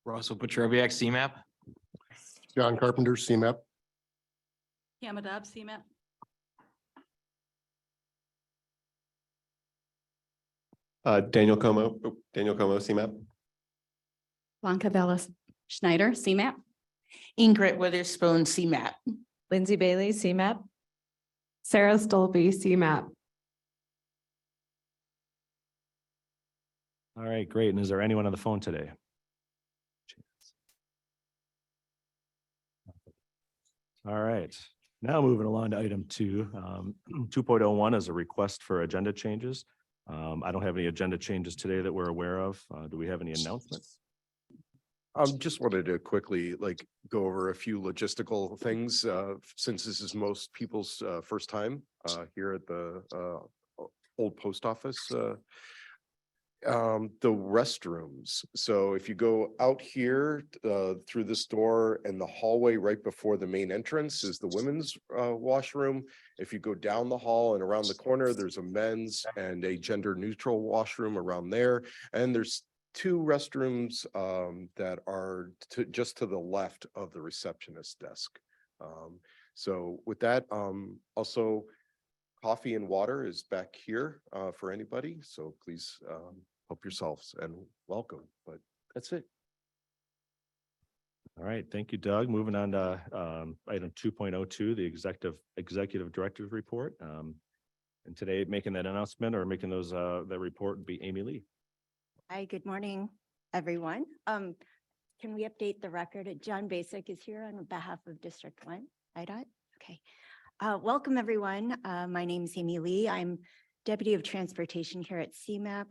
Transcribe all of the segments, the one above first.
Russell Petroviak, CMAP. John Carpenter, CMAP. Hamadab, CMAP. Daniel Como, CMAP. Blanca Bellis Schneider, CMAP. Ingrid Witherspoon, CMAP. Lindsay Bailey, CMAP. Sarah Stolpe, CMAP. All right, great. And is there anyone on the phone today? All right, now moving along to item 2.01 is a request for agenda changes. I don't have any agenda changes today that we're aware of. Do we have any announcements? Just wanted to quickly go over a few logistical things, since this is most people's first time here at the old post office. The restrooms. So if you go out here through this door, and the hallway right before the main entrance is the women's washroom. If you go down the hall and around the corner, there's a men's and a gender neutral washroom around there. And there's two restrooms that are just to the left of the receptionist desk. So with that, also coffee and water is back here for anybody. So please help yourselves and welcome. But that's it. All right, thank you, Doug. Moving on to item 2.02, the executive director's report. And today making that announcement or making those that report would be Amy Lee. Hi, good morning, everyone. Can we update the record? John Basic is here on behalf of District 1, IDOT. Okay. Welcome, everyone. My name is Amy Lee. I'm Deputy of Transportation here at CMAP.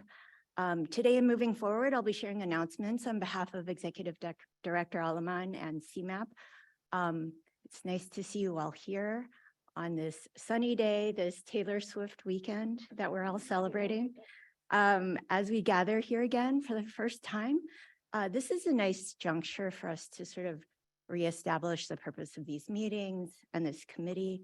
Today and moving forward, I'll be sharing announcements on behalf of Executive Director Alaman and CMAP. It's nice to see you all here on this sunny day, this Taylor Swift weekend that we're all celebrating. As we gather here again for the first time, this is a nice juncture for us to sort of reestablish the purpose of these meetings and this committee.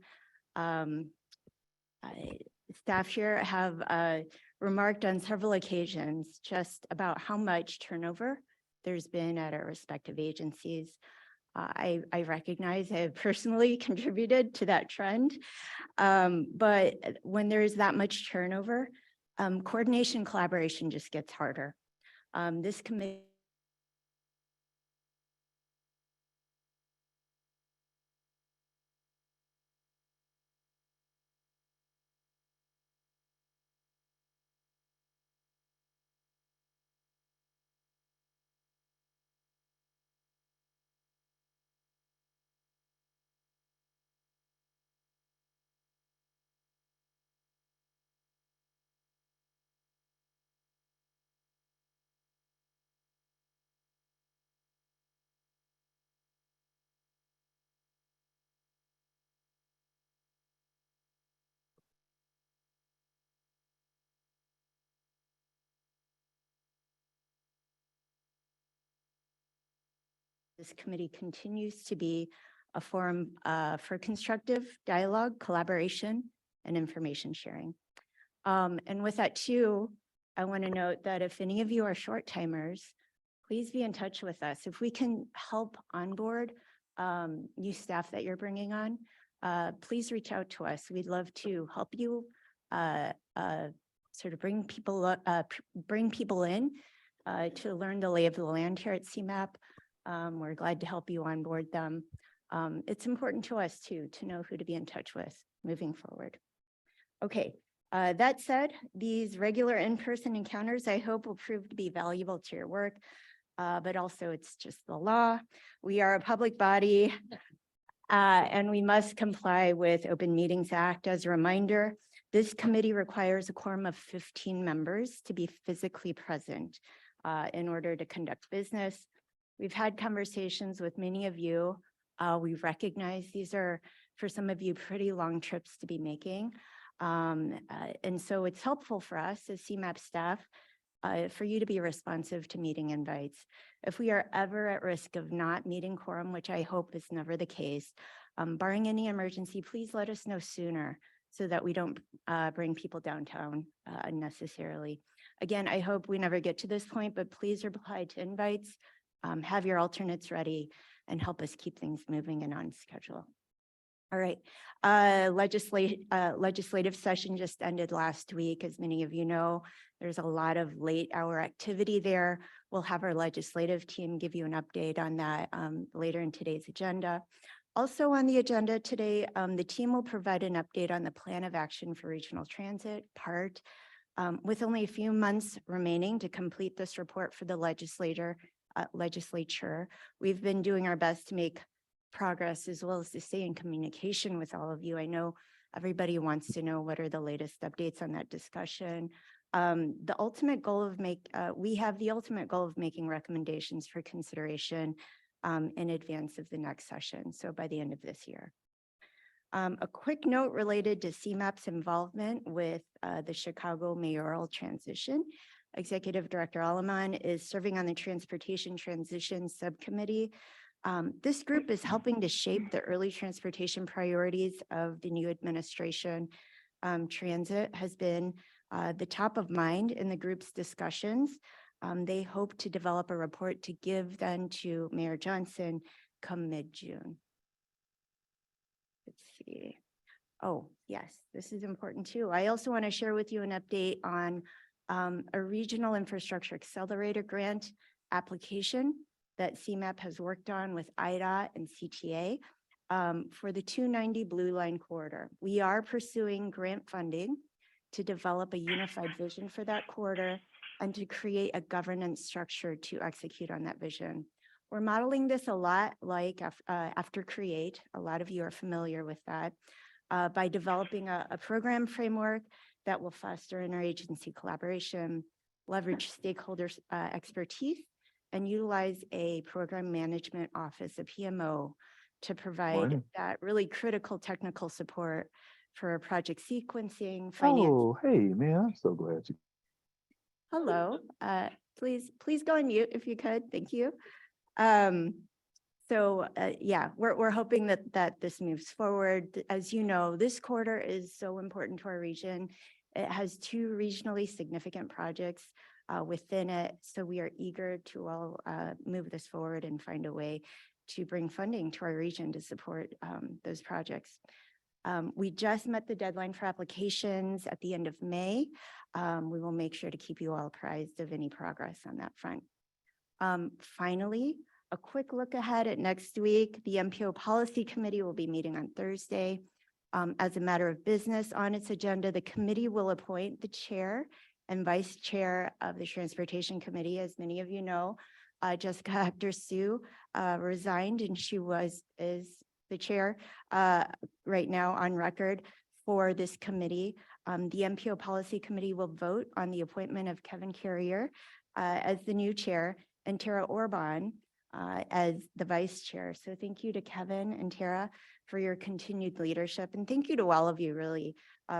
Staff here have remarked on several occasions just about how much turnover there's been at our respective agencies. I recognize I have personally contributed to that trend, but when there's that much turnover, coordination, collaboration just gets harder. This committee continues to be a forum for constructive dialogue, collaboration, and information sharing. And with that too, I want to note that if any of you are short timers, please be in touch with us. If we can help onboard new staff that you're bringing on, please reach out to us. We'd love to help you sort of bring people in to learn the lay of the land here at CMAP. We're glad to help you onboard them. It's important to us too, to know who to be in touch with moving forward. Okay, that said, these regular in-person encounters, I hope, will prove to be valuable to your work, but also it's just the law. We are a public body and we must comply with Open Meetings Act. As a reminder, this committee requires a quorum of 15 members to be physically present in order to conduct business. We've had conversations with many of you. We recognize these are, for some of you, pretty long trips to be making. And so it's helpful for us as CMAP staff for you to be responsive to meeting invites. If we are ever at risk of not meeting quorum, which I hope is never the case, barring any emergency, please let us know sooner so that we don't bring people downtown unnecessarily. Again, I hope we never get to this point, but please reply to invites, have your alternates ready, and help us keep things moving and on schedule. All right, legislative session just ended last week. As many of you know, there's a lot of late hour activity there. We'll have our legislative team give you an update on that later in today's agenda. Also on the agenda today, the team will provide an update on the plan of action for regional transit part. With only a few months remaining to complete this report for the legislature, we've been doing our best to make progress as well as to stay in communication with all of you. I know everybody wants to know what are the latest updates on that discussion. We have the ultimate goal of making recommendations for consideration in advance of the next session, so by the end of this year. A quick note related to CMAP's involvement with the Chicago mayoral transition. Executive Director Alleman is serving on the Transportation Transition Subcommittee. This group is helping to shape the early transportation priorities of the new administration. Transit has been the top of mind in the group's discussions. They hope to develop a report to give then to Mayor Johnson come mid-June. Let's see. Oh, yes, this is important too. I also want to share with you an update on a regional infrastructure accelerator grant application that CMAP has worked on with IDOT and CTA for the 290 Blue Line corridor. We are pursuing grant funding to develop a unified vision for that corridor and to create a governance structure to execute on that vision. We're modeling this a lot like after CREATE, a lot of you are familiar with that, by developing a program framework that will foster interagency collaboration, leverage stakeholders' expertise, and utilize a program management office, a PMO, to provide that really critical technical support for project sequencing, finance. Oh, hey, man, I'm so glad you. Hello, please go on mute if you could, thank you. Yeah, we're hoping that this moves forward. As you know, this quarter is so important to our region. It has two regionally significant projects within it. So we are eager to all move this forward and find a way to bring funding to our region to support those projects. We just met the deadline for applications at the end of May. We will make sure to keep you all apprised of any progress on that front. Finally, a quick look ahead at next week. The MPO Policy Committee will be meeting on Thursday. As a matter of business on its agenda, the committee will appoint the chair and vice chair of the Transportation Committee. As many of you know, Jessica Hector Sue resigned, and she is the chair right now on record for this committee. The MPO Policy Committee will vote on the appointment of Kevin Carrier as the new chair and Tara Orban as the vice chair. So thank you to Kevin and Tara for your continued leadership. And thank you to all of you really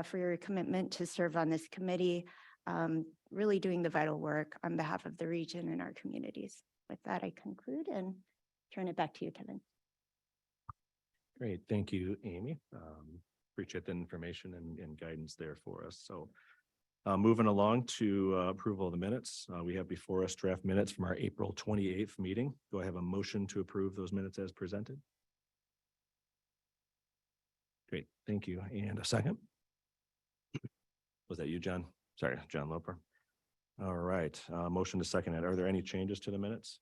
for your commitment to serve on this committee, really doing the vital work on behalf of the region and our communities. With that, I conclude and turn it back to you, Kevin. Great, thank you, Amy. Appreciate the information and guidance there for us. So moving along to approval of the minutes. We have before us draft minutes from our April 28th meeting. Do I have a motion to approve those minutes as presented? Great, thank you. And a second? Was that you, John? Sorry, John Loper. All right, motion to second it. Are there any changes to the minutes?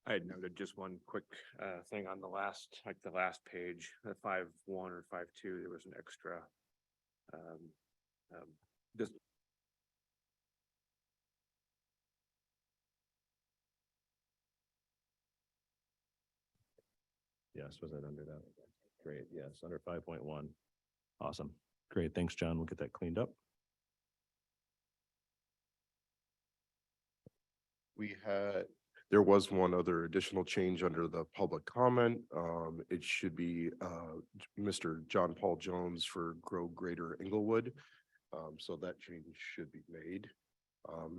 I had noted just one quick thing on the last page, the 5.1 or 5.2, there was an extra. This. Yes, was that under that? Great, yes, under 5.1. Awesome, great, thanks, John. We'll get that cleaned up. We had There was one other additional change under the public comment. It should be Mr. John Paul Jones for Grow Greater Inglewood. So that change should be made.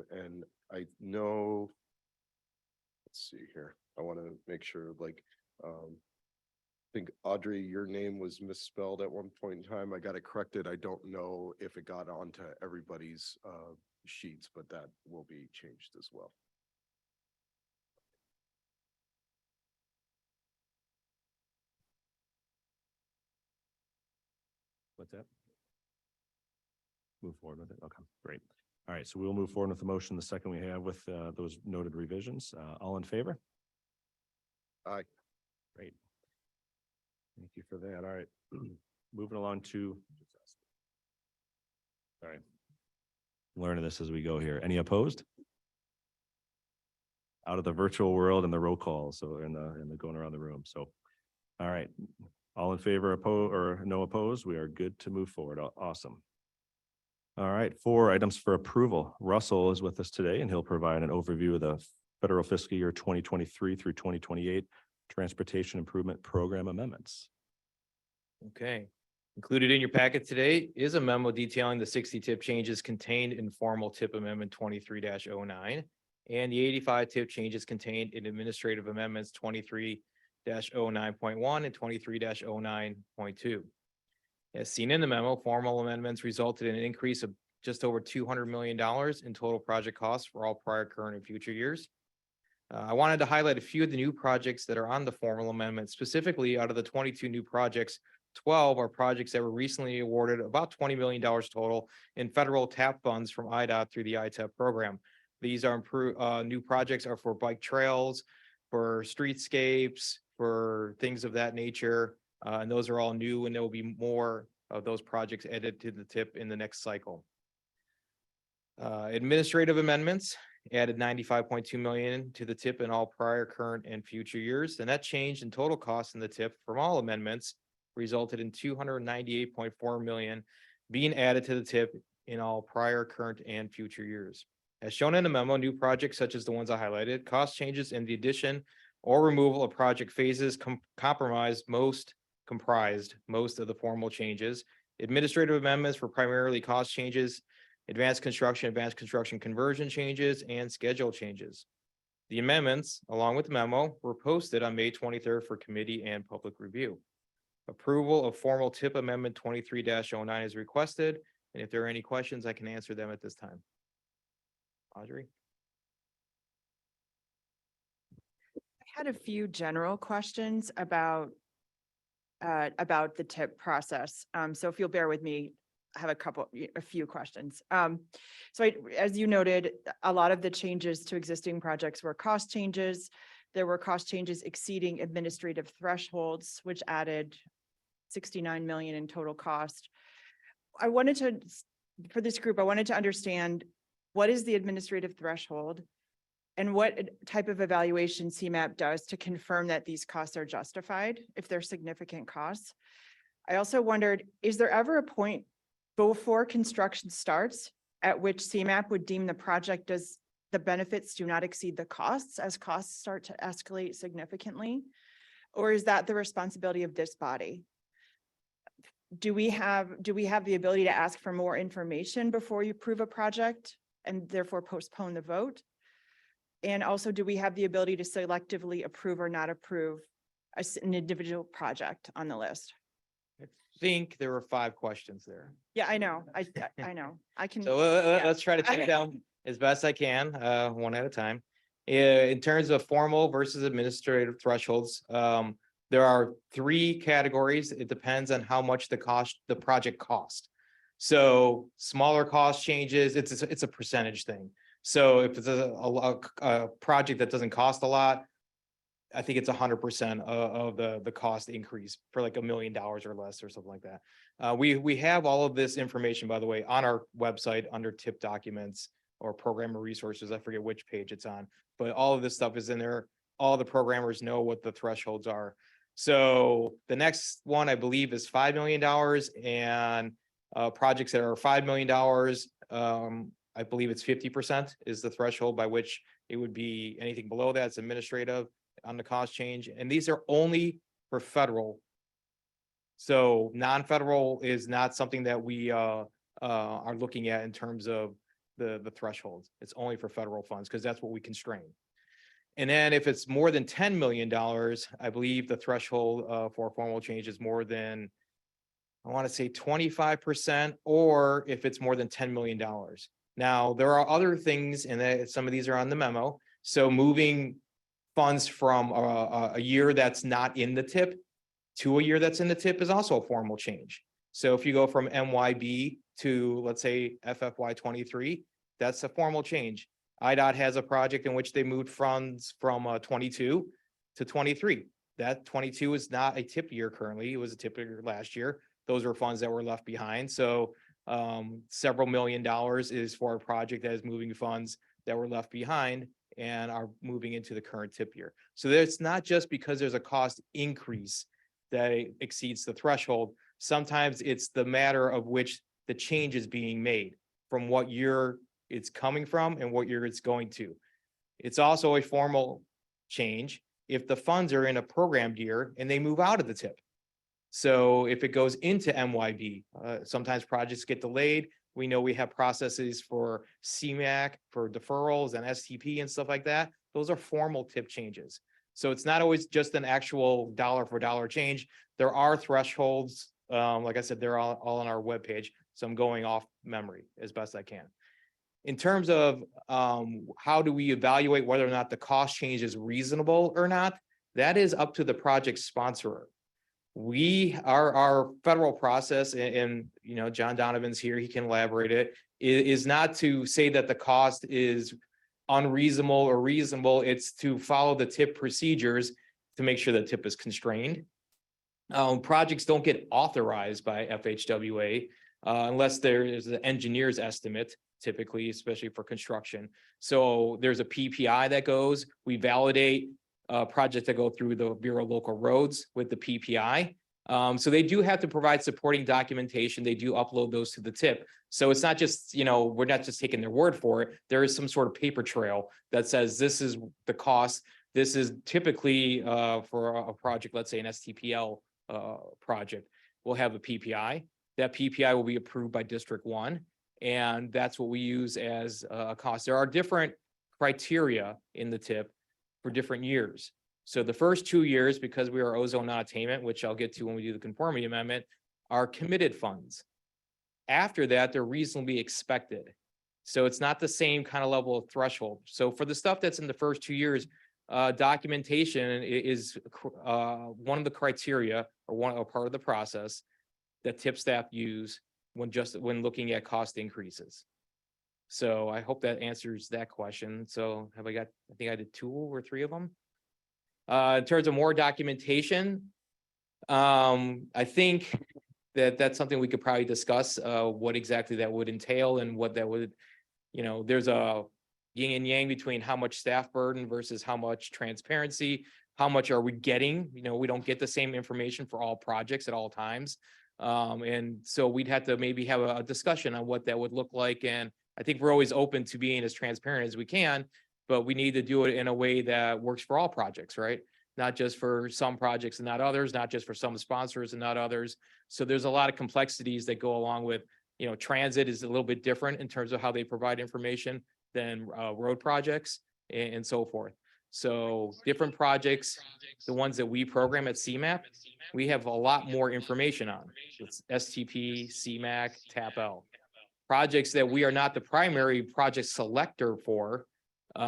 And I know, let's see here. I want to make sure, like, I think Audrey, your name was misspelled at one point in time. I got it corrected. I don't know if it got onto everybody's sheets, but that will be changed as well. What's that? Move forward with it. Okay, great. All right, so we'll move forward with the motion. The second we have with those noted revisions. All in favor? Aye. Great. Thank you for that. All right. Moving along to. Sorry. Learning this as we go here. Any opposed? Out of the virtual world and the roll call, so in the going around the room. So, all right. All in favor, or no opposed? We are good to move forward. Awesome. All right, 4 items for approval. Russell is with us today, and he'll provide an overview of the federal fiscal year 2023 through 2028 Transportation Improvement Program amendments. Okay. Included in your packet today is a memo detailing the 60 tip changes contained in formal tip amendment 23-09 and the 85 tip changes contained in administrative amendments 23-09.1 and 23-09.2. As seen in the memo, formal amendments resulted in an increase of just over $200 million in total project costs for all prior, current, and future years. I wanted to highlight a few of the new projects that are on the formal amendment. Specifically, out of the 22 new projects, 12 are projects that were recently awarded about $20 million total in federal TAP funds from IDOT through the ITEP program. These are new projects are for bike trails, for streetscapes, for things of that nature. And those are all new, and there will be more of those projects added to the TIP in the next cycle. Administrative amendments added $95.2 million to the TIP in all prior, current, and future years. The net change in total costs in the TIP from all amendments resulted in $298.4 million being added to the TIP in all prior, current, and future years. As shown in the memo, new projects such as the ones I highlighted, cost changes in the addition or removal of project phases comprised most of the formal changes. Administrative amendments were primarily cost changes, advanced construction conversion changes, and schedule changes. The amendments, along with the memo, were posted on May 23rd for committee and public review. Approval of formal TIP amendment 23-09 is requested, and if there are any questions, I can answer them at this time. Audrey? I had a few general questions about the TIP process. So if you'll bear with me, I have a few questions. As you noted, a lot of the changes to existing projects were cost changes. There were cost changes exceeding administrative thresholds, which added $69 million in total cost. For this group, I wanted to understand, what is the administrative threshold and what type of evaluation CMAP does to confirm that these costs are justified if they're significant costs. I also wondered, is there ever a point before construction starts at which CMAP would deem the benefits do not exceed the costs as costs start to escalate significantly? Or is that the responsibility of this body? Do we have the ability to ask for more information before you approve a project and therefore postpone the vote? And also, do we have the ability to selectively approve or not approve an individual project on the list? I think there were 5 questions there. Yeah, I know. I know. I can. So yeah. let's try to take it down as best I can, one at a time. In terms of formal versus administrative thresholds, there are 3 categories. It depends on how much the project cost. So smaller cost changes, it's a percentage thing. So if it's a project that doesn't cost a lot, I think it's 100% of the cost increase for like $1 million or less or something like that. We have all of this information, by the way, on our website under TIP documents or programmer resources. I forget which page it's on, but all of this stuff is in there. All the programmers know what the thresholds are. So the next one, I believe, is $5 million, and projects that are $5 million I believe it's 50% is the threshold by which it would be anything below that's administrative on the cost change. And these are only for federal. So non-federal is not something that we are looking at in terms of the threshold. It's only for federal funds because that's what we constrain. And then if it's more than $10 million, I believe the threshold for a formal change is more than, I want to say 25%, or if it's more than $10 million. Now, there are other things, and some of these are on the memo. So moving funds from a year that's not in the tip to a year that's in the tip is also a formal change. So if you go from MYB to, let's say, FFY 23, that's a formal change. IDOT has a project in which they moved funds from 22 to 23. That 22 is not a tip year currently. It was a tip year last year. Those are funds that were left behind. So several $1 million is for a project that is moving funds that were left behind and are moving into the current tip year. So it's not just because there's a cost increase that exceeds the threshold. Sometimes it's the matter of which the change is being made from what year it's coming from and what year it's going to. It's also a formal change if the funds are in a programmed year and they move out of the tip. So if it goes into MYB, sometimes projects get delayed. We know we have processes for CMAC, for deferrals and STP and stuff like that. Those are formal tip changes. So it's not always just an actual dollar for dollar change. There are thresholds. Like I said, they're all on our webpage. So I'm going off memory as best I can. In terms of how do we evaluate whether or not the cost change is reasonable or not, that is up to the project sponsorer. Our federal process, and you know, John Donovan's here, he can elaborate it, is not to say that the cost is unreasonable or reasonable. It's to follow the tip procedures to make sure the tip is constrained. Projects don't get authorized by FHWA unless there is an engineer's estimate, typically, especially for construction. So there's a PPI that goes, we validate projects that go through the Bureau of Local Roads with the PPI. So they do have to provide supporting documentation. They do upload those to the tip. So it's not just, you know, we're not just taking their word for it. There is some sort of paper trail that says this is the cost. This is typically for a project, let's say an STPL project, we'll have a PPI. That PPI will be approved by District 1. And that's what we use as a cost. There are different criteria in the tip for different years. So the first 2 years, because we are ozone non-attainment, which I'll get to when we do the conformity amendment, are committed funds. After that, they're reasonably expected. So it's not the same kind of level of threshold. So for the stuff that's in the first 2 years, documentation is one of the criteria or a part of the process that tip staff use when looking at cost increases. So I hope that answers that question. So have I think I did 2 or 3 of them. In terms of more documentation, I think that's something we could probably discuss, what exactly that would entail and what that would, you know, there's a yin and yang between how much staff burden versus how much transparency, how much are we getting? You know, we don't get the same information for all projects at all times. And so we'd have to maybe have a discussion on what that would look like. And I think we're always open to being as transparent as we can, but we need to do it in a way that works for all projects, right? Not just for some projects and not others, not just for some sponsors and not others. So there's a lot of complexities that go along with, you know, transit is a little bit different in terms of how they provide information than road projects and so forth. So different projects, the ones that we program at CMAP, we have a lot more information on. It's STP, CMAC, TAP-L. Projects that we are not the primary project selector for,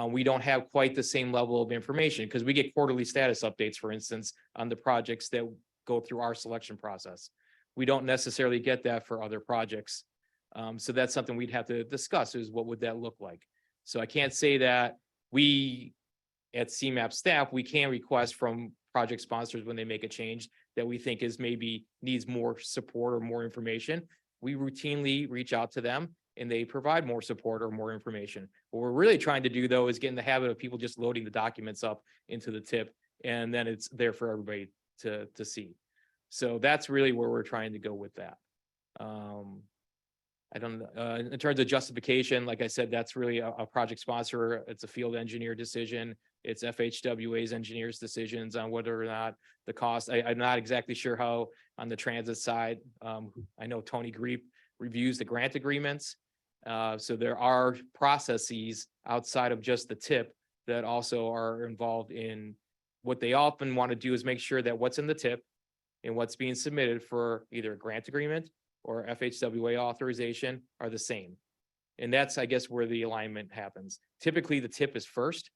we don't have quite the same level of information because we get quarterly status updates, for instance, on the projects that go through our selection process. We don't necessarily get that for other projects. So that's something we'd have to discuss is what would that look like? So I can't say that we at CMAP staff, we can request from project sponsors when they make a change that we think is maybe needs more support or more information. We routinely reach out to them and they provide more support or more information. What we're really trying to do though is get in the habit of people just loading the documents up into the tip and then it's there for everybody to see. So that's really where we're trying to go with that. I don't, in terms of justification, like I said, that's really a project sponsor. It's a field engineer decision. It's FHWA's engineers' decisions on whether or not the cost, I'm not exactly sure how on the transit side. I know Tony Greep reviews the grant agreements. So there are processes outside of just the tip that also are involved in what they often want to do is make sure that what's in the tip and what's being submitted for either a grant agreement or FHWA authorization are the same. And that's, I guess, where the alignment happens. Typically, the tip is first.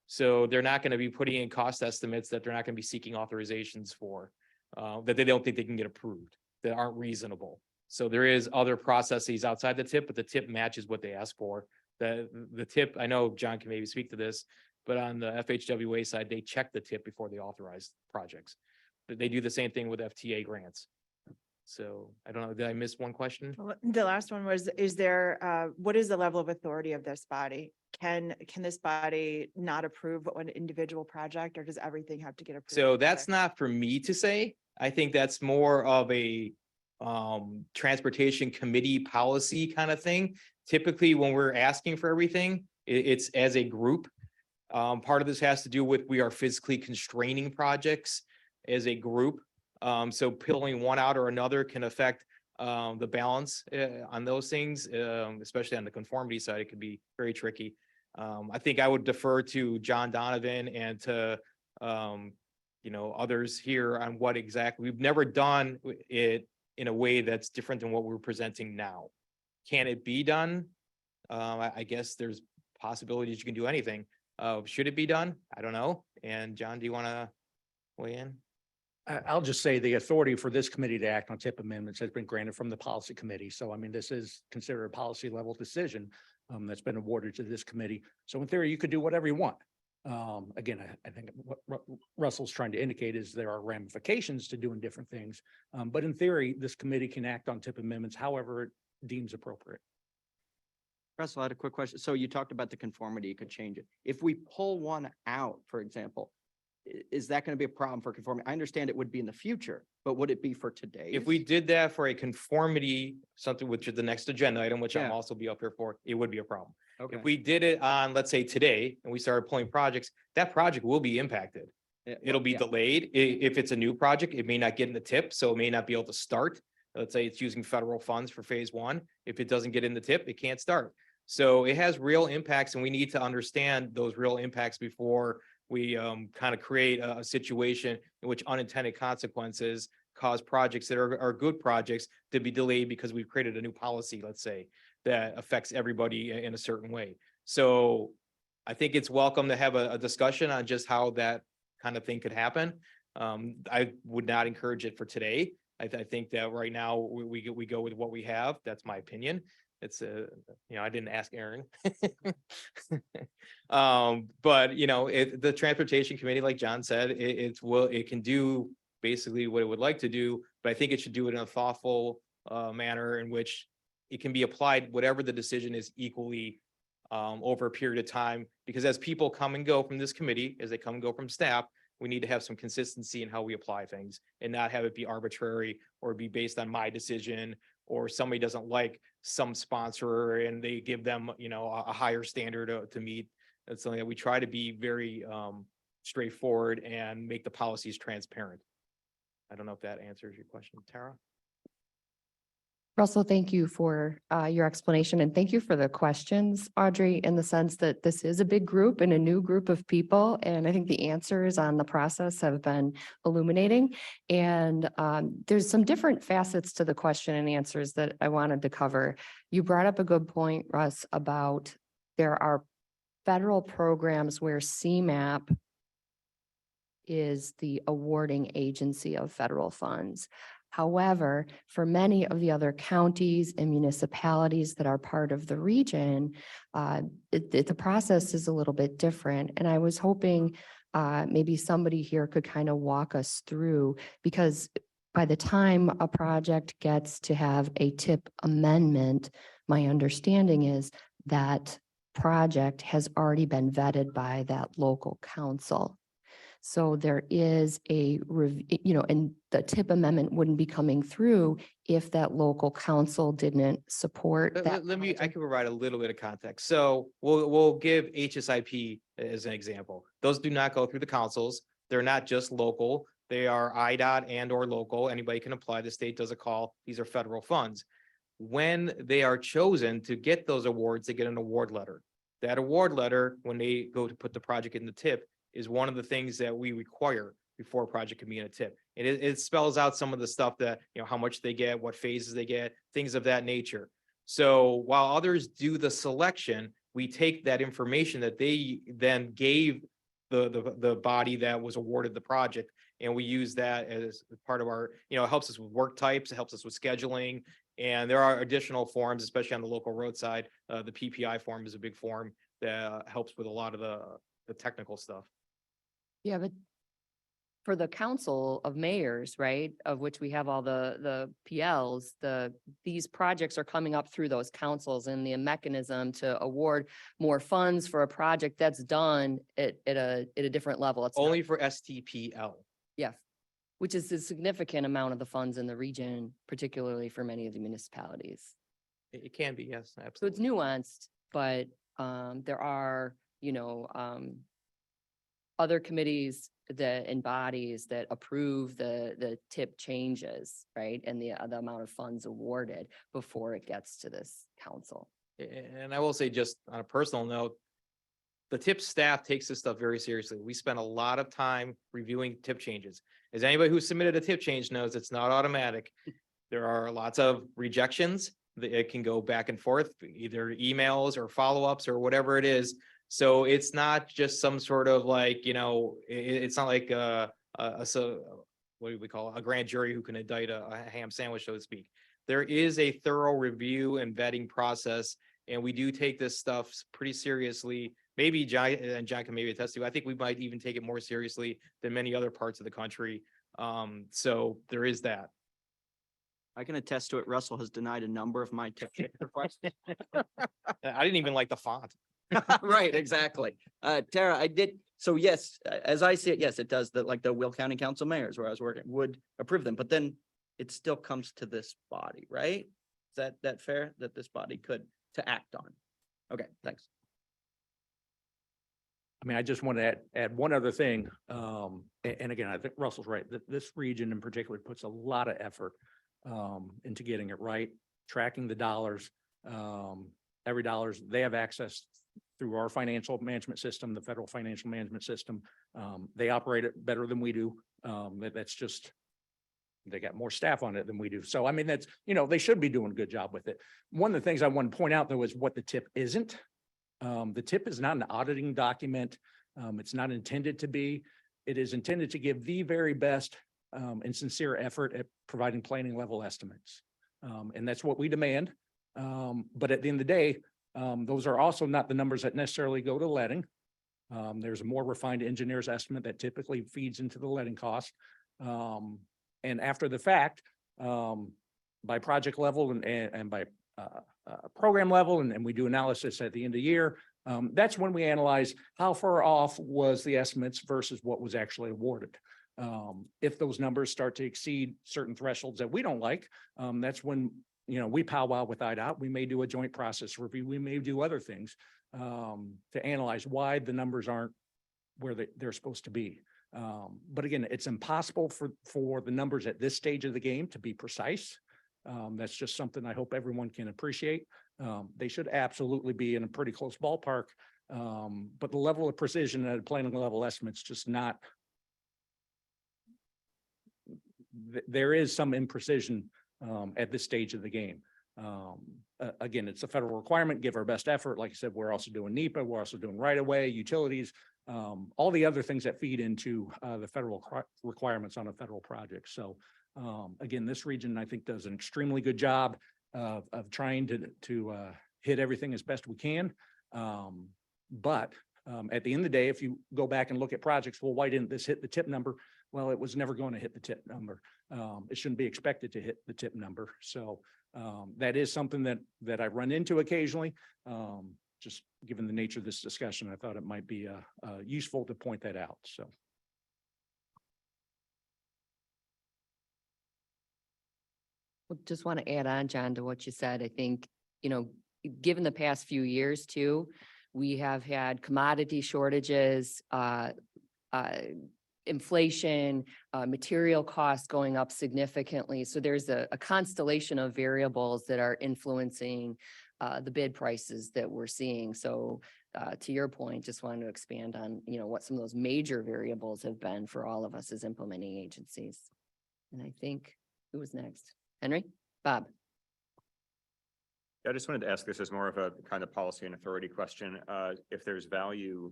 So they're not going to be putting in cost estimates that they're not going to be seeking authorizations for, that they don't think they can get approved, that aren't reasonable. So there is other processes outside the tip, but the tip matches what they ask for. The tip, I know John can maybe speak to this, but on the FHWA side, they check the tip before they authorize projects. But they do the same thing with FTA grants. So I don't know, did I miss one question? Well, the last one was, is there, what is the level of authority of this body? Can this body not approve an individual project, or does everything have to get approved? So that's together? not for me to say. I think that's more of a transportation committee policy kind of thing. Typically, when we're asking for everything, it's as a group. Part of this has to do with we are physically constraining projects as a group. So pulling one out or another can affect the balance on those things, especially on the conformity side. It could be very tricky. I think I would defer to John Donovan and to others here on what exactly, we've never done it in a way that's different than what we're presenting now. Can it be done? I guess there's possibilities you can do anything. Should it be done? I don't know. And John, do you want to weigh in? I'll just say the authority for this committee to act on tip amendments has been granted from the policy committee. So I mean, this is considered a policy level decision that's been awarded to this committee. So in theory, you could do whatever you want. Again, I think what Russell's trying to indicate is there are ramifications to doing different things. But in theory, this committee can act on tip amendments however it deems appropriate. Russell, I had a quick question. So you talked about the conformity, you could change it. If we pull one out, for example, is that going to be a problem for conformity? I understand it would be in the future, but would it be for today? If we did that for a conformity, something which is the next agenda item, which I'm Yeah. also be up here for, it would be a problem. Okay. If we did it on, let's say today, and we started pulling projects, that project will be impacted. Yeah, It'll be yeah. delayed. If it's a new project, it may not get in the tip, so it may not be able to start. Let's say it's using federal funds for phase one. If it doesn't get in the tip, it can't start. So it has real impacts, and we need to understand those real impacts before we kind of create a situation in which unintended consequences cause projects that are good projects to be delayed because we've created a new policy, let's say, that affects everybody in a certain way. So I think it's welcome to have a discussion on just how that kind of thing could happen. I would not encourage it for today. I think that right now we go with what we have. That's my opinion. It's I didn't ask Aaron. But the transportation committee, like John said, it can do basically what it would like to do, but I think it should do it in a thoughtful manner in which it can be applied, whatever the decision is, equally over a period of time. Because as people come and go from this committee, as they come and go from staff, we need to have some consistency in how we apply things and not have it be arbitrary or be based on my decision, or somebody doesn't like some sponsor and they give them, a higher standard to meet. That's something that we try to be very straightforward and make the policies transparent. I don't know if that answers your question, Tara. Russell, thank you for your explanation, and thank you for the questions, Audrey, in the sense that this is a big group and a new group of people. And I think the answers on the process have been illuminating. And there's some different facets to the question and answers that I wanted to cover. You brought up a good point, Russ, about there are federal programs where CMAP is the awarding agency of federal funds. However, for many of the other counties and municipalities that are part of the region, the process is a little bit different. And I was hoping maybe somebody here could kind of walk us through, because by the time a project gets to have a tip amendment, my understanding is that project has already been vetted by that local council. So there is and the tip amendment wouldn't be coming through if that local council didn't support that. Let me, I project. can provide a little bit of context. So we'll give HSIP as an example. Those do not go through the councils. They're not just local. They are IDOT and or local. Anybody can apply. The state does a call. These are federal funds. When they are chosen to get those awards, they get an award letter. That award letter, when they go to put the project in the tip, is one of the things that we require before a project can be in a tip. And it spells out some of the stuff that, how much they get, what phases they get, things of that nature. So while others do the selection, we take that information that they then gave the body that was awarded the project, and we use that as part of our, it helps us with work types, it helps us with scheduling. And there are additional forms, especially on the local roadside. The PPI form is a big form that helps with a lot of the technical stuff. Yeah, but for the council of mayors, right, of which we have all the PLs, these projects are coming up through those councils, and the mechanism to award more funds for a project that's done at a different level. It's not- Only for STPL. Yeah, which is a significant amount of the funds in the region, particularly for many of the municipalities. It can be, yes, So it's absolutely. nuanced, but there are, other committees and bodies that approve the tip changes, right? And the amount of funds awarded before it gets to this council. And I will say, just on a personal note, the tip staff takes this stuff very seriously. We spend a lot of time reviewing tip changes. As anybody who submitted a tip change knows, it's not automatic. There are lots of rejections. It can go back and forth, either emails or follow-ups or whatever it is. So it's not just some sort of like, it's not like what do we call it? A grand jury who can indict a ham sandwich, so to speak. There is a thorough review and vetting process, and we do take this stuff pretty seriously. Maybe John, and John can maybe attest to, I think we might even take it more seriously than many other parts of the country. So there is that. I can attest to it. Russell has denied a number of my tip requests. I didn't even like the font. Right, exactly. Tara, I did, so yes, as I see it, yes, it does, like the Will County Council mayors where I was working would approve them, but then it still comes to this body, right? Is that fair, that this body could to act on? Okay, thanks. I mean, I just want to add one other thing. And again, I think Russell's right, that this region in particular puts a lot of effort into getting it right, tracking the dollars. Every dollars they have access through our financial management system, the federal financial management system. They operate it better than we do. That's just, they got more staff on it than we do. So I mean, that's, they should be doing a good job with it. One of the things I want to point out though is what the tip isn't. The tip is not an auditing document. It's not intended to be. It is intended to give the very best and sincere effort at providing planning level estimates. And that's what we demand. But at the end of the day, those are also not the numbers that necessarily go to letting. There's a more refined engineer's estimate that typically feeds into the letting cost. And after the fact, by project level and by program level, and we do analysis at the end of the year, that's when we analyze how far off was the estimates versus what was actually awarded. If those numbers start to exceed certain thresholds that we don't like, that's when we powwow with IDOT. We may do a joint process review. We may do other things to analyze why the numbers aren't where they're supposed to be. But again, it's impossible for the numbers at this stage of the game to be precise. That's just something I hope everyone can appreciate. They should absolutely be in a pretty close ballpark. But the level of precision at a planning level estimate's just not. There is some imprecision at this stage of the game. Again, it's a federal requirement, give our best effort. Like I said, we're also doing NEPA, we're also doing right of way, utilities, all the other things that feed into the federal requirements on a federal project. So again, this region, I think, does an extremely good job of trying to hit everything as best we can. But at the end of the day, if you go back and look at projects, well, why didn't this hit the tip number? Well, it was never going to hit the tip number. It shouldn't be expected to hit the tip number. So that is something that I run into occasionally. Just given the nature of this discussion, I thought it might be useful to point that out. So. Just want to add on, John, to what you said. I think, given the past few years too, we have had commodity shortages, inflation, material costs going up significantly. So there's a constellation of variables that are influencing the bid prices that we're seeing. So to your point, just wanted to expand on, what some of those major variables have been for all of us as implementing agencies. And I think, who was next? Henry? Bob? I just wanted to ask this as more of a kind of policy and authority question. If there's value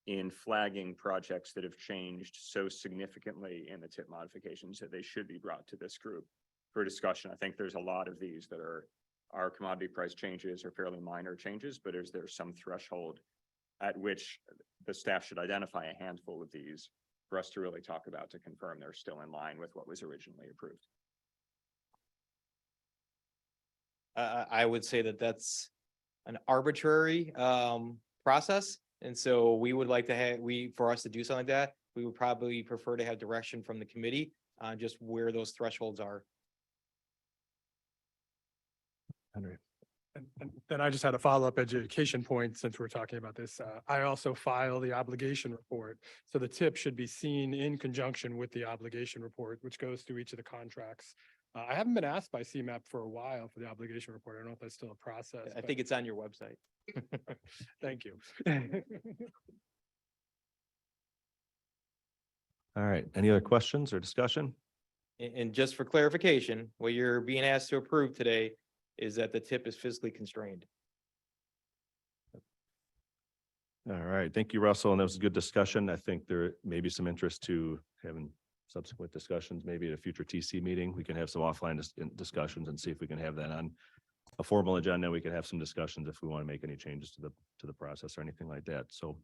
in flagging projects that have changed so significantly in the tip modifications that they should be brought to this group for discussion. I think there's a lot of these that are commodity price changes or fairly minor changes, but is there some threshold at which the staff should identify a handful of these for us to really talk about to confirm they're still in line with what was originally approved? I would say that that's an arbitrary process. And so we would like to have, for us to do something like that, we would probably prefer to have direction from the committee on just where those thresholds are. Henry. And then I just had a follow-up education point since we're talking about this. I also file the obligation report. So the tip should be seen in conjunction with the obligation report, which goes through each of the contracts. I haven't been asked by CMAP for a while for the obligation report. I don't know if that's still a process. I think it's on your website. Thank you. All right. Any other questions or discussion? And just for clarification, what you're being asked to approve today is that the tip is physically constrained. All right. Thank you, Russell. And that was a good discussion. I think there may be some interest to having subsequent discussions, maybe at a future TC meeting. We can have some offline discussions and see if we can have that on a formal agenda. We can have some discussions if we want to make any changes to the process or anything like that. So,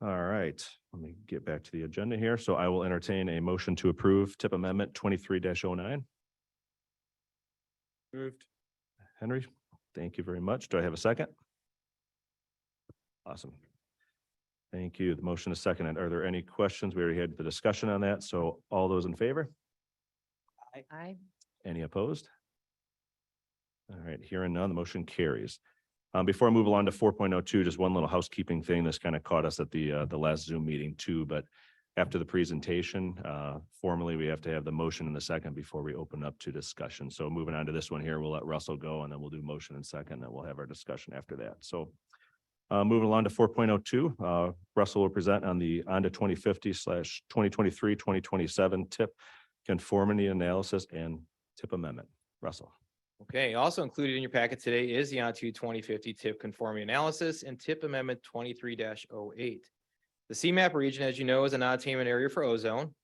all right, let me get back to the agenda here. So I will entertain a motion to approve tip amendment 23-09. Moved. Henry, thank you very much. Do I have a second? Awesome. Thank you. The motion is seconded. Are there any questions? We already had the discussion on that. So all those in favor? Aye. Any opposed? All right, hearing none, the motion carries. Before I move along to 4.02, just one little housekeeping thing. This kind of caught us at the last Zoom meeting too, but after the presentation, formally, we have to have the motion in the second before we open up to discussion. So moving on to this one here, we'll let Russell go and then we'll do motion in second, and we'll have our discussion after that. So moving along to 4.02, Russell will present on the ONDA 2050/2023-2027 tip conformity analysis and tip amendment. Russell. Okay, also included in your packet today is the ONTO 2050 tip conformity analysis and tip amendment 23-08. The CMAP region, as you know, is a non-attainment area for ozone.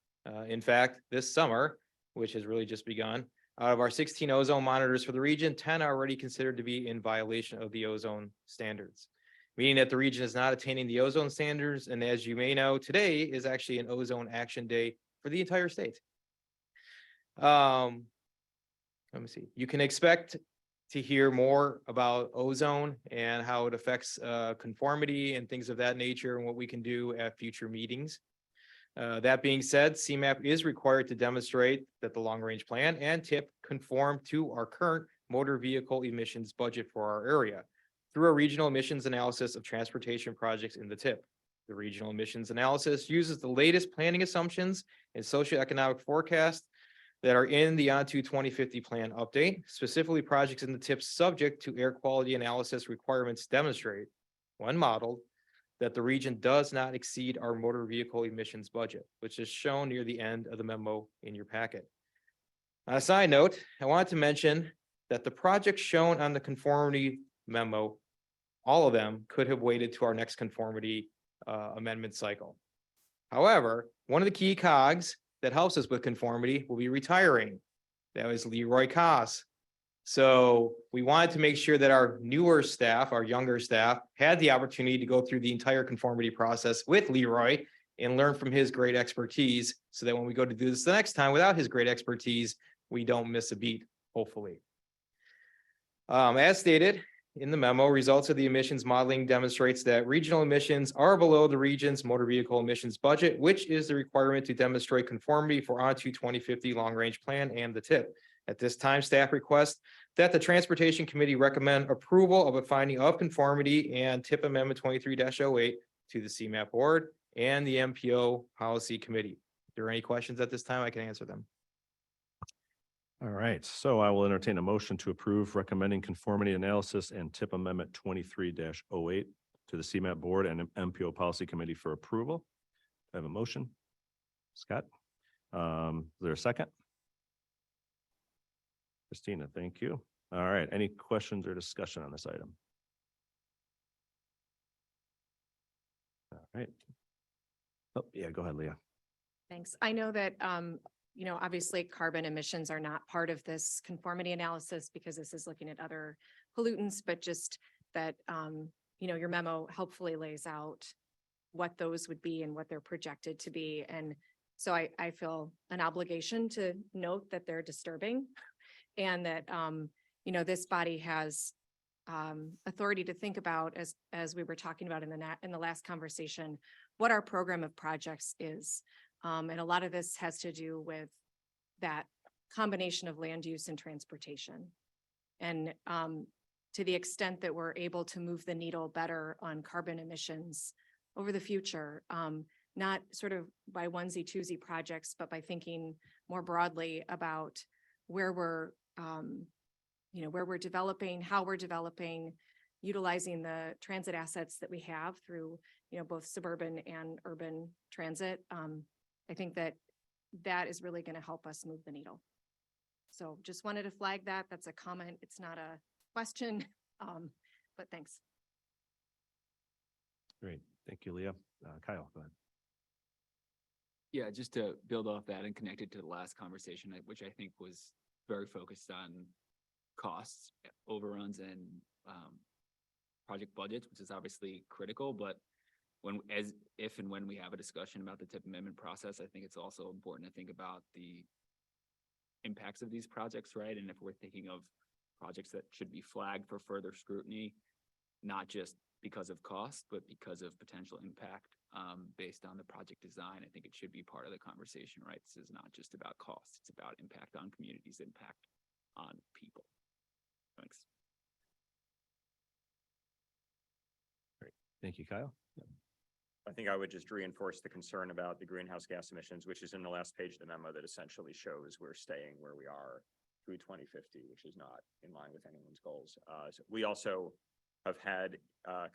In fact, this summer, which has really just begun, out of our 16 ozone monitors for the region, 10 are already considered to be in violation of the ozone standards, meaning that the region is not attaining the ozone standards. And as you may know, today is actually an ozone action day for the entire state. Let me see. You can expect to hear more about ozone and how it affects conformity and things of that nature and what we can do at future meetings. That being said, CMAP is required to demonstrate that the long-range plan and tip conform to our current motor vehicle emissions budget for our area through a regional emissions analysis of transportation projects in the tip. The regional emissions analysis uses the latest planning assumptions and socioeconomic forecast that are in the ONTO 2050 plan update. Specifically, projects in the tip subject to air quality analysis requirements demonstrate, when modeled, that the region does not exceed our motor vehicle emissions budget, which is shown near the end of the memo in your packet. On a side note, I wanted to mention that the projects shown on the conformity memo, all of them could have waited to our next conformity amendment cycle. However, one of the key cogs that helps us with conformity will be retiring. That was Leroy Koss. So we wanted to make sure that our newer staff, our younger staff, had the opportunity to go through the entire conformity process with Leroy and learn from his great expertise, so that when we go to do this the next time without his great expertise, we don't miss a beat, hopefully. As stated in the memo, results of the emissions modeling demonstrates that regional emissions are below the region's motor vehicle emissions budget, which is the requirement to demonstrate conformity for ONTO 2050 long-range plan and the tip. At this time, staff requests that the Transportation Committee recommend approval of a finding of conformity and tip amendment 23-08 to the CMAP Board and the MPO Policy Committee. If there are any questions at this time, I can answer them. All right, so I will entertain a motion to approve recommending conformity analysis and tip amendment 23-08 to the CMAP Board and MPO Policy Committee for approval. I have a motion. Scott, is there a second? Christina, thank you. All right, any questions or discussion on this item? All right. Oh, yeah, go ahead, Leah. Thanks. I know that, obviously carbon emissions are not part of this conformity analysis because this is looking at other pollutants, but just that, your memo helpfully lays out what those would be and what they're projected to be. And so I feel an obligation to note that they're disturbing and that, this body has authority to think about, as we were talking about in the last conversation, what our program of projects is. And a lot of this has to do with that combination of land use and transportation. And to the extent that we're able to move the needle better on carbon emissions over the future, not sort of by onesie twosie projects, but by thinking more broadly about where we're developing, how we're developing, utilizing the transit assets that we have through, both suburban and urban transit. I think that is really going to help us move the needle. So just wanted to flag that. That's a comment. It's not a question, but thanks. Great, thank you, Leah. Kyle, go ahead. Yeah, just to build off that and connect it to the last conversation, which I think was very focused on costs, overruns, and project budgets, which is obviously critical. But if and when we have a discussion about the tip amendment process, I think it's also important to think about the impacts of these projects, right? And if we're thinking of projects that should be flagged for further scrutiny, not just because of cost, but because of potential impact based on the project design, I think it should be part of the conversation, right? This is not just about cost, it's about impact on communities, impact on people. Thanks. Great, thank you, Kyle. I think I would just reinforce the concern about the greenhouse gas emissions, which is in the last page of the memo that essentially shows we're staying where we are through 2050, which is not in line with anyone's goals. So we also have had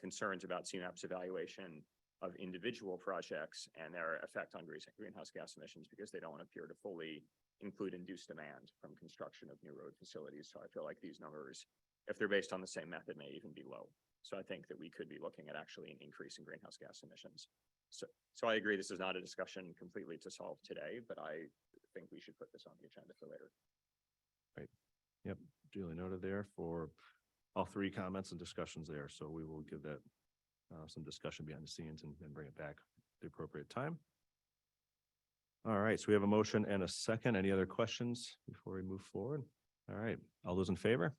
concerns about CMAP's evaluation of individual projects and their effect on greenhouse gas emissions because they don't appear to fully include induced demand from construction of new road facilities. So I feel like these numbers, if they're based on the same method, may even be low. So I think that we could be looking at actually an increase in greenhouse gas emissions. So I agree this is not a discussion completely to solve today, but I think we should put this on the agenda for later. Right. Yep, duly noted there for all three comments and discussions there. So we will give that some discussion behind the scenes and bring it back at the appropriate time. All right, so we have a motion and a second. Any other questions before we move forward? All right, all those in favor?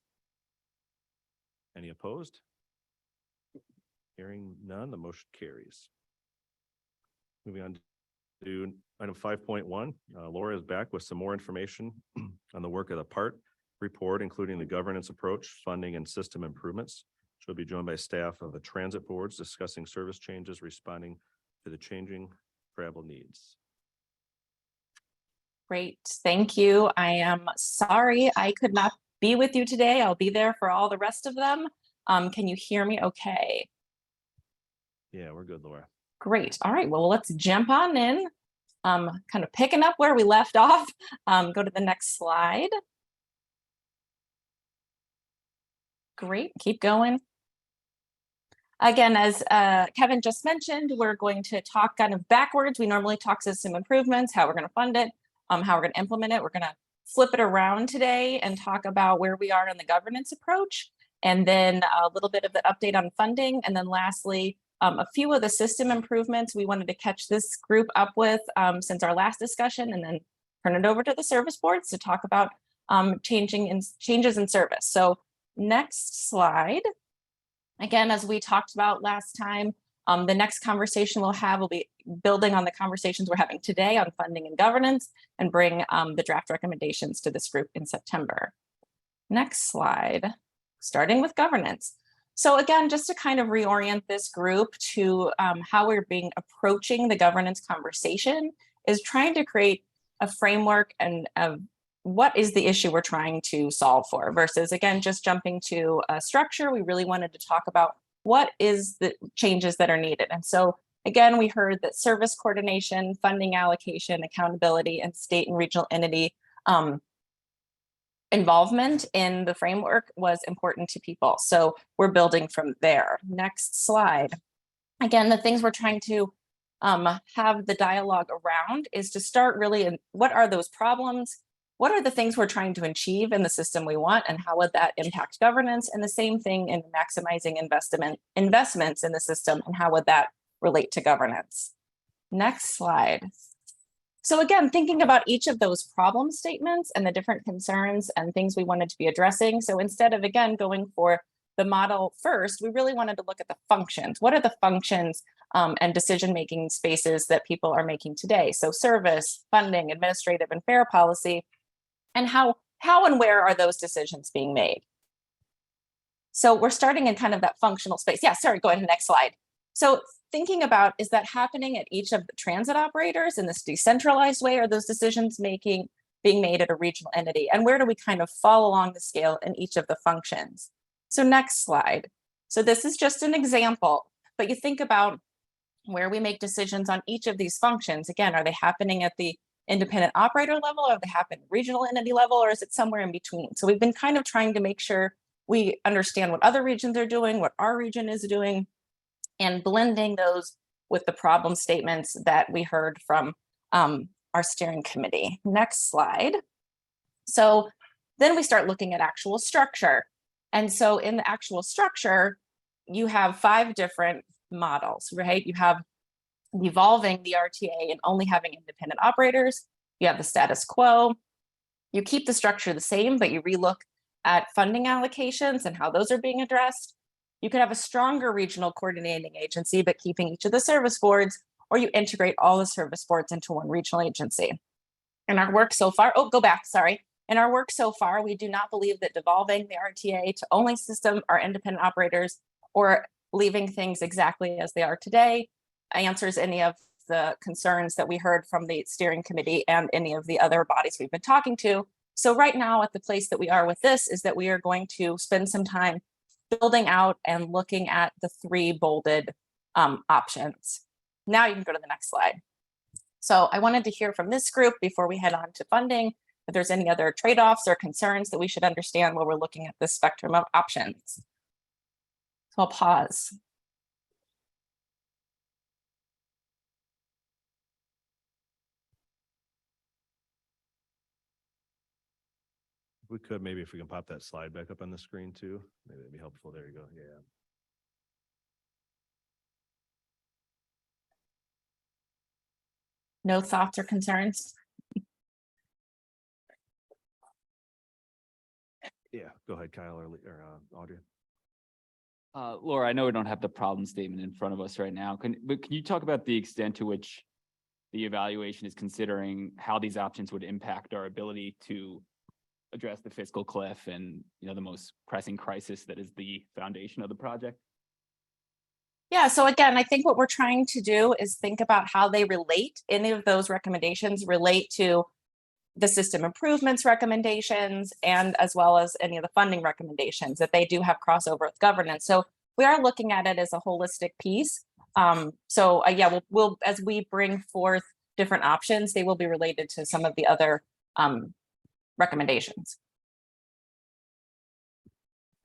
Any opposed? Hearing none, the motion carries. Moving on to item 5.1, Laura is back with some more information on the work of the PART report, including the governance approach, funding, and system improvements. She'll be joined by staff of the transit boards discussing service changes, responding to the changing travel needs. Great, thank you. I am sorry I could not be with you today. I'll be there for all the rest of them. Can you hear me okay? Yeah, we're good, Laura. Great. All right, well, let's jump on in. Kind of picking up where we left off. Go to the next slide. Great, keep going. Again, as Kevin just mentioned, we're going to talk kind of backwards. We normally talk system improvements, how we're going to fund it, how we're going to implement it. We're going to flip it around today and talk about where we are in the governance approach, and then a little bit of the update on funding. And then lastly, a few of the system improvements we wanted to catch this group up with since our last discussion, and then turn it over to the service boards to talk about changes in service. So next slide. Again, as we talked about last time, The next conversation we'll have will be building on the conversations we're having today on funding and governance and bring the draft recommendations to this group in September. Next slide, starting with governance. So again, just to kind of reorient this group to how we're approaching the governance conversation is trying to create a framework and what is the issue we're trying to solve for versus, again, just jumping to a structure. We really wanted to talk about what is the changes that are needed. And so again, we heard that service coordination, funding allocation, accountability, and state and regional entity involvement in the framework was important to people. So we're building from there. Next slide. Again, the things we're trying to have the dialogue around is to start really in what are those problems? What are the things we're trying to achieve in the system we want, and how would that impact governance? And the same thing in maximizing investments in the system, and how would that relate to governance? Next slide. So again, thinking about each of those problem statements and the different concerns and things we wanted to be addressing. So instead of, again, going for the model first, we really wanted to look at the functions. What are the functions and decision-making spaces that people are making today? So service, funding, administrative, and fair policy, and how and where are those decisions being made? So we're starting in kind of that functional space. Yeah, sorry, go ahead, next slide. So thinking about, is that happening at each of the transit operators in this decentralized way? Are those decisions being made at a regional entity? And where do we kind of fall along the scale in each of the functions? So next slide. So this is just an example, but you think about where we make decisions on each of these functions. Again, are they happening at the independent operator level? Or are they happening at regional entity level? Or is it somewhere in between? So we've been kind of trying to make sure we understand what other regions are doing, what our region is doing, and blending those with the problem statements that we heard from our steering committee. Next slide. So then we start looking at actual structure. And so in the actual structure, you have 5 different models, right? You have evolving the RTA and only having independent operators. You have the status quo. You keep the structure the same, but you relook at funding allocations and how those are being addressed. You could have a stronger regional coordinating agency, but keeping each of the service boards, or you integrate all the service boards into one regional agency. In our work so far, in our work so far, we do not believe that devolving the RTA to only system or independent operators or leaving things exactly as they are today answers any of the concerns that we heard from the steering committee and any of the other bodies we've been talking to. So right now at the place that we are with this is that we are going to spend some time building out and looking at the 3 bolded options. Now you can go to the next slide. So I wanted to hear from this group before we head on to funding, if there's any other trade-offs or concerns that we should understand while we're looking at this spectrum of options. So I'll pause. We could, maybe if we can pop that slide back up on the screen too, maybe it'd be helpful. There you go. Yeah. No thoughts or concerns? Yeah, go ahead, Kyle or Audrey. Laura, I know we don't have the problem statement in front of us right now. But can you talk about the extent to which the evaluation is considering how these options would impact our ability to address the fiscal cliff and, the most pressing crisis that is the foundation of the project? Yeah, so again, I think what we're trying to do is think about how they relate, any of those recommendations relate to the system improvements recommendations, and as well as any of the funding recommendations, that they do have crossover with governance. So we are looking at it as a holistic piece. Yeah, we'll as we bring forth different options, they will be related to some of the other recommendations.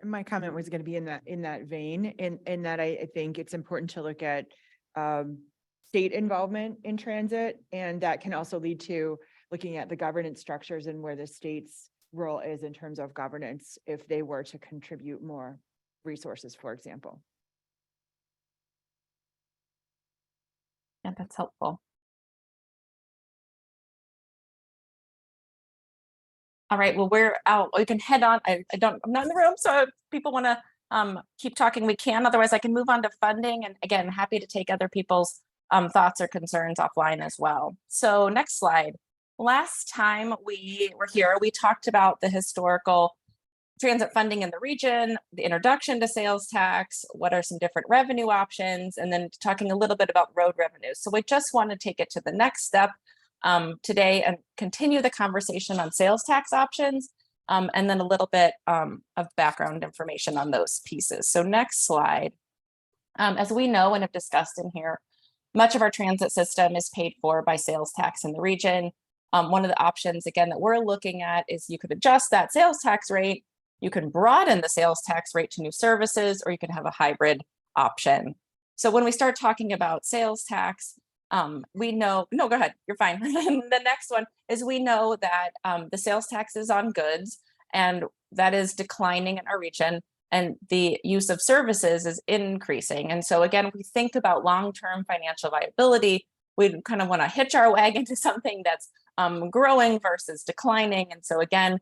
My comment was going to be in that vein, in that I think it's important to look at state involvement in transit, and that can also lead to looking at the governance structures and where the state's role is in terms of governance if they were to contribute more resources, for example. Yeah, that's helpful. All right, well, we're out. We can head on. I'm not in the room, so if people want to keep talking, we can. Otherwise, I can move on to funding. And again, happy to take other people's thoughts or concerns offline as well. So next slide. Last time we were here, we talked about the historical transit funding in the region, the introduction to sales tax, what are some different revenue options, and then talking a little bit about road revenues. So we just want to take it to the next step today and continue the conversation on sales tax options, and then a little bit of background information on those pieces. So next slide. As we know and have discussed in here, much of our transit system is paid for by sales tax in the region. One of the options, again, that we're looking at is you could adjust that sales tax rate. You can broaden the sales tax rate to new services, or you can have a hybrid option. So when we start talking about sales tax, we know, no, go ahead, you're fine. The next one is we know that the sales tax is on goods, and that is declining in our region, and the use of services is increasing. And so again, we think about long-term financial viability. We kind of want to hitch our wagon to something that's growing versus declining. And so again,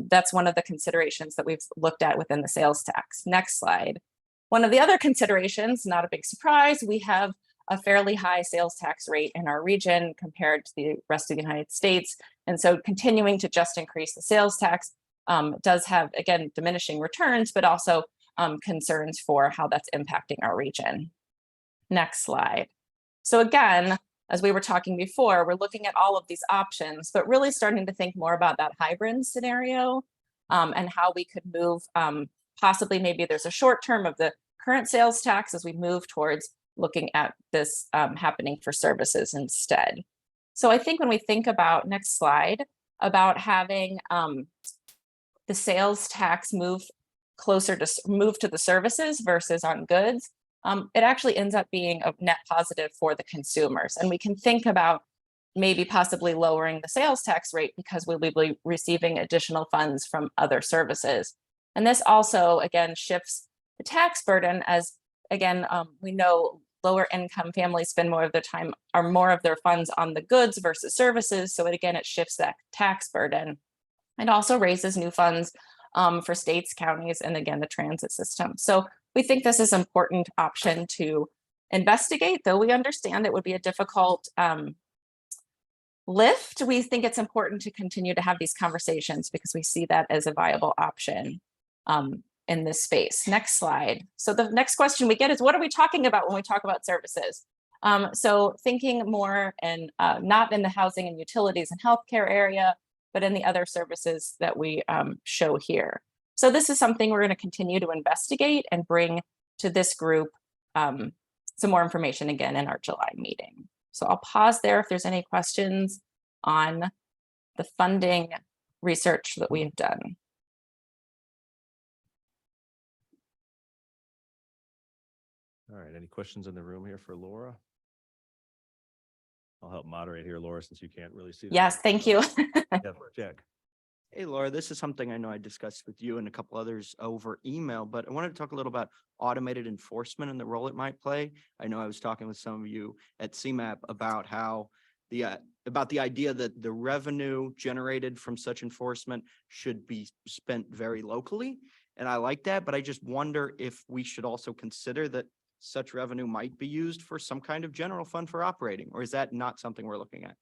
that's one of the considerations that we've looked at within the sales tax. Next slide. One of the other considerations, not a big surprise, we have a fairly high sales tax rate in our region compared to the rest of the United States. And so continuing to just increase the sales tax does have, again, diminishing returns, but also concerns for how that's impacting our region. Next slide. So again, as we were talking before, we're looking at all of these options, but really starting to think more about that hybrid scenario and how we could move, possibly maybe there's a short term of the current sales tax as we move towards looking at this happening for services instead. So I think when we think about, next slide, about having the sales tax move closer to move to the services versus on goods, it actually ends up being a net positive for the consumers. And we can think about maybe possibly lowering the sales tax rate because we'll be receiving additional funds from other services. And this also, again, shifts the tax burden as, again, we know lower income families spend more of their time or more of their funds on the goods versus services. So again, it shifts that tax burden. It also raises new funds for states, counties, and again, the transit system. So we think this is an important option to investigate, though we understand it would be a difficult lift. We think it's important to continue to have these conversations because we see that as a viable option in this space. Next slide. So the next question we get is, what are we talking about when we talk about services? So thinking more and not in the housing and utilities and healthcare area, but in the other services that we show here. So this is something we're going to continue to investigate and bring to this group some more information again in our July meeting. So I'll pause there if there's any questions on the funding research that we have done. All right, any questions in the room here for Laura? I'll help moderate here, Laura, since you can't really see. Yes, thank you. Yeah, Jack. Hey, Laura, this is something I know I discussed with you and a couple others over email, but I wanted to talk a little about automated enforcement and the role it might play. I know I was talking with some of you at CMAP about how about the idea that the revenue generated from such enforcement should be spent very locally. And I like that, but I just wonder if we should also consider that such revenue might be used for some kind of general fund for operating, or is that not something we're looking at?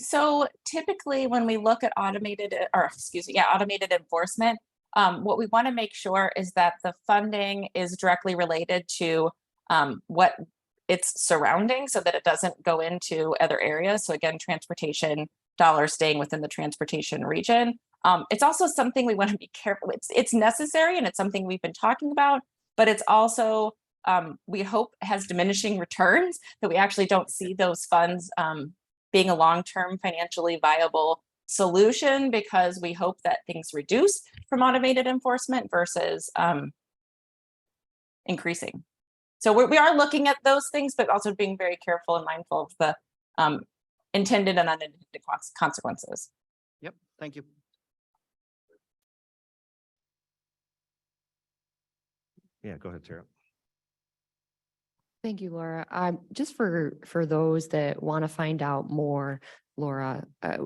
So typically when we look at automated enforcement, what we want to make sure is that the funding is directly related to what its surrounding so that it doesn't go into other areas. So again, transportation dollars staying within the transportation region. It's also something we want to be careful. It's necessary and it's something we've been talking about, but it's also, we hope has diminishing returns, that we actually don't see those funds being a long-term financially viable solution, because we hope that things reduce from automated enforcement versus increasing. So we are looking at those things, but also being very careful and mindful of the intended and unintended consequences. Yep, thank you. Yeah, go ahead, Tara. Thank you, Laura. Just for those that want to find out more, Laura,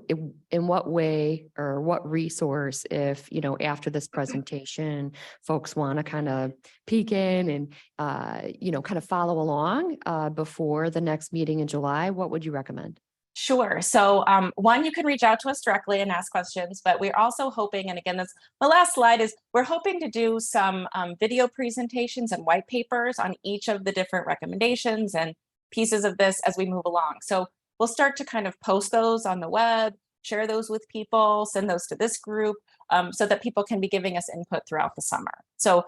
in what way or what resource, if, after this presentation, folks want to kind of peek in and, kind of follow along before the next meeting in July, what would you recommend? Sure. So one, you can reach out to us directly and ask questions, but we're also hoping, and again, that's the last slide, is we're hoping to do some video presentations and white papers on each of the different recommendations and pieces of this as we move along. So we'll start to kind of post those on the web, share those with people, send those to this group so that people can be giving us input throughout the summer. So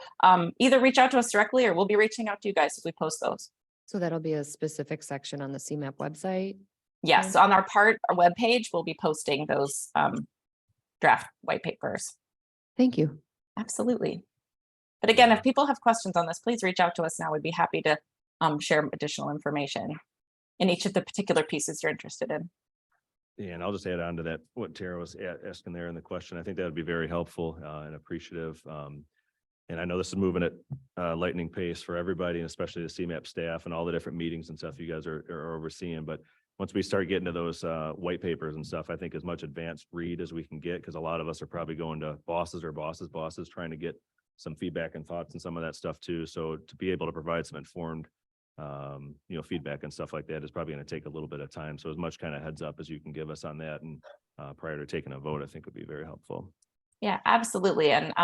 either reach out to us directly or we'll be reaching out to you guys as we post those. So that'll be a specific section on the CMAP website? Yes, on our webpage, we'll be posting those draft white papers. Thank you. Absolutely. But again, if people have questions on this, please reach out to us now. We'd be happy to share additional information in each of the particular pieces you're interested in. Yeah, and I'll just add on to that, what Tara was asking there in the question. I think that would be very helpful and appreciative. And I know this is moving at lightning pace for everybody, and especially the CMAP staff and all the different meetings and stuff you guys are overseeing. But once we start getting to those white papers and stuff, I think as much advanced read as we can get, because a lot of us are probably going to bosses trying to get some feedback and thoughts and some of that stuff too. So to be able to provide some informed, feedback and stuff like that is probably going to take a little bit of time. So as much kind of heads up as you can give us on that and prior to taking a vote, I think would be very helpful. Yeah, absolutely. And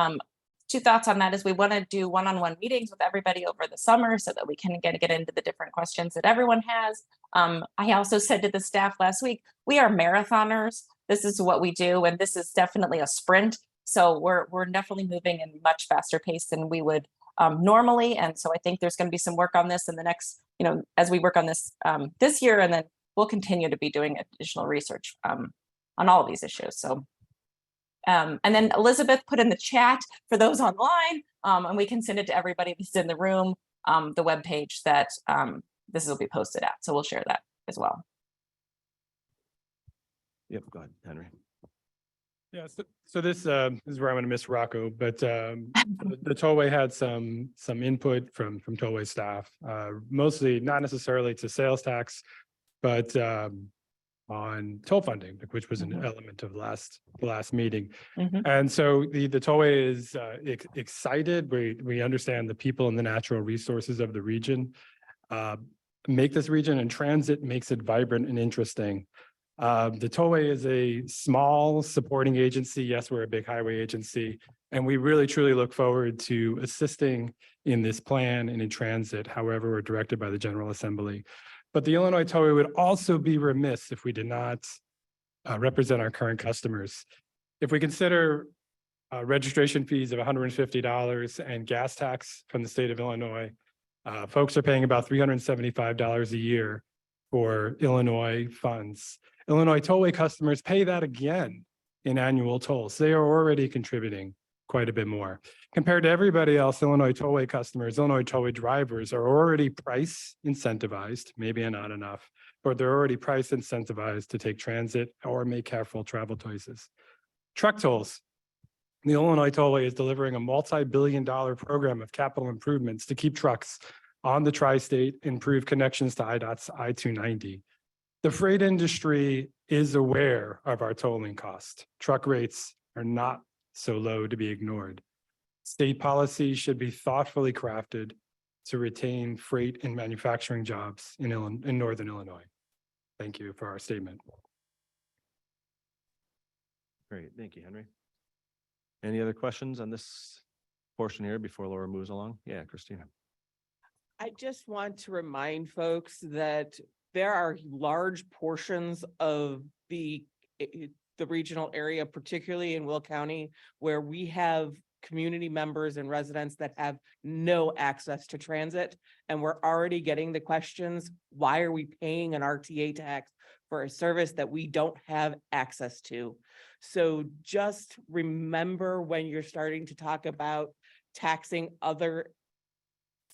two thoughts on that is we want to do one-on-one meetings with everybody over the summer so that we can get into the different questions that everyone has. I also said to the staff last week, we are marathoners. This is what we do, and this is definitely a sprint. So we're definitely moving in much faster pace than we would normally. And so I think there's going to be some work on this in the next, as we work on this this year, and then we'll continue to be doing additional research on all of these issues. So. And then Elizabeth put in the chat for those online, and we can send it to everybody that's in the room, the webpage that this will be posted at. So we'll share that as well. Yep, go ahead, Henry. Yeah, so this is where I'm going to miss Rocco, but the tollway had some input from tollway staff, mostly not necessarily to sales tax, but on toll funding, which was an element of the last meeting. And so the tollway is excited. We understand the people and the natural resources of the region make this region, and transit makes it vibrant and interesting. The tollway is a small supporting agency. Yes, we're a big highway agency, and we really truly look forward to assisting in this plan and in transit, however we're directed by the General Assembly. But the Illinois Tollway would also be remiss if we did not represent our current customers. If we consider registration fees of $150 and gas tax from the state of Illinois, folks are paying about $375 a year for Illinois funds. Illinois Tollway customers pay that again in annual tolls. They are already contributing quite a bit more. Compared to everybody else, Illinois Tollway customers, Illinois Tollway drivers are already price incentivized, maybe not enough, but they're already price incentivized to take transit or make careful travel choices. Truck tolls. The Illinois Tollway is delivering a multi-billion-dollar program of capital improvements to keep trucks on the tri-state, improve connections to IDOT's I-290. The freight industry is aware of our tolling cost. Truck rates are not so low to be ignored. State policy should be thoughtfully crafted to retain freight and manufacturing jobs in Northern Illinois. Thank you for our statement. Great, thank you, Henry. Any other questions on this portion here before Laura moves along? Yeah, Christina. I just want to remind folks that there are large portions of the regional area, particularly in Will County, where we have community members and residents that have no access to transit. And we're already getting the questions, why are we paying an RTA tax for a service that we don't have access to? So just remember when you're starting to talk about taxing other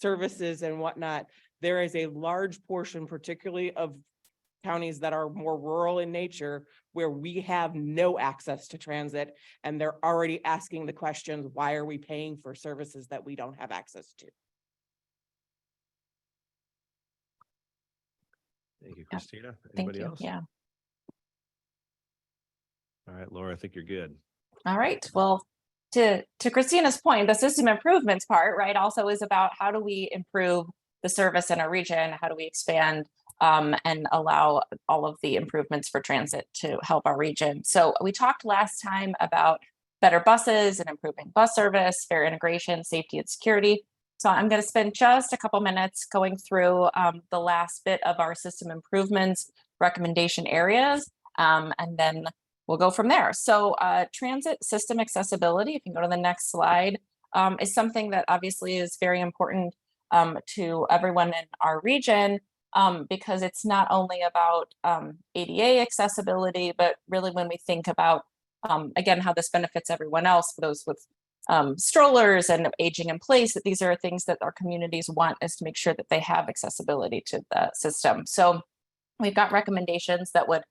services and whatnot, there is a large portion, particularly of counties that are more rural in nature, where we have no access to transit, and they're already asking the questions, why are we paying for services that we don't have access to? Thank you, Yeah. Christina. Thank Anybody you. else? Yeah. All right, Laura, I think you're good. All right. Well, to Christina's point, the system improvements part, right, also is about how do we improve the service in our region? How do we expand and allow all of the improvements for transit to help our region? So we talked last time about better buses and improving bus service, fare integration, safety and security. So I'm going to spend just a couple minutes going through the last bit of our system improvements recommendation areas, and then we'll go from there. So transit system accessibility, if you can go to the next slide, is something that obviously is very important to everyone in our region, because it's not only about ADA accessibility, but really when we think about, again, how this benefits everyone else, those with strollers and aging in place, that these are things that our communities want, is to make sure that they have accessibility to the system. So we've got recommendations that would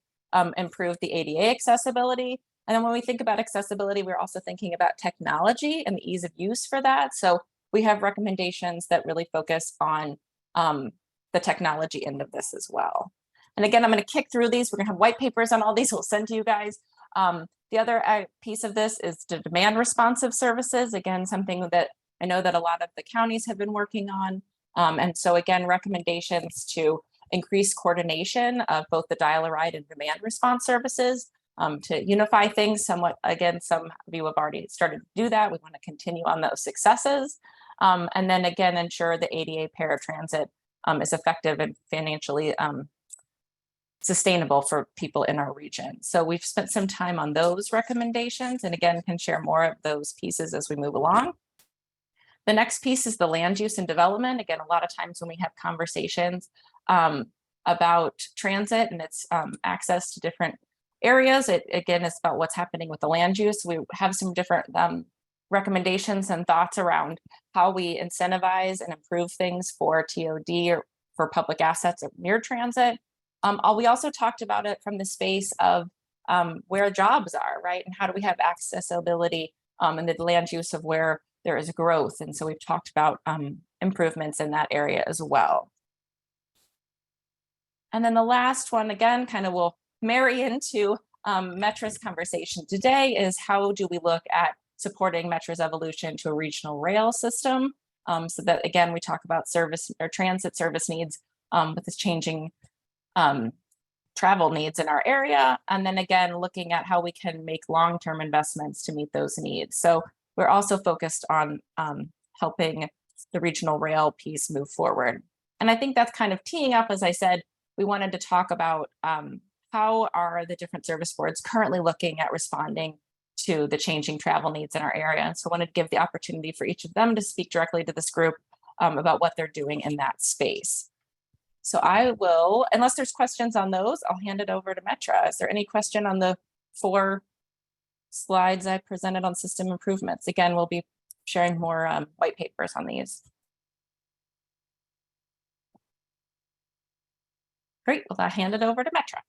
improve the ADA accessibility. And then when we think about accessibility, we're also thinking about technology and the ease of use for that. So we have recommendations that really focus on the technology end of this as well. And again, I'm going to kick through these. We're going to have white papers on all these we'll send to you guys. The other piece of this is the demand responsive services. Again, something that I know that a lot of the counties have been working on. And so again, recommendations to increase coordination of both the dial-a-ride and demand response services to unify things somewhat. Again, some of you have already started to do that. We want to continue on those successes. And then again, ensure the ADA paratransit is effective and financially sustainable for people in our region. So we've spent some time on those recommendations, and again, can share more of those pieces as we move along. The next piece is the land use and development. Again, a lot of times when we have conversations about transit and its access to different areas, it again is about what's happening with the land use. We have some different recommendations and thoughts around how we incentivize and improve things for TOD or for public assets near transit. We also talked about it from the space of where jobs are, right? And how do we have accessibility and the land use of where there is growth. And so we've talked about improvements in that area as well. And then the last one, again, kind of will marry into Metra's conversation today, is how do we look at supporting Metra's evolution to a regional rail system? So that, again, we talk about service or transit service needs with this changing travel needs in our area. And then again, looking at how we can make long-term investments to meet those needs. So we're also focused on helping the regional rail piece move forward. And I think that's kind of teeing up, as I said, we wanted to talk about how are the different service boards currently looking at responding to the changing travel needs in our area. And so I wanted to give the opportunity for each of them to speak directly to this group about what they're doing in that space. So I will, unless there's questions on those, I'll hand it over to Metra. Is there any question on the 4 slides I presented on system improvements? Again, we'll be sharing more white papers on these. Great, well, I'll hand it over to Metra.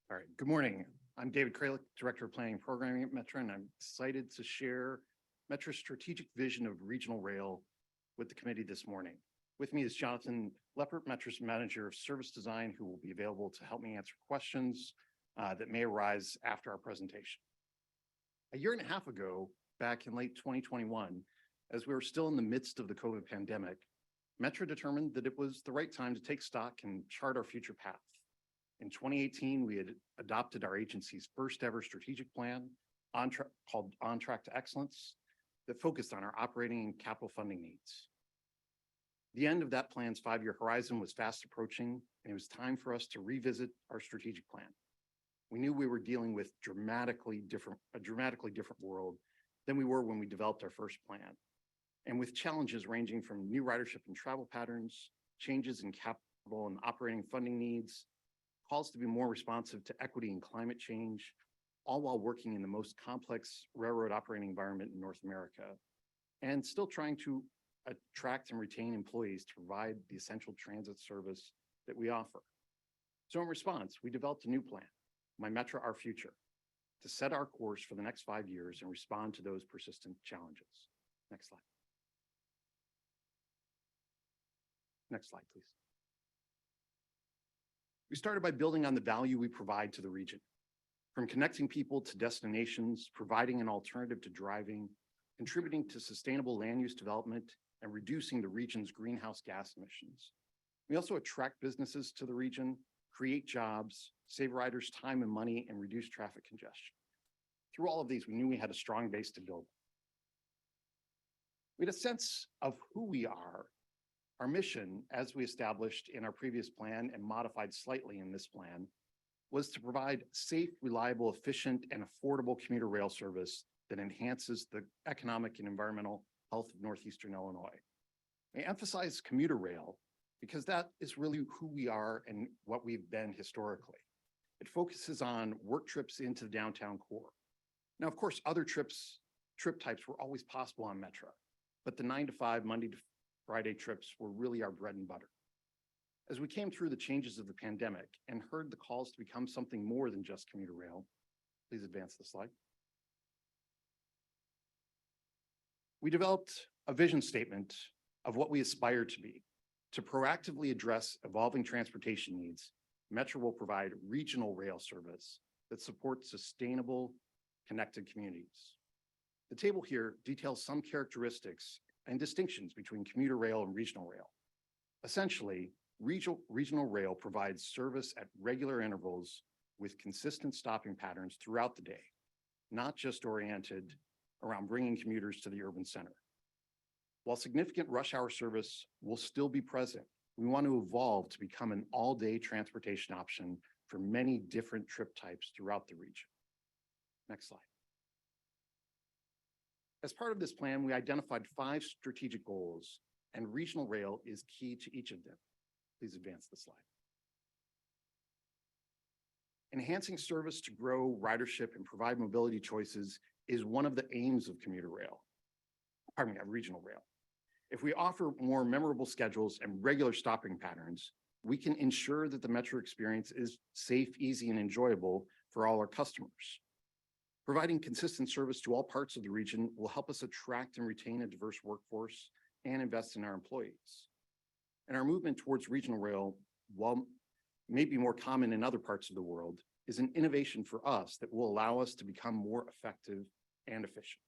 All right, good morning. I'm David Kralik, Director of Planning and Programming at Metra, and I'm excited to share Metra's strategic vision of regional rail with the committee this morning. With me is Jonathan Leppert, Metra's Manager of Service Design, who will be available to help me answer questions that may arise after our presentation. A year and a half ago, back in late 2021, as we were still in the midst of the COVID pandemic, Metra determined that it was the right time to take stock and chart our future path. In 2018, we had adopted our agency's first ever strategic plan called On Track to Excellence that focused on our operating and capital funding needs. The end of that plan's 5-year horizon was fast approaching, and it was time for us to revisit our strategic plan. We knew we were dealing with a dramatically different world than we were when we developed our first plan, and with challenges ranging from new ridership and travel patterns, changes in capital and operating funding needs, calls to be more responsive to equity and climate change, all while working in the most complex railroad operating environment in North America, and still trying to attract and retain employees to provide the essential transit service that we offer. So in response, we developed a new plan, My Metra, Our Future, to set our course for the next 5 years and respond to those persistent challenges. Next slide. Next slide, please. We started by building on the value we provide to the region. From connecting people to destinations, providing an alternative to driving, contributing to sustainable land use development, and reducing the region's greenhouse gas emissions. We also attract businesses to the region, create jobs, save riders time and money, and reduce traffic congestion. Through all of these, we knew we had a strong base to build. We had a sense of who we are. Our mission, as we established in our previous plan and modified slightly in this plan, was to provide safe, reliable, efficient, and affordable commuter rail service that enhances the economic and environmental health of Northeastern Illinois. I emphasize commuter rail because that is really who we are and what we've been historically. It focuses on work trips into the downtown core. Now, of course, other trip types were always possible on Metra, but the 9 to 5, Monday to Friday trips were really our bread and butter. As we came through the changes of the pandemic and heard the calls to become something more than just commuter rail, please advance the slide. We developed a vision statement of what we aspire to be. To proactively address evolving transportation needs, Metra will provide regional rail service that supports sustainable, connected communities. The table here details some characteristics and distinctions between commuter rail and regional rail. Essentially, regional rail provides service at regular intervals with consistent stopping patterns throughout the day, not just oriented around bringing commuters to the urban center. While significant rush hour service will still be present, we want to evolve to become an all-day transportation option for many different trip types throughout the region. Next slide. As part of this plan, we identified 5 strategic goals, and regional rail is key to each of them. Please advance the slide. Enhancing service to grow ridership and provide mobility choices is one of the aims of commuter rail, regional rail. If we offer more memorable schedules and regular stopping patterns, we can ensure that the Metro experience is safe, easy, and enjoyable for all our customers. Providing consistent service to all parts of the region will help us attract and retain a diverse workforce and invest in our employees. And our movement towards regional rail, while maybe more common in other parts of the world, is an innovation for us that will allow us to become more effective and efficient.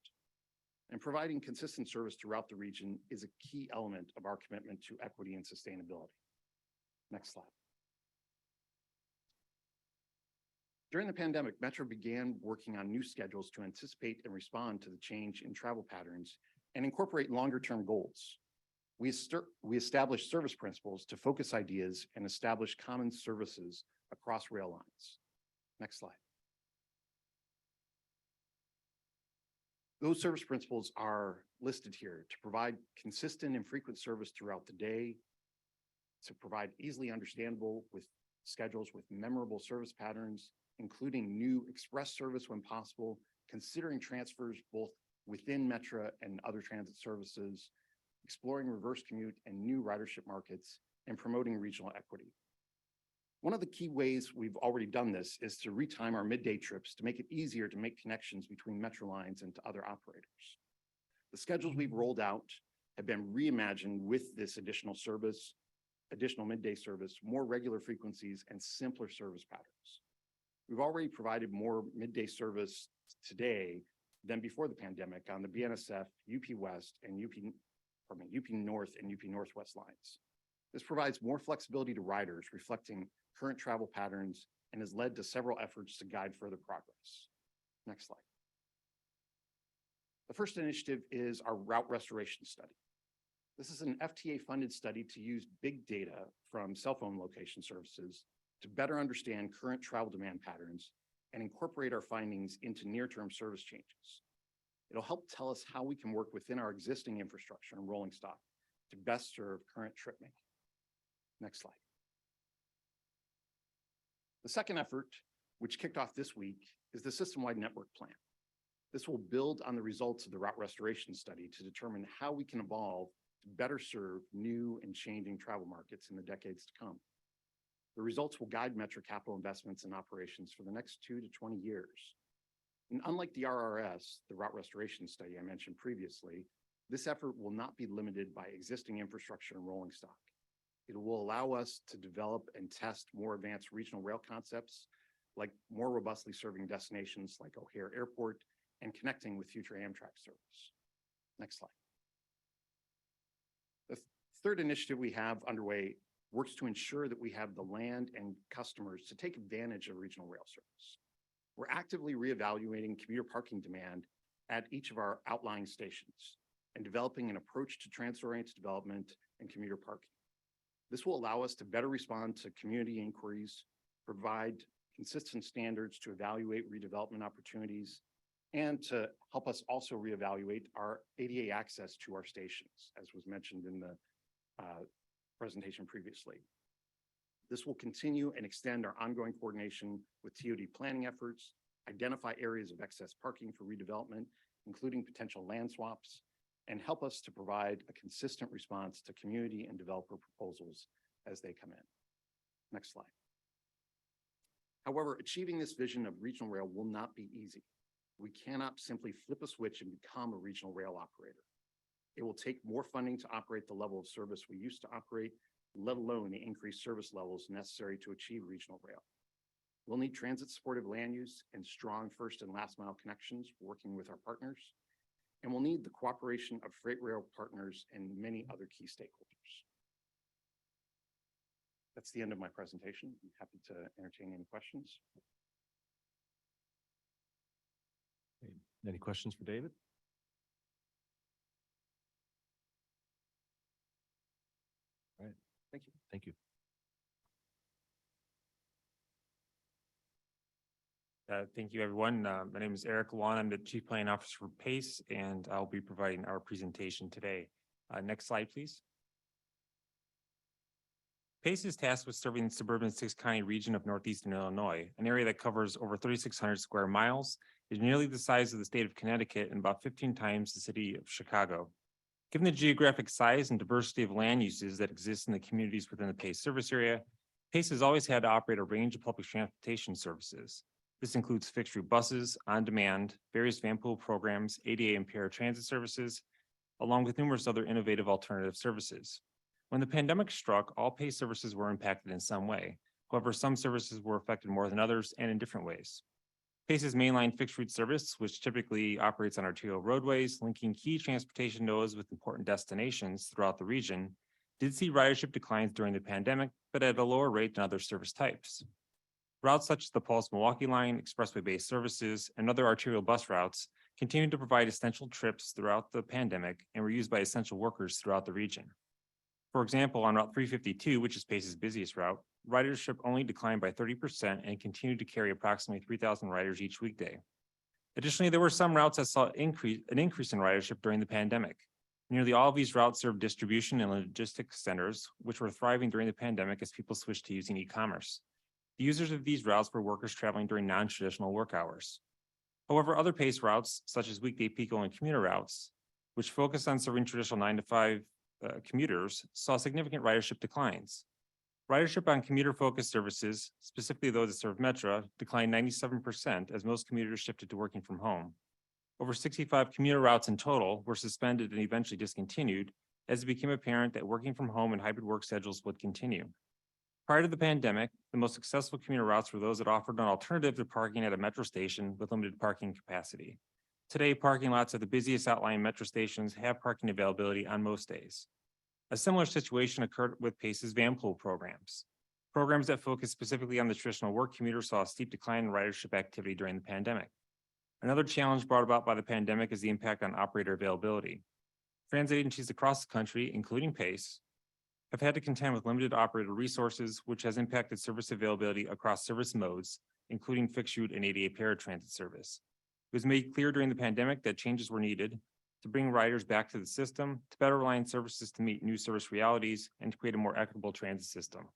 And providing consistent service throughout the region is a key element of our commitment to equity and sustainability. Next slide. During the pandemic, Metro began working on new schedules to anticipate and respond to the change in travel patterns and incorporate longer-term goals. We established service principles to focus ideas and establish common services across rail lines. Next slide. Those service principles are listed here to provide consistent and frequent service throughout the day, to provide easily understandable schedules with memorable service patterns, including new express service when possible, considering transfers both within Metra and other transit services, exploring reverse commute and new ridership markets, and promoting regional equity. One of the key ways we've already done this is to retime our midday trips to make it easier to make connections between Metro lines and to other operators. The schedules we've rolled out have been reimagined with this additional service, additional midday service, more regular frequencies, and simpler service patterns. We've already provided more midday service today than before the pandemic on the BNSF, UP West, and UP North and UP Northwest lines. This provides more flexibility to riders, reflecting current travel patterns, and has led to several efforts to guide further progress. Next slide. The first initiative is our route restoration study. This is an FTA-funded study to use big data from cell phone location services to better understand current travel demand patterns and incorporate our findings into near-term service changes. It'll help tell us how we can work within our existing infrastructure and rolling stock to best serve current trip making. Next slide. The second effort, which kicked off this week, is the system-wide network plan. This will build on the results of the route restoration study to determine how we can evolve to better serve new and changing travel markets in the decades to come. The results will guide Metro capital investments and operations for the next 2 to 20 years. And unlike the RRS, the route restoration study I mentioned previously, this effort will not be limited by existing infrastructure and rolling stock. It will allow us to develop and test more advanced regional rail concepts, like more robustly serving destinations like O'Hare Airport and connecting with future Amtrak service. Next slide. The third initiative we have underway works to ensure that we have the land and customers to take advantage of regional rail service. We're actively reevaluating commuter parking demand at each of our outlying stations and developing an approach to transit-oriented development and commuter parking. This will allow us to better respond to community inquiries, provide consistent standards to evaluate redevelopment opportunities, and to help us also reevaluate our ADA access to our stations, as was mentioned in the presentation previously. This will continue and extend our ongoing coordination with TOD planning efforts, identify areas of excess parking for redevelopment, including potential land swaps, and help us to provide a consistent response to community and developer proposals as they come in. Next slide. However, achieving this vision of regional rail will not be easy. We cannot simply flip a switch and become a regional rail operator. It will take more funding to operate the level of service we used to operate, let alone the increased service levels necessary to achieve regional rail. We'll need transit supportive land use and strong first and last mile connections working with our partners. And we'll need the cooperation of freight rail partners and many other key stakeholders. That's the end of my presentation. I'm happy to entertain any questions. Any questions for David? All right, Thank you. thank you. Thank you, everyone. My name is Eric Lawn. I'm the Chief Planning Officer for PACE, and I'll be providing our presentation today. Next slide, please. PACE is tasked with serving the suburban six-county region of northeastern Illinois, an area that covers over 3,600 square miles, is nearly the size of the state of Connecticut and about 15 times the city of Chicago. Given the geographic size and diversity of land uses that exist in the communities within the PACE service area, PACE has always had to operate a range of public transportation services. This includes fixed route buses, on-demand, various van pool programs, ADA and paratransit services, along with numerous other innovative alternative services. When the pandemic struck, all PACE services were impacted in some way. However, some services were affected more than others and in different ways. PACE's mainline fixed route service, which typically operates on arterial roadways, linking key transportation nodes with important destinations throughout the region, did see ridership declines during the pandemic, but at a lower rate than other service types. Routes such as the Pulse-Milwaukee line, expressway-based services, and other arterial bus routes continued to provide essential trips throughout the pandemic and were used by essential workers throughout the region. For example, on Route 352, which is PACE's busiest route, ridership only declined by 30% and continued to carry approximately 3,000 riders each weekday. Additionally, there were some routes that saw an increase in ridership during the pandemic. Nearly all of these routes served distribution and logistics centers, which were thriving during the pandemic as people switched to using e-commerce. The users of these routes were workers traveling during non-traditional work hours. However, other PACE routes, such as weekday PICO and commuter routes, which focus on serving traditional 9-to-5 commuters, saw significant ridership declines. Ridership on commuter-focused services, specifically those that serve Metro, declined 97% as most commuters shifted to working from home. Over 65 commuter routes in total were suspended and eventually discontinued as it became apparent that working from home and hybrid work schedules would continue. Prior to the pandemic, the most successful commuter routes were those that offered an alternative to parking at a Metro station with limited parking capacity. Today, parking lots at the busiest outlying Metro stations have parking availability on most days. A similar situation occurred with PACE's van pool programs. Programs that focus specifically on the traditional work commuter saw a steep decline in ridership activity during the pandemic. Another challenge brought about by the pandemic is the impact on operator availability. Transit agencies across the country, including PACE, have had to contend with limited operator resources, which has impacted service availability across service modes, including fixed route and ADA paratransit service. It was made clear during the pandemic that changes were needed to bring riders back to the system, to better align services to meet new service realities, and to create a more equitable transit system.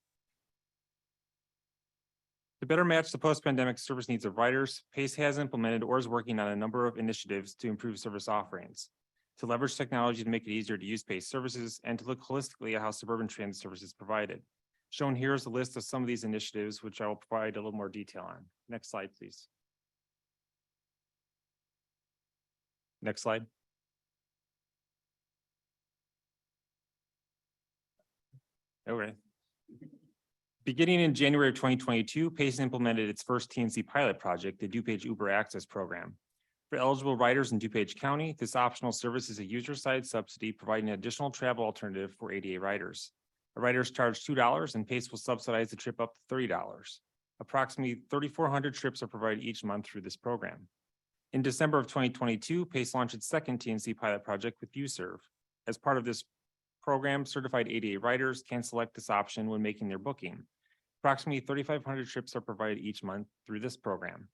To better match the post-pandemic service needs of riders, PACE has implemented or is working on a number of initiatives to improve service offerings, to leverage technology to make it easier to use PACE services, and to look holistically at how suburban transit service is provided. Shown here is a list of some of these initiatives, which I will provide a little more detail on. Next slide, please. Next slide. Okay, Beginning in January of 2022, Pace implemented its first TNC pilot project, the DuPage Uber Access Program. For eligible riders in DuPage County, this optional service is a user-side subsidy providing an additional travel alternative for ADA riders. The riders charge $2 and Pace will subsidize the trip up to $30. Approximately 3,400 trips are provided each month through this program. In December of 2022, Pace launched its second TNC pilot project with UServe. As part of this program, certified ADA riders can select this option when making their booking. Approximately 3,500 trips are provided each month through this program.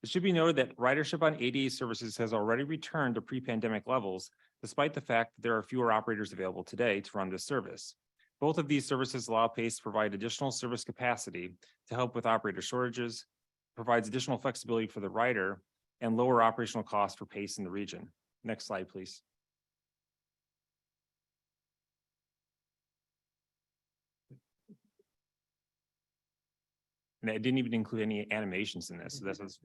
It should be noted that ridership on ADA services has already returned to pre-pandemic levels, despite the fact that there are fewer operators available today to run this service. Both of these services allow Pace to provide additional service capacity to help with operator shortages, provides additional flexibility for the rider, and lower operational costs for Pace in the region. Next slide, please. And I didn't even include any animations in this. So this is.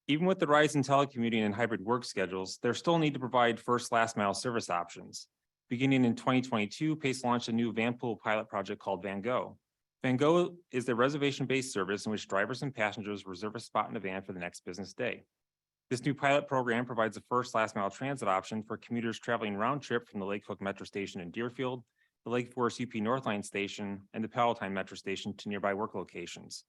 Even with the rise in telecommuting and hybrid work schedules, there still need to provide first last mile service options. Beginning in 2022, Pace launched a new van pool pilot project called Van Go. Van Go is the reservation-based service in which drivers and passengers reserve a spot in a van for the next business day. This new pilot program provides a first last mile transit option for commuters traveling round trip from the Lake Hook Metro Station in Deerfield, the Lake Forest UP Northline Station, and the Palatine Metro Station to nearby work locations.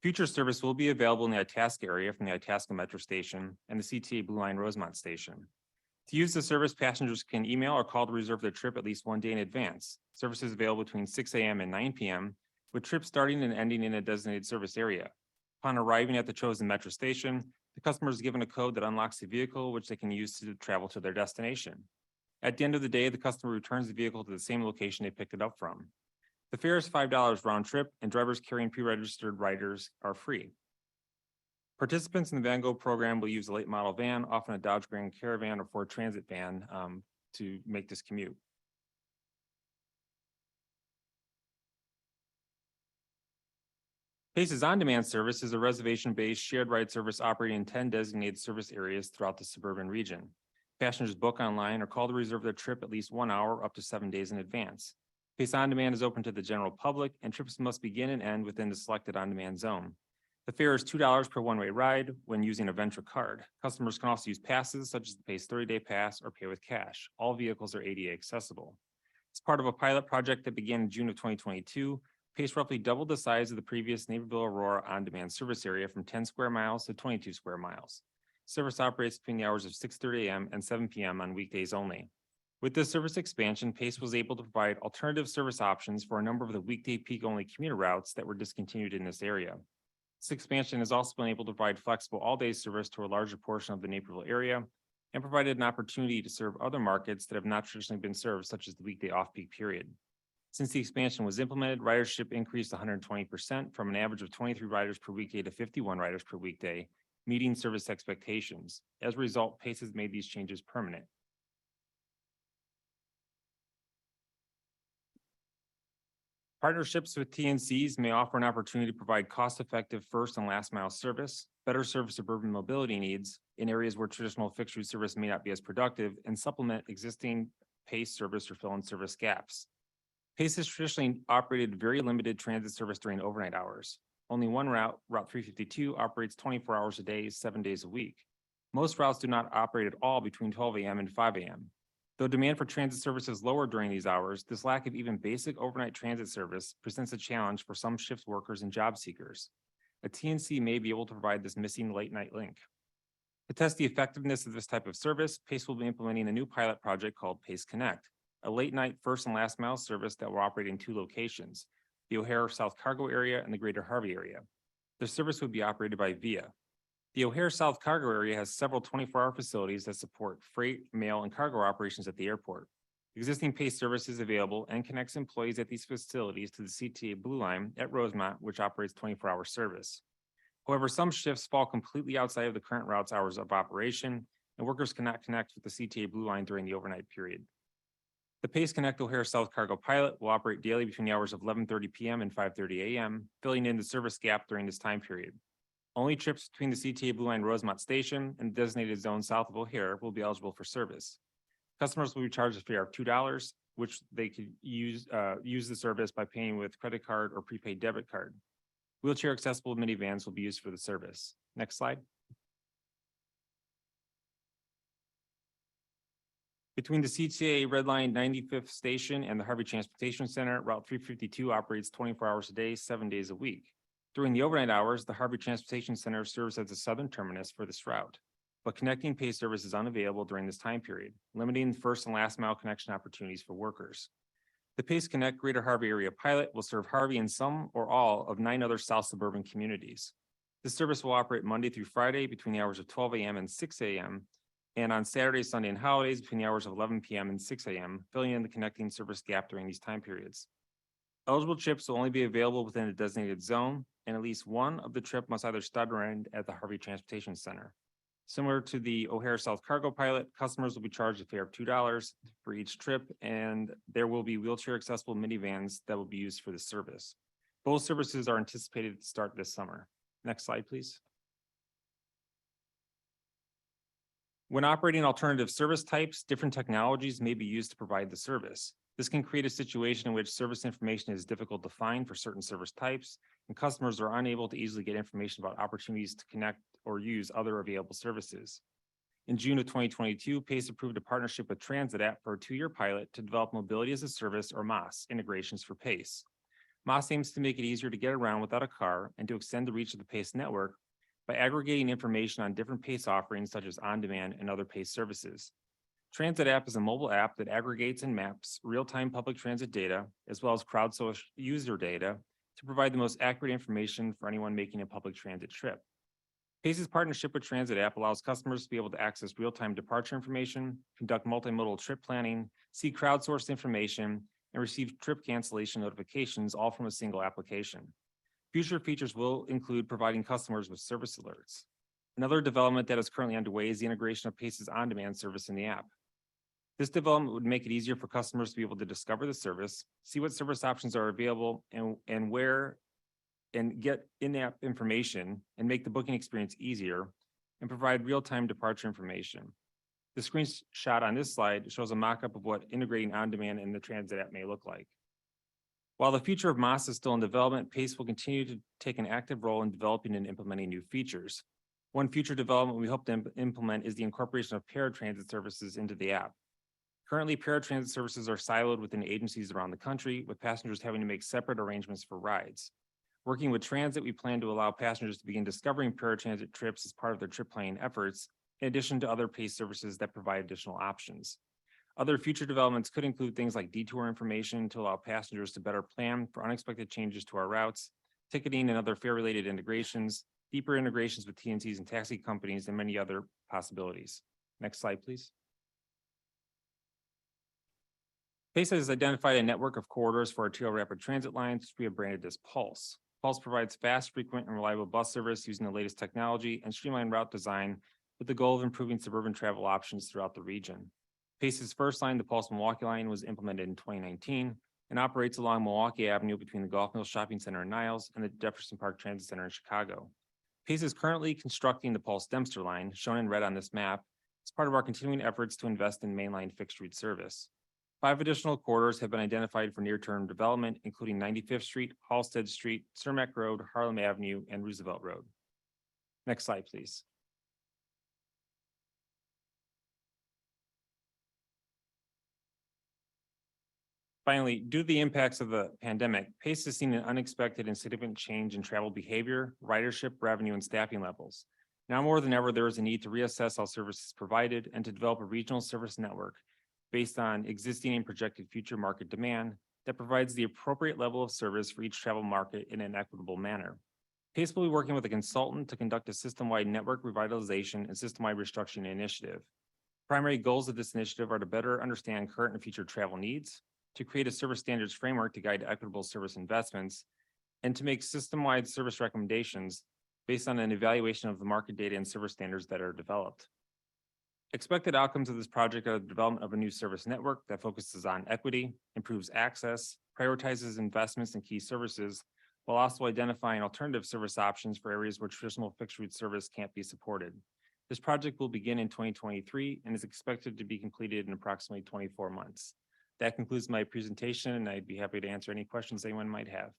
Future service will be available in the Itasca area from the Itasca Metro Station and the CTA Blue Line Rosemont Station. To use the service, passengers can email or call to reserve their trip at least one day in advance. Service is available between 6 a.m. and 9 p.m., with trips starting and ending in a designated service area. Upon arriving at the chosen metro station, the customer is given a code that unlocks the vehicle, which they can use to travel to their destination. At the end of the day, the customer returns the vehicle to the same location they picked it up from. The fare is $5 round trip, and drivers carrying pre-registered riders are free. Participants in the Van Go program will use a late model van, often a Dodge Grand Caravan or Ford Transit van, to make this commute. Pace's on-demand service is a reservation-based shared ride service operating in 10 designated service areas throughout the suburban region. Passengers book online or call to reserve their trip at least 1 hour up to 7 days in advance. Pace On-Demand is open to the general public and trips must begin and end within the selected on-demand zone. The fare is $2 per one-way ride when using a Ventra card. Customers can also use passes such as the Pace 30-day pass or pay with cash. All vehicles are ADA accessible. As part of a pilot project that began in June of 2022, Pace roughly doubled the size of the previous Naperville Aurora on-demand service area from 10 square miles to 22 square miles. Service operates between the hours of 6:30 a.m. and 7 p.m. on weekdays only. With this service expansion, Pace was able to provide alternative service options for a number of the weekday peak-only commuter routes that were discontinued in this area. This expansion has also been able to provide flexible all-day service to a larger portion of the Naperville area and provided an opportunity to serve other markets that have not traditionally been served, such as the weekday off-peak period. Since the expansion was implemented, ridership increased 120% from an average of 23 riders per weekday to 51 riders per weekday, meeting service expectations. As a result, Pace has made these changes permanent. Partnerships with TNCs may offer an opportunity to provide cost-effective first and last mile service, better serve suburban mobility needs in areas where traditional fixed route service may not be as productive, and supplement existing Pace service or fill in service gaps. Pace has traditionally operated very limited transit service during overnight hours. Only one route, Route 352, operates 24 hours a day, 7 days a week. Most routes do not operate at all between 12 a.m. and 5 a.m. Though demand for transit service is lower during these hours, this lack of even basic overnight transit service presents a challenge for some shift workers and job seekers. A TNC may be able to provide this missing late night link. To test the effectiveness of this type of service, Pace will be implementing a new pilot project called Pace Connect, a late night first and last mile service that will operate in 2 locations, the O'Hare South Cargo area and the Greater Harvey area. The service would be operated by VIA. The O'Hare South Cargo area has several 24-hour facilities that support freight, mail, and cargo operations at the airport. Existing Pace service is available and connects employees at these facilities to the CTA Blue Line at Rosemont, which operates 24-hour service. However, some shifts fall completely outside of the current route's hours of operation, and workers cannot connect with the CTA Blue Line during the overnight period. The Pace Connect O'Hare South Cargo pilot will operate daily between the hours of 11:30 p.m. and 5:30 a.m., filling in the service gap during this time period. Only trips between the CTA Blue Line Rosemont Station and the designated zone south of O'Hare will be eligible for service. Customers will be charged a fare of $2, which they could use the service by paying with credit card or prepaid debit card. Wheelchair accessible minivans will be used for the service. Next slide. Between the CTA Red Line 95th Station and the Harvey Transportation Center, Route 352 operates 24 hours a day, 7 days a week. During the overnight hours, the Harvey Transportation Center serves as the southern terminus for this route, but connecting pay service is unavailable during this time period, limiting first and last mile connection opportunities for workers. The Pace Connect Greater Harvey Area pilot will serve Harvey and some or all of 9 other south suburban communities. This service will operate Monday through Friday between the hours of 12 a.m. and 6 a.m. and on Saturday, Sunday, and holidays between the hours of 11 p.m. and 6 a.m., filling in the connecting service gap during these time periods. Eligible trips will only be available within a designated zone, and at least one of the trip must either start or end at the Harvey Transportation Center. Similar to the O'Hare South Cargo pilot, customers will be charged a fare of $2 for each trip, and there will be wheelchair accessible minivans that will be used for the service. Both services are anticipated to start this summer. Next slide, please. When operating alternative service types, different technologies may be used to provide the service. This can create a situation in which service information is difficult to find for certain service types, and customers are unable to easily get information about opportunities to connect or use other available services. In June of 2022, PACE approved a partnership with Transit App for a 2-year pilot to develop Mobility as a Service, or MaaS, integrations for PACE. MaaS aims to make it easier to get around without a car and to extend the reach of the PACE network by aggregating information on different PACE offerings such as on-demand and other PACE services. Transit App is a mobile app that aggregates and maps real-time public transit data, as well as crowdsourced user data, to provide the most accurate information for anyone making a public transit trip. PACE's partnership with Transit App allows customers to be able to access real-time departure information, conduct multimodal trip planning, see crowdsourced information, and receive trip cancellation notifications, all from a single application. Future features will include providing customers with service alerts. Another development that is currently underway is the integration of PACE's on-demand service in the app. This development would make it easier for customers to be able to discover the service, see what service options are available and where, and get in-app information and make the booking experience easier and provide real-time departure information. The screenshot on this slide shows a mock-up of what integrating on-demand in the Transit App may look like. While the future of MaaS is still in development, PACE will continue to take an active role in developing and implementing new features. One future development we hope to implement is the incorporation of paratransit services into the app. Currently, paratransit services are siloed within agencies around the country, with passengers having to make separate arrangements for rides. Working with Transit, we plan to allow passengers to begin discovering paratransit trips as part of their trip planning efforts, in addition to other PACE services that provide additional options. Other future developments could include things like detour information to allow passengers to better plan for unexpected changes to our routes, ticketing and other fare-related integrations, deeper integrations with TNCs and taxi companies, and many other possibilities. Next slide, please. PACE has identified a network of corridors for arterial rapid transit lines, which we have branded as Pulse. Pulse provides fast, frequent, and reliable bus service using the latest technology and streamlined route design with the goal of improving suburban travel options throughout the region. PACE's first line, the Pulse Milwaukee line, was implemented in 2019 and operates along Milwaukee Avenue between the Golf Mills Shopping Center in Niles and the Jefferson Park Transit Center in Chicago. PACE is currently constructing the Pulse Dempster line, shown in red on this map, as part of our continuing efforts to invest in mainline fixed route service. 5 additional corridors have been identified for near-term development, including 95th Street, Halsted Street, Cermak Road, Harlem Avenue, and Roosevelt Road. Next slide, please. Finally, due to the impacts of the pandemic, PACE has seen an unexpected and significant change in travel behavior, ridership, revenue, and staffing levels. Now more than ever, there is a need to reassess how services provided and to develop a regional service network based on existing and projected future market demand that provides the appropriate level of service for each travel market in an equitable manner. PACE will be working with a consultant to conduct a system-wide network revitalization and system-wide restructuring initiative. Primary goals of this initiative are to better understand current and future travel needs, to create a service standards framework to guide equitable service investments, and to make system-wide service recommendations based on an evaluation of the market data and service standards that are developed. Expected outcomes of this project are the development of a new service network that focuses on equity, improves access, prioritizes investments in key services, while also identifying alternative service options for areas where traditional fixed route service can't be supported. This project will begin in 2023 and is expected to be completed in approximately 24 months. That concludes my presentation, and I'd be happy to answer any questions anyone might have.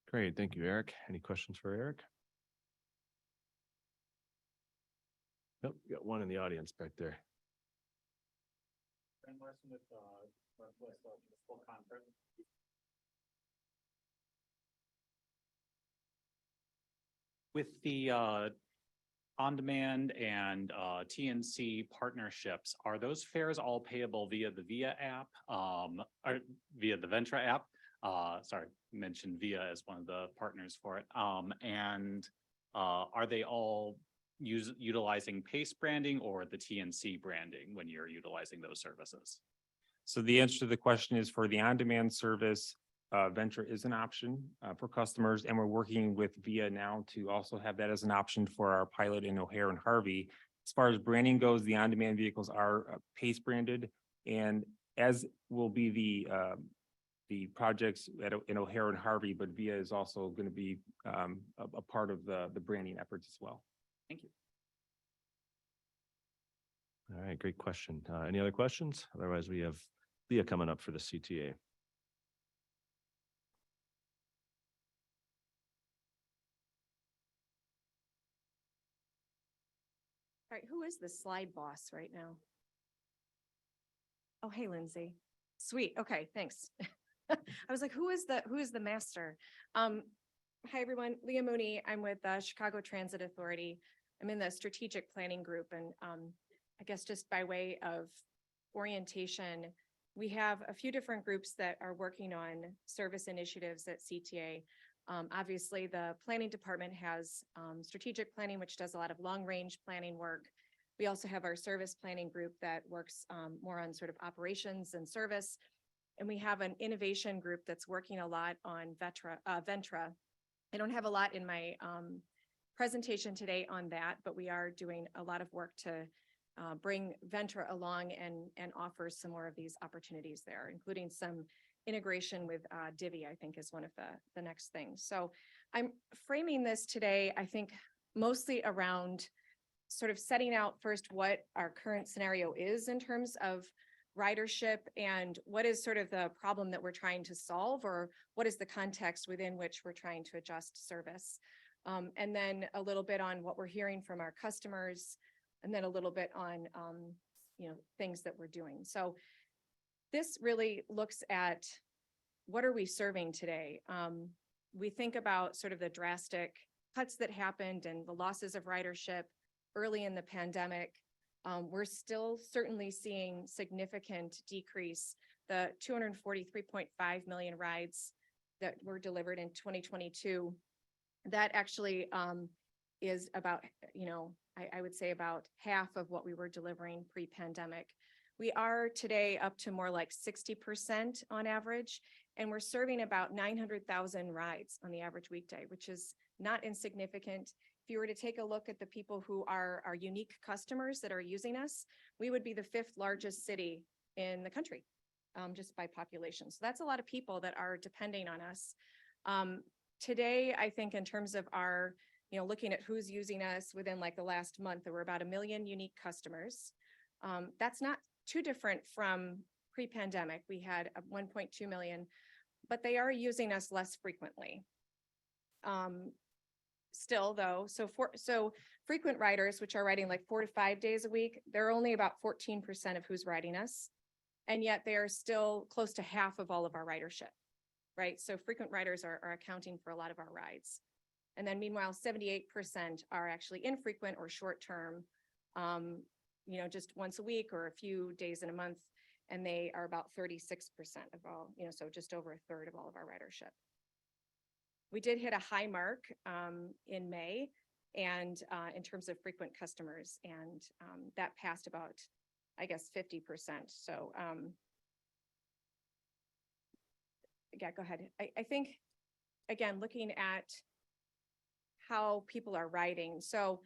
Great, thank you, Eric. Any questions for Eric? Nope, we got one in the audience back there. With the on-demand and TNC partnerships, are those fares all payable via the VIA app, or via the Ventra app? Sorry, mentioned VIA as one of the partners for it. And are they all utilizing PACE branding or the TNC branding when you're utilizing those services? So the answer to the question is for the on-demand service, Venture is an option for customers, and we're working with VIA now to also have that as an option for our pilot in O'Hare and Harvey. As far as branding goes, the on-demand vehicles are PACE branded, and as will be the projects in O'Hare and Harvey, but VIA is also going to be a part of the branding efforts as well. Thank you. All right, great question. Any other questions? Otherwise, we have Leah coming up for the CTA. All right, who is the slide boss right now? Oh, hey, Lindsay. Sweet. Okay, thanks. I was like, who is the master? Hi, everyone. Leah Mooney. I'm with the Chicago Transit Authority. I'm in the strategic planning group, and I guess just by way of orientation, we have a few different groups that are working on service initiatives at CTA. Obviously, the planning department has strategic planning, which does a lot of long-range planning work. We also have our service planning group that works more on sort of operations and service. And we have an innovation group that's working a lot on Ventra. I don't have a lot in my presentation today on that, but we are doing a lot of work to bring Ventra along and offer some more of these opportunities there, including some integration with Divvy, I think is one of the next things. So I'm framing this today, I think, mostly around sort of setting out first what our current scenario is in terms of ridership and what is sort of the problem that we're trying to solve, or what is the context within which we're trying to adjust service. And then a little bit on what we're hearing from our customers, and then a little bit on things that we're doing. So this really looks at what are we serving today? We think about sort of the drastic cuts that happened and the losses of ridership early in the pandemic. We're still certainly seeing significant decrease. The 243.5 million rides that were delivered in 2022, that actually is about, I would say about half of what we were delivering pre-pandemic. We are today up to more like 60% on average, and we're serving about 900,000 rides on the average weekday, which is not insignificant. If you were to take a look at the people who are our unique customers that are using us, we would be the 5th largest city in the country, just by population. So that's a lot of people that are depending on us. Today, I think in terms of our, looking at who's using us within like the last month, there were about 1 million unique customers. That's not too different from pre-pandemic. We had 1.2 million, but they are using us less frequently. Still though, so frequent riders, which are riding like 4 to 5 days a week, they're only about 14% of who's riding us. And yet they are still close to half of all of our ridership, right? So frequent riders are accounting for a lot of our rides. And then meanwhile, 78% are actually infrequent or short-term, just once a week or a few days in a month. And they are about 36% of all, so just over a third of all of our ridership. We did hit a high mark in May and in terms of frequent customers, and that passed about, I guess, 50%. So yeah, go ahead. I think, again, looking at how people are riding. So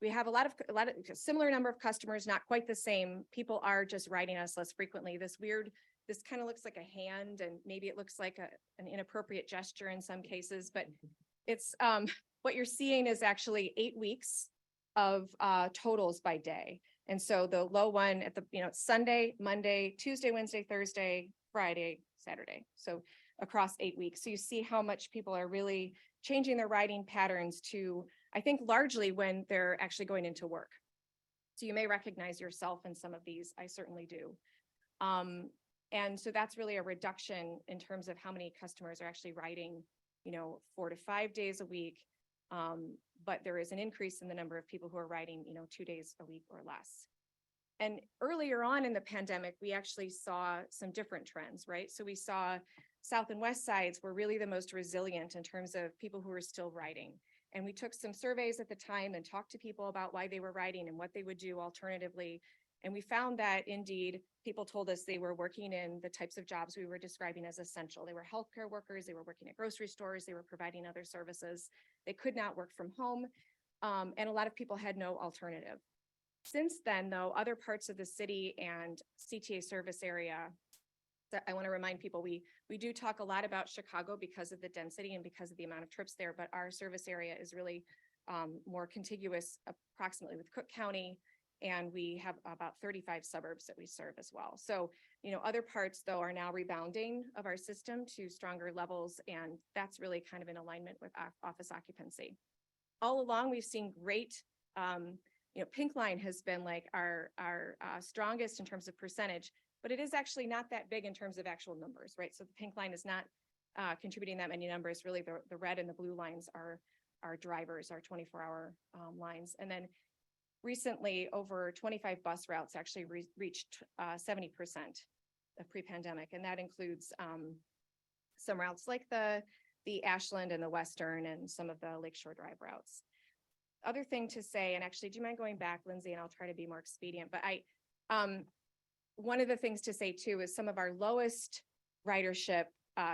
we have a lot of similar number of customers, not quite the same. People are just riding us less frequently. This kind of looks like a hand, and maybe it looks like an inappropriate gesture in some cases, but it's what you're seeing is actually 8 weeks of totals by day. And so the low one at the, Sunday, Monday, Tuesday, Wednesday, Thursday, Friday, Saturday. So across 8 weeks. So you see how much people are really changing their riding patterns to, I think, largely when they're actually going into work. So you may recognize yourself in some of these. I certainly do. And so that's really a reduction in terms of how many customers are actually riding, 4 to 5 days a week. But there is an increase in the number of people who are riding, 2 days a week or less. And earlier on in the pandemic, we actually saw some different trends, right? So we saw South and West sides were really the most resilient in terms of people who were still riding. And we took some surveys at the time and talked to people about why they were riding and what they would do alternatively. And we found that indeed, people told us they were working in the types of jobs we were describing as essential. They were healthcare workers, they were working at grocery stores, they were providing other services. They could not work from home. And a lot of people had no alternative. Since then, though, other parts of the city and CTA service area, I want to remind people, we do talk a lot about Chicago because of the density and because of the amount of trips there, but our service area is really more contiguous approximately with Cook County, and we have about 35 suburbs that we serve as well. So, other parts, though, are now rebounding of our system to stronger levels, and that's really kind of in alignment with office occupancy. All along, we've seen great, Pink Line has been like our strongest in terms of percentage, but it is actually not that big in terms of actual numbers, right? So the Pink Line is not contributing that many numbers. Really, the red and the blue lines are our drivers, our 24-hour lines. And then recently, over 25 bus routes actually reached 70% of pre-pandemic, and that includes some routes like the Ashland and the Western and some of the Lakeshore Drive routes. Other thing to say, and actually, do you mind going back, Lindsay, and I'll try to be more expedient, but one of the things to say too is some of our lowest ridership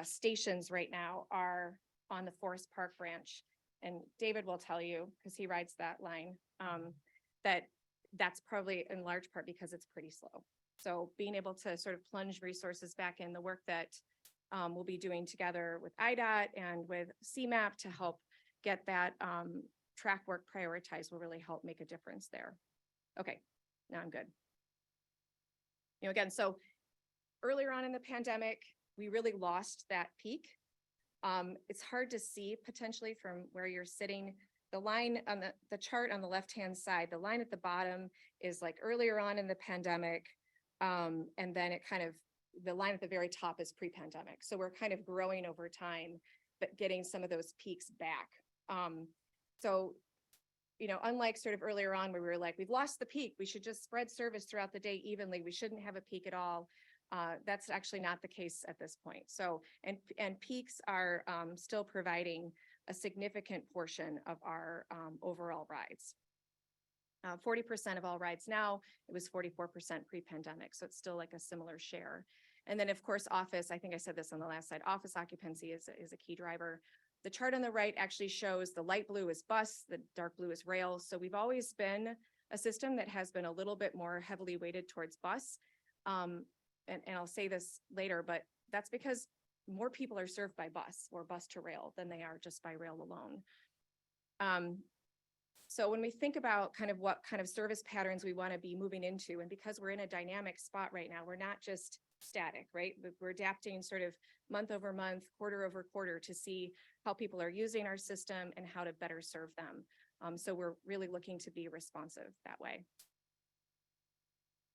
stations right now are on the Forest Park branch. And David will tell you, because he rides that line, that's probably in large part because it's pretty slow. So being able to sort of plunge resources back in the work that we'll be doing together with IDOT and with CMAP to help get that track work prioritized will really help make a difference there. Okay, now I'm good. Again, so earlier on in the pandemic, we really lost that peak. It's hard to see potentially from where you're sitting. The line on the chart on the left-hand side, the line at the bottom is like earlier on in the pandemic. And then it kind of, the line at the very top is pre-pandemic. So we're kind of growing over time, but getting some of those peaks back. So, unlike sort of earlier on where we were like, we've lost the peak, we should just spread service throughout the day evenly. We shouldn't have a peak at all. That's actually not the case at this point. So, and peaks are still providing a significant portion of our overall rides. 40% of all rides now, it was 44% pre-pandemic. So it's still like a similar share. And then of course, office, I think I said this on the last slide, office occupancy is a key driver. The chart on the right actually shows the light blue is bus, the dark blue is rail. So we've always been a system that has been a little bit more heavily weighted towards bus. And I'll say this later, but that's because more people are served by bus or bus to rail than they are just by rail alone. So when we think about kind of what kind of service patterns we want to be moving into, and because we're in a dynamic spot right now, we're not just static, right? We're adapting sort of month over month, quarter over quarter to see how people are using our system and how to better serve them. So we're really looking to be responsive that way.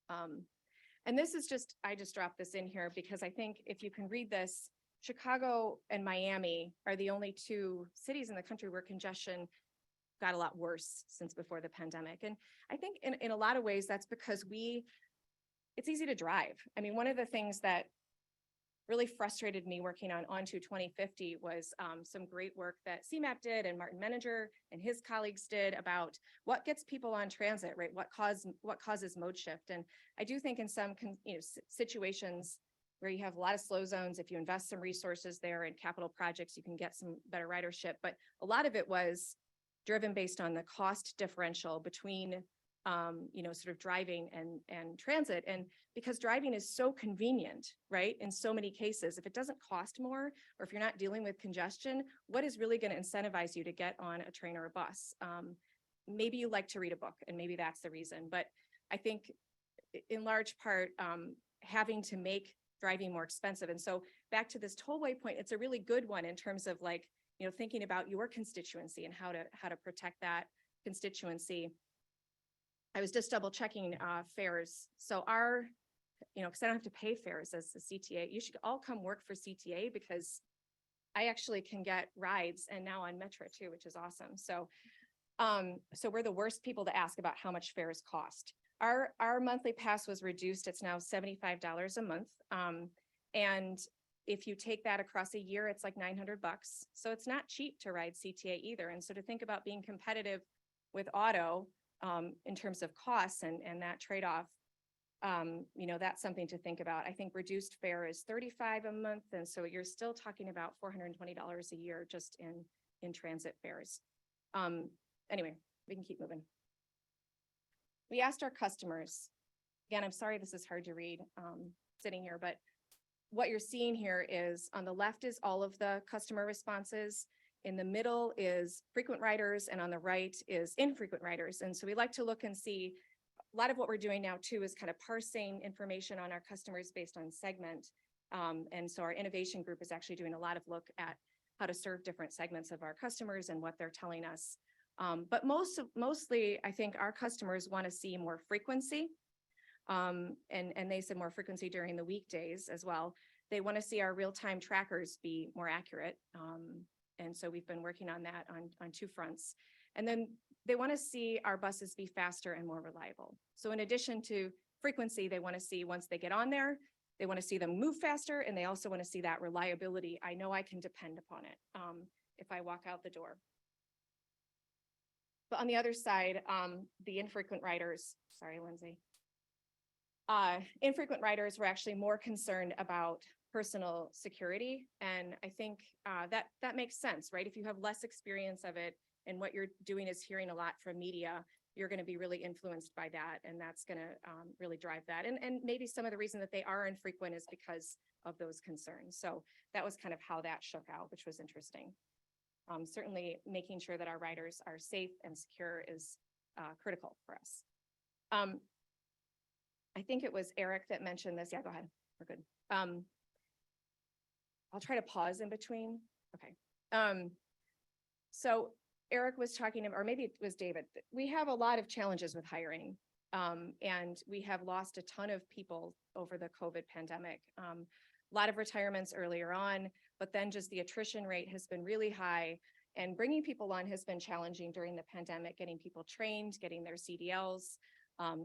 And this is just, I just dropped this in here because I think if you can read this, Chicago and Miami are the only two cities in the country where congestion got a lot worse since before the pandemic. And I think in a lot of ways, that's because it's easy to drive. I mean, one of the things that really frustrated me working on Onto 2050 was some great work that CMAP did and Martin Menninger and his colleagues did about what gets people on transit, right? What causes mode shift. And I do think in some situations where you have a lot of slow zones, if you invest some resources there in capital projects, you can get some better ridership. But a lot of it was driven based on the cost differential between sort of driving and transit. And because driving is so convenient, right? In so many cases, if it doesn't cost more, or if you're not dealing with congestion, what is really going to incentivize you to get on a train or a bus? Maybe you like to read a book and maybe that's the reason, but I think in large part, having to make driving more expensive. And so back to this tollway point, it's a really good one in terms of like, you know, thinking about your constituency and how to protect that constituency. I was just double checking fares. So our, you know, because I don't have to pay fares as the CTA, you should all come work for CTA because I actually can get rides and now on Metro too, which is awesome. So so we're the worst people to ask about how much fares cost. Our monthly pass was reduced. It's now $75 a month. And if you take that across a year, it's like $900. So it's not cheap to ride CTA either. And so to think about being competitive with auto in terms of costs and that trade-off, you know, that's something to think about. I think reduced fare is $35 a month. And so you're still talking about $420 a year just in transit fares. Anyway, we can keep moving. We asked our customers, again, I'm sorry this is hard to read sitting here, but what you're seeing here is on the left is all of the customer responses. In the middle is frequent riders, and on the right is infrequent riders. And so we like to look and see, a lot of what we're doing now too is kind of parsing information on our customers based on segment. And so our innovation group is actually doing a lot of look at how to serve different segments of our customers and what they're telling us. But mostly, I think our customers want to see more frequency. And they said more frequency during the weekdays as well. They want to see our real-time trackers be more accurate. And so we've been working on that on two fronts. And then they want to see our buses be faster and more reliable. So in addition to frequency, they want to see once they get on there, they want to see them move faster, and they also want to see that reliability. I know I can depend upon it if I walk out the door. But on the other side, the infrequent riders, sorry, Lindsay. Infrequent riders were actually more concerned about personal security. And I think that makes sense, right? If you have less experience of it and what you're doing is hearing a lot from media, you're going to be really influenced by that. And that's going to really drive that. And maybe some of the reason that they are infrequent is because of those concerns. So that was kind of how that shook out, which was interesting. Certainly making sure that our riders are safe and secure is critical for us. I think it was Eric that mentioned this. Yeah, go ahead. We're good. I'll try to pause in between. Okay. So Eric was talking, or maybe it was David. We have a lot of challenges with hiring, and we have lost a ton of people over the COVID pandemic. A lot of retirements earlier on, but then just the attrition rate has been really high, and bringing people on has been challenging during the pandemic, getting people trained, getting their CDLs.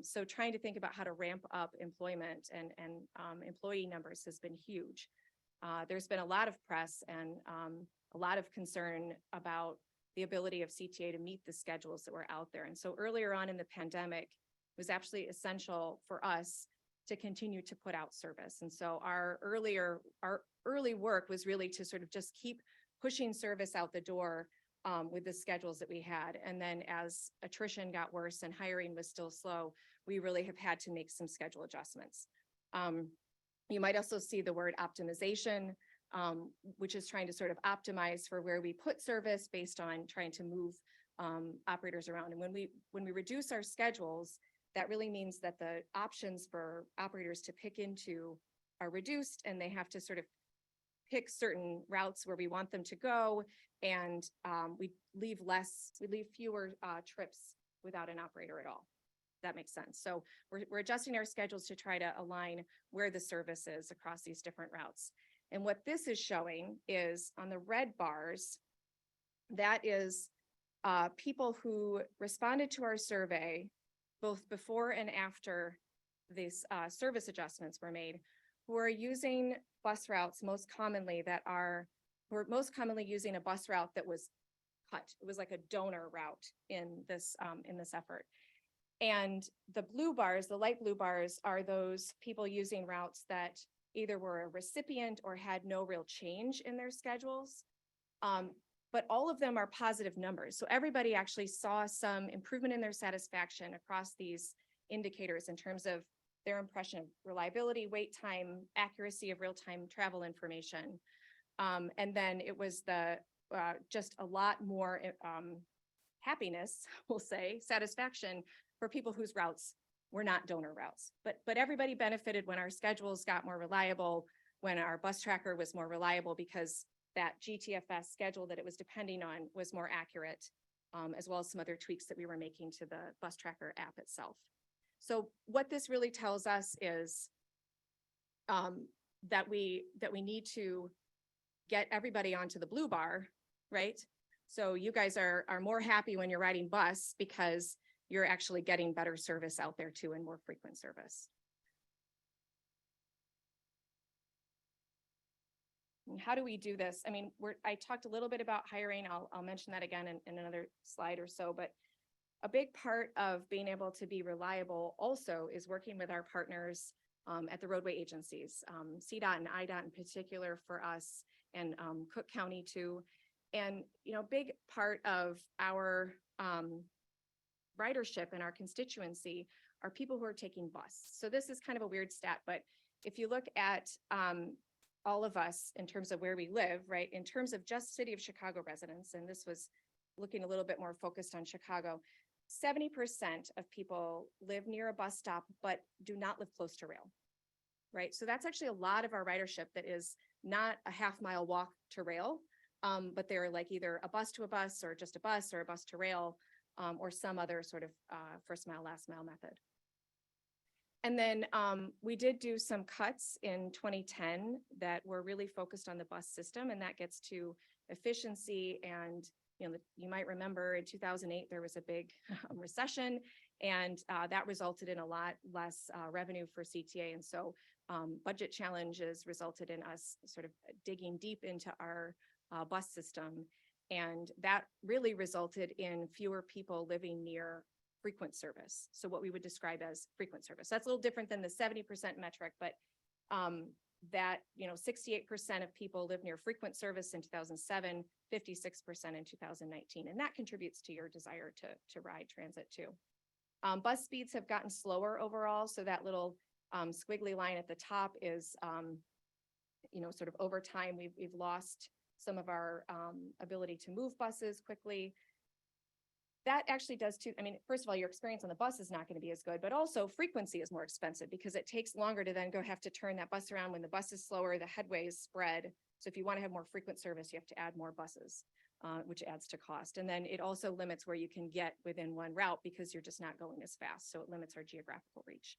So trying to think about how to ramp up employment and employee numbers has been huge. There's been a lot of press and a lot of concern about the ability of CTA to meet the schedules that were out there. And so earlier on in the pandemic, it was actually essential for us to continue to put out service. And so our early work was really to sort of just keep pushing service out the door with the schedules that we had. And then as attrition got worse and hiring was still slow, we really have had to make some schedule adjustments. You might also see the word optimization, which is trying to sort of optimize for where we put service based on trying to move operators around. And when we reduce our schedules, that really means that the options for operators to pick into are reduced, and they have to sort of pick certain routes where we want them to go. And we leave fewer trips without an operator at all. That makes sense. So we're adjusting our schedules to try to align where the service is across these different routes. And what this is showing is on the red bars, that is people who responded to our survey, both before and after these service adjustments were made, who are using bus routes most commonly who are most commonly using a bus route that was cut. It was like a donor route in this effort. And the blue bars, the light blue bars, are those people using routes that either were a recipient or had no real change in their schedules. But all of them are positive numbers. So everybody actually saw some improvement in their satisfaction across these indicators in terms of their impression of reliability, wait time, accuracy of real-time travel information. And then it was just a lot more happiness, we'll say, satisfaction for people whose routes were not donor routes, but everybody benefited when our schedules got more reliable, when our bus tracker was more reliable, because that GTFS schedule that it was depending on was more accurate, as well as some other tweaks that we were making to the bus tracker app itself. So what this really tells us is that we need to get everybody onto the blue bar, right? So you guys are more happy when you're riding bus because you're actually getting better service out there too, and more frequent service. And how do we do this? I mean, I talked a little bit about hiring. I'll mention that again in another slide or so, but a big part of being able to be reliable also is working with our partners at the roadway agencies, CDOT and IDOT in particular for us, and Cook County too. And, you know, big part of our ridership and our constituency are people who are taking bus. So this is kind of a weird stat, but if you look at all of us in terms of where we live, right, in terms of just city of Chicago residents, and this was looking a little bit more focused on Chicago, 70% of people live near a bus stop, but do not live close to rail, right? So that's actually a lot of our ridership that is not a half-mile walk to rail, but they're like either a bus to a bus, or just a bus, or a bus to rail, or some other sort of first mile, last mile method. And then we did do some cuts in 2010 that were really focused on the bus system, and that gets to efficiency. And you know, you might remember in 2008 there was a big recession, and that resulted in a lot less revenue for CTA. And so budget challenges resulted in us sort of digging deep into our bus system, and that really resulted in fewer people living near frequent service. So what we would describe as frequent service. That's a little different than the 70% metric, but that, you know, 68% of people live near frequent service in 2007, 56% in 2019. And that contributes to your desire to ride transit too. Bus speeds have gotten slower overall. So that little squiggly line at the top is, you know, sort of over time, we've lost some of our ability to move buses quickly. That actually does too. I mean, first of all, your experience on the bus is not going to be as good, but also frequency is more expensive because it takes longer to then go have to turn that bus around. When the bus is slower, the headway is spread. So if you want to have more frequent service, you have to add more buses, which adds to cost. And then it also limits where you can get within one route because you're just not going as fast. So it limits our geographical reach.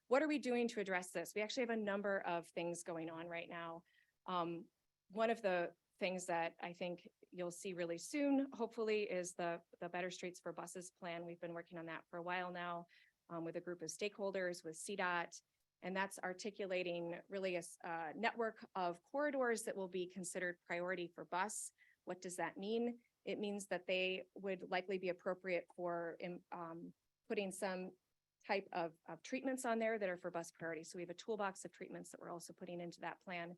What are we doing to address this? We actually have a number of things going on right now. One of the things that I think you'll see really soon, hopefully, is the Better Streets for Buses plan. We've been working on that for a while now with a group of stakeholders, with CDOT, and that's articulating really a network of corridors that will be considered priority for bus. What does that mean? It means that they would likely be appropriate for putting some type of treatments on there that are for bus priority. So we have a toolbox of treatments that we're also putting into that plan.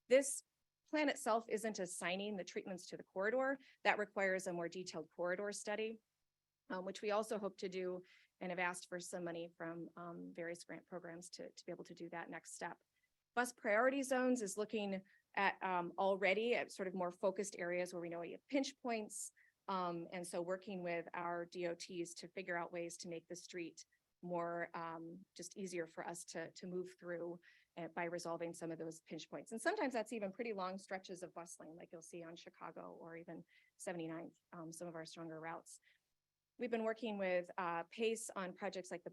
This plan itself isn't assigning the treatments to the corridor. That requires a more detailed corridor study, which we also hope to do and have asked for some money from various grant programs to be able to do that next step. Bus priority zones is looking at already at sort of more focused areas where we know we have pinch points. And so working with our DOTs to figure out ways to make the street more just easier for us to move through by resolving some of those pinch points. And sometimes that's even pretty long stretches of bus lane, like you'll see on Chicago or even 79th, some of our stronger routes. We've been working with PACE on projects like the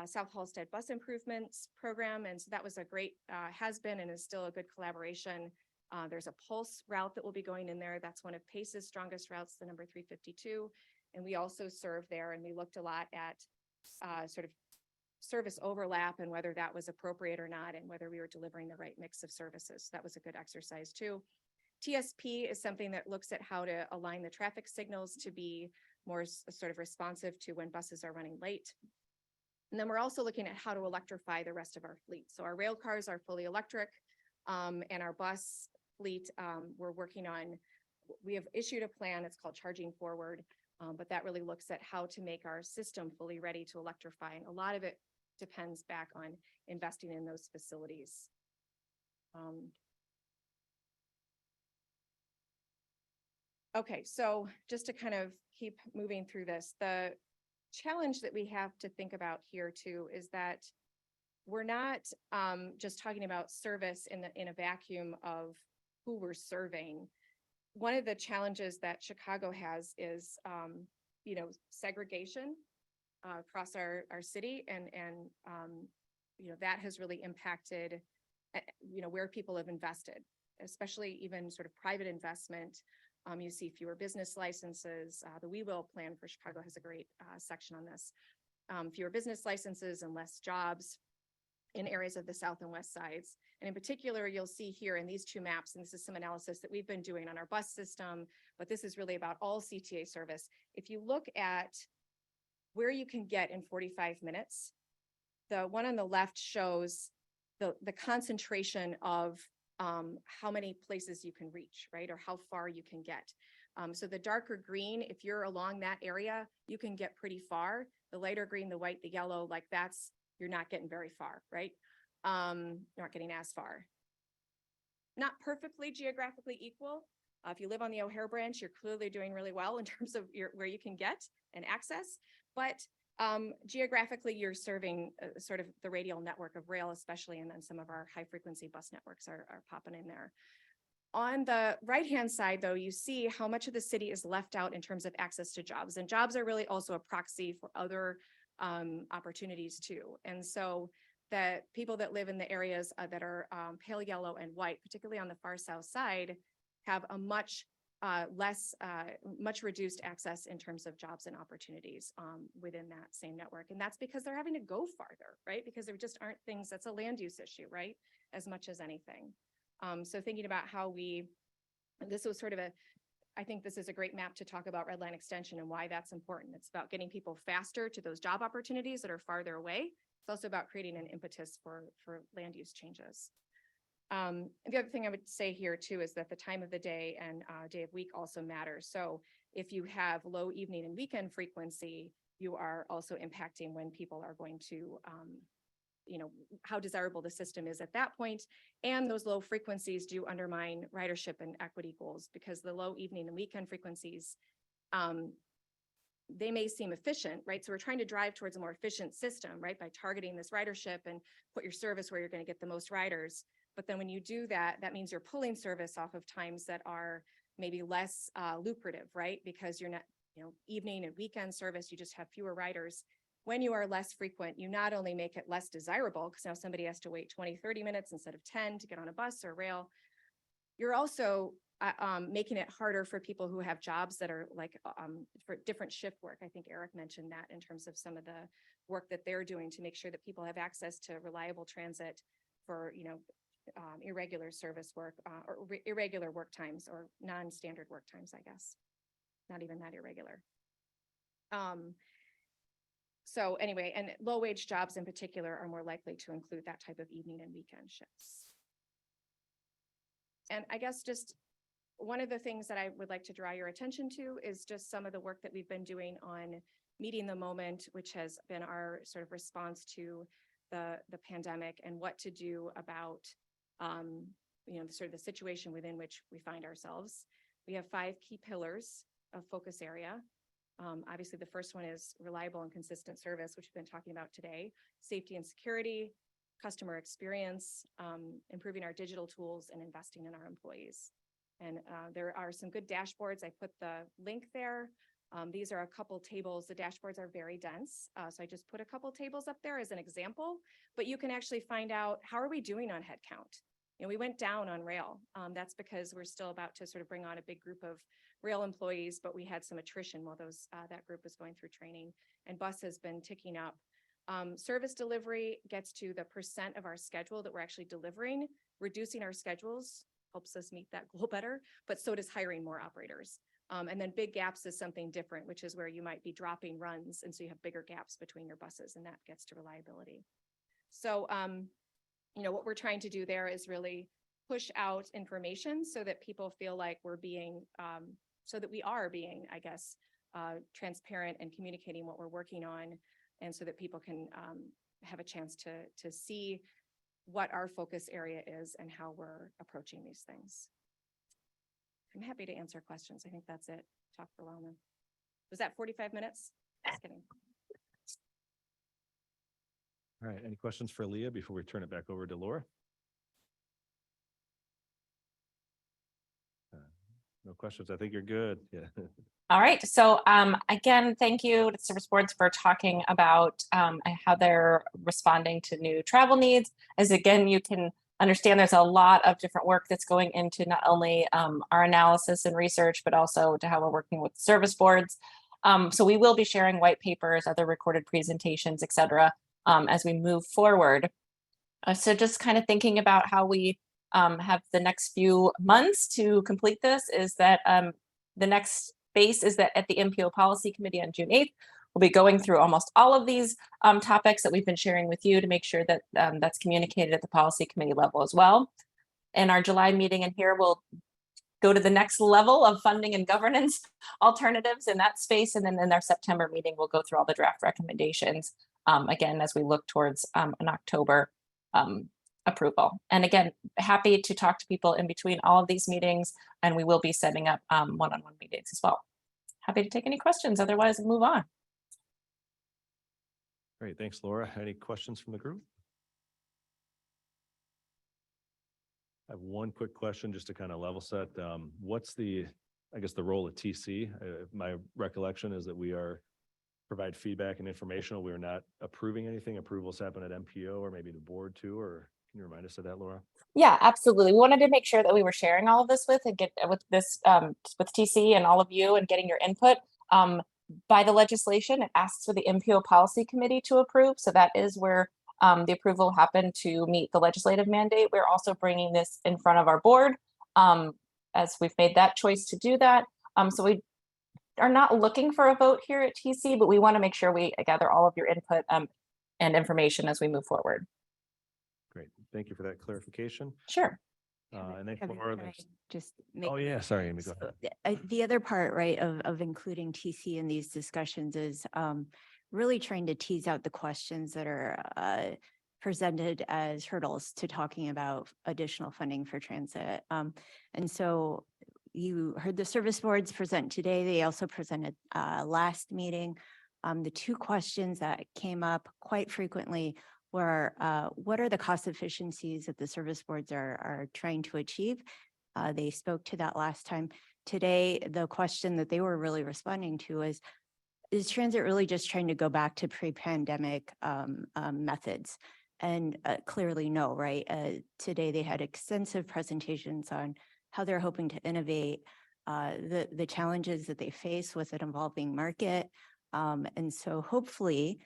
South Halstead Bus Improvements Program. And so that was a great, has been and is still a good collaboration. There's a Pulse route that will be going in there. That's one of PACE's strongest routes, the number 352. And we also serve there, and we looked a lot at sort of service overlap and whether that was appropriate or not, and whether we were delivering the right mix of services. So that was a good exercise too. TSP is something that looks at how to align the traffic signals to be more sort of responsive to when buses are running late. And then we're also looking at how to electrify the rest of our fleet. So our rail cars are fully electric, and our bus fleet, we're working on, we have issued a plan, it's called Charging Forward, but that really looks at how to make our system fully ready to electrify. And a lot of it depends back on investing in those facilities. Okay, so just to kind of keep moving through this, the challenge that we have to think about here too is that we're not just talking about service in a vacuum of who we're serving. One of the challenges that Chicago has is, segregation across our city, and that has really impacted, where people have invested, especially even sort of private investment. You see fewer business licenses. The We Will plan for Chicago has a great section on this. Fewer business licenses and less jobs in areas of the south and west sides. And in particular, you'll see here in these two maps, and this is some analysis that we've been doing on our bus system, but this is really about all CTA service. If you look at where you can get in 45 minutes, the one on the left shows the concentration of how many places you can reach, right? Or how far you can get. So the darker green, if you're along that area, you can get pretty far. The lighter green, the white, the yellow, like you're not getting very far, right? You're not getting as far. Not perfectly geographically equal. If you live on the O'Hare branch, you're clearly doing really well in terms of where you can get and access, but geographically you're serving sort of the radial network of rail especially, and then some of our high frequency bus networks are popping in there. On the right-hand side, though, you see how much of the city is left out in terms of access to jobs, and jobs are really also a proxy for other opportunities too. And so the people that live in the areas that are pale yellow and white, particularly on the far south side, have a much reduced access in terms of jobs and opportunities within that same network. And that's because they're having to go farther, right? Because there just aren't things, that's a land use issue, right? As much as anything. So thinking about how this was sort of I think this is a great map to talk about Red Line Extension and why that's important. It's about getting people faster to those job opportunities that are farther away. It's also about creating an impetus for land use changes. And the other thing I would say here too is that the time of the day and day of week also matters. So if you have low evening and weekend frequency, you are also impacting when people are going to, how desirable the system is at that point. And those low frequencies do undermine ridership and equity goals, because the low evening and weekend frequencies, they may seem efficient, right? So we're trying to drive towards a more efficient system, right? By targeting this ridership and put your service where you're going to get the most riders. But then when you do that, that means you're pulling service off of times that are maybe less lucrative, right? Because you're not, evening and weekend service, you just have fewer riders. When you are less frequent, you not only make it less desirable, because now somebody has to wait 20, 30 minutes instead of 10 to get on a bus or rail. You're also making it harder for people who have jobs that are like for different shift work. I think Eric mentioned that in terms of some of the work that they're doing to make sure that people have access to reliable transit for, irregular service work or irregular work times or non-standard work times, I guess. Not even that irregular. So anyway, and low wage jobs in particular are more likely to include that type of evening and weekend shifts. And I guess just one of the things that I would like to draw your attention to is just some of the work that we've been doing on meeting the moment, which has been our sort of response to the pandemic and what to do about, sort of the situation within which we find ourselves. We have 5 key pillars of focus area. Obviously, the first one is reliable and consistent service, which we've been talking about today, safety and security, customer experience, improving our digital tools, and investing in our employees. And there are some good dashboards. I put the link there. These are a couple tables. The dashboards are very dense. So I just put a couple tables up there as an example, but you can actually find out how are we doing on headcount. We went down on rail. That's because we're still about to sort of bring on a big group of rail employees, but we had some attrition while that group was going through training, and bus has been ticking up. Service delivery gets to the % of our schedule that we're actually delivering. Reducing our schedules helps us meet that goal better, but so does hiring more operators. And then big gaps is something different, which is where you might be dropping runs, and so you have bigger gaps between your buses, and that gets to reliability. So, what we're trying to do there is really push out information so that people feel like we're being, so that we are being, I guess, transparent and communicating what we're working on, and so that people can have a chance to see what our focus area is and how we're approaching these things. I'm happy to answer questions. I think that's it. Talk for a while now. Was that 45 minutes? Just kidding. All right, any questions for Leah before we turn it back over to Laura? No questions. I think you're good. Yeah. All right, so again, thank you to service boards for talking about how they're responding to new travel needs. As again, you can understand there's a lot of different work that's going into not only our analysis and research, but also to how we're working with service boards. So we will be sharing white papers, other recorded presentations, et cetera, as we move forward. So just kind of thinking about how we have the next few months to complete this is that the next phase is that at the MPO Policy Committee on June 8th, we'll be going through almost all of these topics that we've been sharing with you to make sure that that's communicated at the policy committee level as well. In our July meeting in here, we'll go to the next level of funding and governance alternatives in that space. And then in our September meeting, we'll go through all the draft recommendations again, as we look towards an October approval. And again, happy to talk to people in between all of these meetings, and we will be setting up one-on-one meetings as well. Happy to take any questions, otherwise we'll move on. Great, thanks, Laura. Any questions from the group? I have one quick question just to kind of level set. What's the, I guess, the role of TC? My recollection is that we provide feedback and informational. We are not approving anything. Approvals happen at MPO or maybe the board too, or can you remind us of that, Laura? Yeah, absolutely. We wanted to make sure that we were sharing all of this with and get with this with TC and all of you and getting your input. By the legislation, it asks for the MPO Policy Committee to approve. So that is where the approval happened to meet the legislative mandate. We're also bringing this in front of our board as we've made that choice to do that. So we are not looking for a vote here at TC, but we want to make sure we gather all of your input and information as we move forward. Great. Thank you for that clarification. Sure. And then Kevin, Laura, can I there's- just make? oh yeah, sorry, Amy, go ahead. The other part, right, of including TC in these discussions is really trying to tease out the questions that are presented as hurdles to talking about additional funding for transit. And so you heard the service boards present today. They also presented last meeting. The two questions that came up quite frequently were what are the cost efficiencies that the service boards are trying to achieve? They spoke to that last time. Today, the question that they were really responding to is transit really just trying to go back to pre-pandemic methods? And clearly no, right? Today they had extensive presentations on how they're hoping to innovate, the challenges that they face with an evolving market. And so hopefully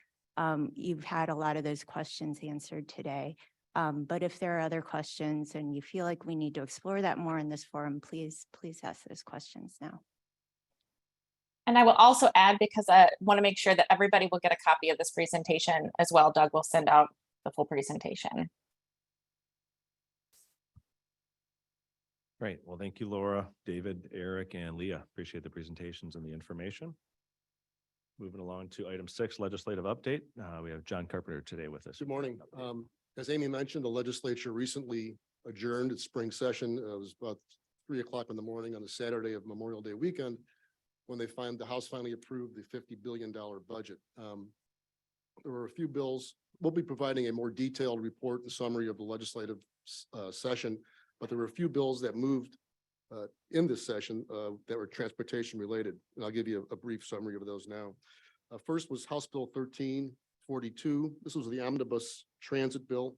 you've had a lot of those questions answered today. But if there are other questions and you feel like we need to explore that more in this forum, please ask those questions now. And I will also add, because I want to make sure that everybody will get a copy of this presentation as well. Doug will send out the full presentation. Great. Well, thank you, Laura, David, Eric, and Leah. Appreciate the presentations and the information. Moving along to item 6, legislative update. We have John Carpenter today with us. Good morning. As Amy mentioned, the legislature recently adjourned its spring session. It was about 3 o'clock in the morning on the Saturday of Memorial Day weekend when the House finally approved the $50 billion budget. There were a few bills. We'll be providing a more detailed report and summary of the legislative session, but there were a few bills that moved in this session that were transportation related. And I'll give you a brief summary of those now. First was House Bill 1342. This was the omnibus transit bill.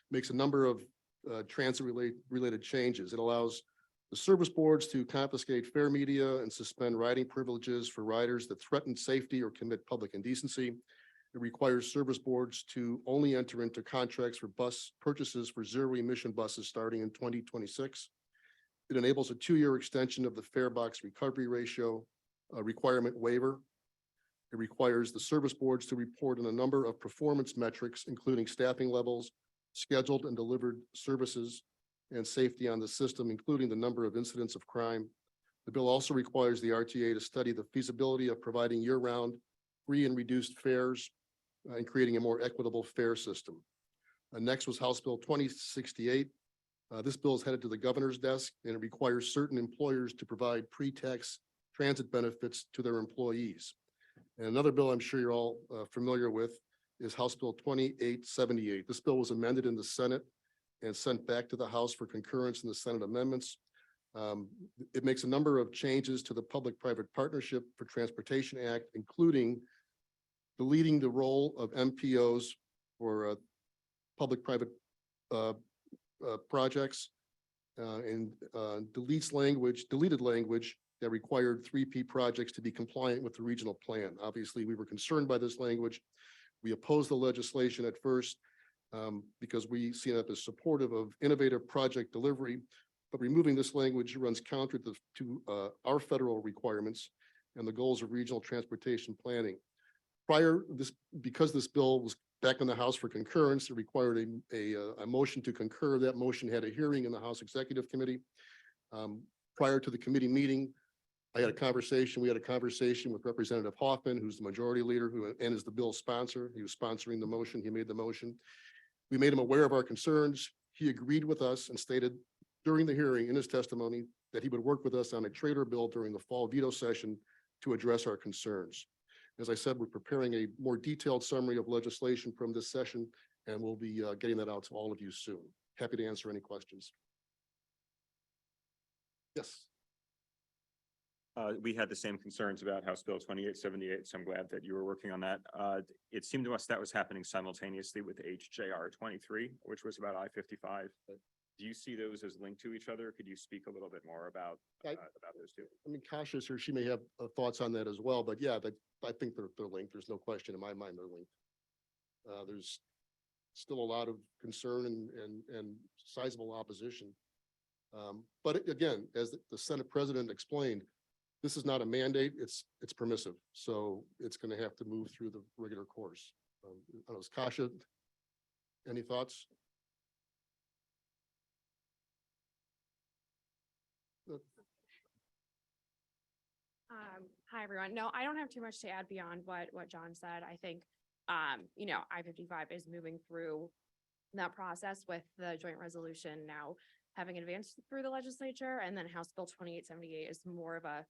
Makes a number of transit related changes. It allows the service boards to confiscate fare media and suspend riding privileges for riders that threaten safety or commit public indecency. It requires service boards to only enter into contracts for bus purchases for zero emission buses starting in 2026. It enables a 2-year extension of the fare box recovery ratio requirement waiver. It requires the service boards to report on a number of performance metrics, including staffing levels, scheduled and delivered services, and safety on the system, including the number of incidents of crime. The bill also requires the RTA to study the feasibility of providing year-round free and reduced fares and creating a more equitable fare system. Next was House Bill 2068. This bill is headed to the governor's desk, and it requires certain employers to provide pre-tax transit benefits to their employees. And another bill I'm sure you're all familiar with is House Bill 2878. This bill was amended in the Senate and sent back to the House for concurrence in the Senate amendments. It makes a number of changes to the Public-Private Partnership for Transportation Act, including deleting the role of MPOs for public-private projects and deleted language that required 3P projects to be compliant with the regional plan. Obviously, we were concerned by this language. We opposed the legislation at first because we see it as supportive of innovative project delivery, but removing this language runs counter to our federal requirements and the goals of regional transportation planning. Because this bill was back in the House for concurrence, it required a motion to concur. That motion had a hearing in the House Executive Committee. Prior to the committee meeting, we had a conversation with Representative Hoffman, who's the majority leader and is the bill sponsor. He was sponsoring the motion. He made the motion. We made him aware of our concerns. He agreed with us and stated during the hearing in his testimony that he would work with us on a trailer bill during the fall veto session to address our concerns. As I said, we're preparing a more detailed summary of legislation from this session, and we'll be getting that out to all of you soon. Happy to answer any questions. Yes. We had the same concerns about House Bill 2878, so I'm glad that you were working on that. It seemed to us that was happening simultaneously with HJR 23, which was about I-55. Do you see those as linked to each other? Could you speak a little bit more about those two? I mean, Kasha's here, she may have thoughts on that as well, but yeah, I think they're linked. There's no question in my mind they're linked. There's still a lot of concern and sizable opposition. But again, as the Senate President explained, this is not a mandate, it's permissive. So it's going to have to move through the regular course. Kasha, any thoughts? Hi, everyone. No, I don't have too much to add beyond what John said. I think, I-55 is moving through that process with the joint resolution now having advanced through the legislature, and then House Bill 2878 is more of a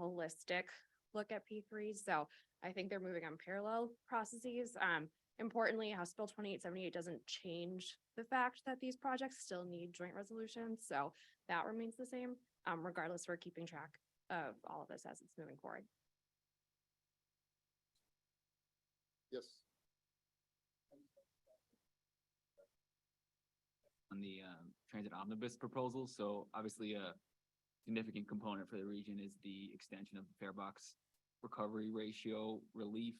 holistic look at P3. So I think they're moving on parallel processes. Importantly, House Bill 2878 doesn't change the fact that these projects still need joint resolutions. So that remains the same. Regardless, we're keeping track of all of this as it's moving forward. Yes. On the transit omnibus proposal. So obviously a significant component for the region is the extension of the fare box recovery ratio relief.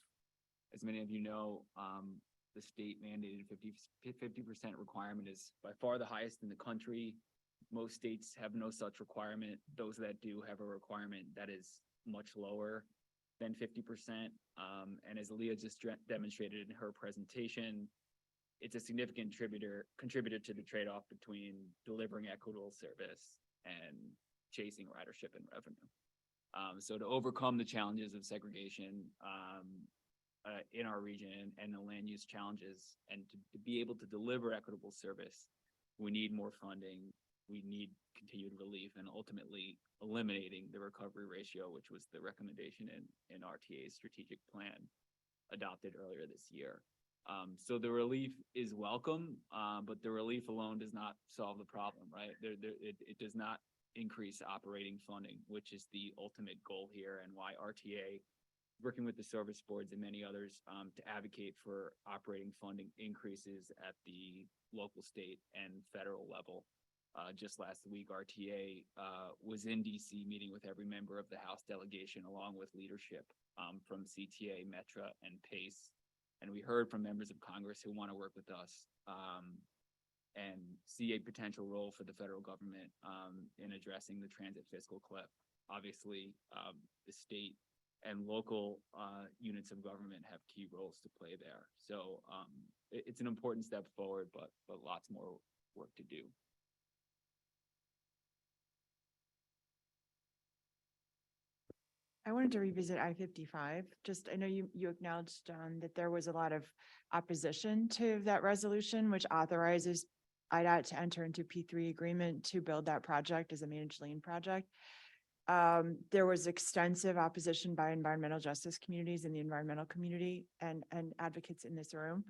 As many of you know, the state mandated 50% requirement is by far the highest in the country. Most states have no such requirement. Those that do have a requirement that is much lower than 50%. And as Leah just demonstrated in her presentation, it's a significant contributor to the trade-off between delivering equitable service and chasing ridership and revenue. So to overcome the challenges of segregation in our region and the land use challenges, and to be able to deliver equitable service, we need more funding. We need continued relief and ultimately eliminating the recovery ratio, which was the recommendation in RTA's strategic plan adopted earlier this year. So the relief is welcome, but the relief alone does not solve the problem, right? It does not increase operating funding, which is the ultimate goal here, and why RTA, working with the service boards and many others, to advocate for operating funding increases at the local, state, and federal level. Just last week, RTA was in DC meeting with every member of the House delegation, along with leadership from CTA, Metra, and PACE. And we heard from members of Congress who want to work with us and see a potential role for the federal government in addressing the transit fiscal cliff. Obviously, the state and local units of government have key roles to play there. So it's an important step forward, but lots more work to do. I wanted to revisit I-55. Just, I know you acknowledged, that there was a lot of opposition to that resolution, which authorizes IDOT to enter into P3 agreement to build that project as a managed lane project. there was extensive opposition by environmental justice communities in the environmental community and advocates in this room.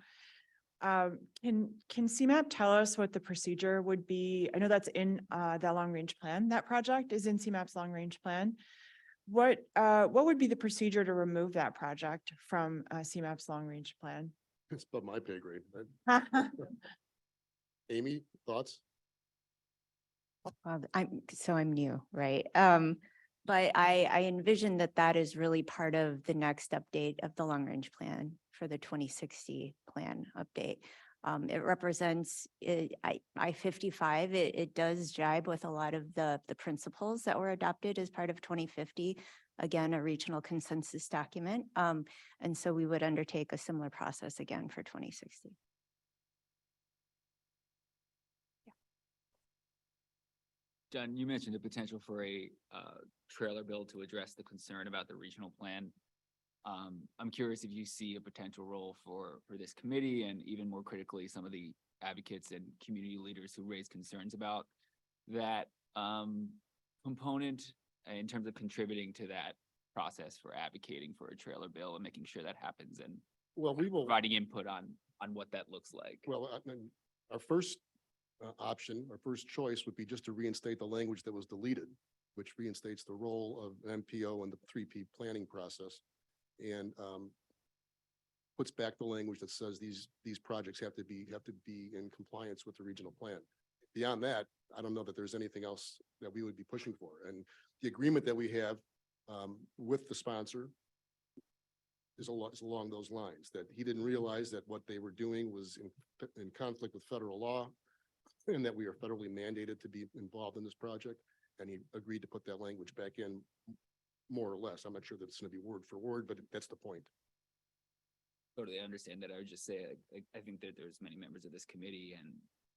Can CMAP tell us what the procedure would be? I know that's in the long range plan. That project is in CMAP's long range plan. What would be the procedure to remove that project from CMAP's long range plan? It's above my pay grade. Amy, thoughts? I'm new, right? But I envision that that is really part of the next update of the long range plan for the 2060 plan update. It represents I-55. It does jibe with a lot of the principles that were adopted as part of 2050. Again, a regional consensus document. And so we would undertake a similar process again for 2060. John, you mentioned the potential for a trailer bill to address the concern about the regional plan. I'm curious if you see a potential role for this committee and even more critically, some of the advocates and community leaders who raise concerns about that component in terms of contributing to that process for advocating for a trailer bill and making sure that happens and Well, we will. providing input on what that looks like. Well, our first option, our first choice would be just to reinstate the language that was deleted, which reinstates the role of MPO and the 3P planning process. And puts back the language that says these projects have to be in compliance with the regional plan. Beyond that, I don't know that there's anything else that we would be pushing for. And the agreement that we have with the sponsor is along those lines, that he didn't realize that what they were doing was in conflict with federal law and that we are federally mandated to be involved in this project. And he agreed to put that language back in more or less. I'm not sure that it's going to be word for word, but that's the point. Totally understand that. I would just say, I think that there's many members of this committee and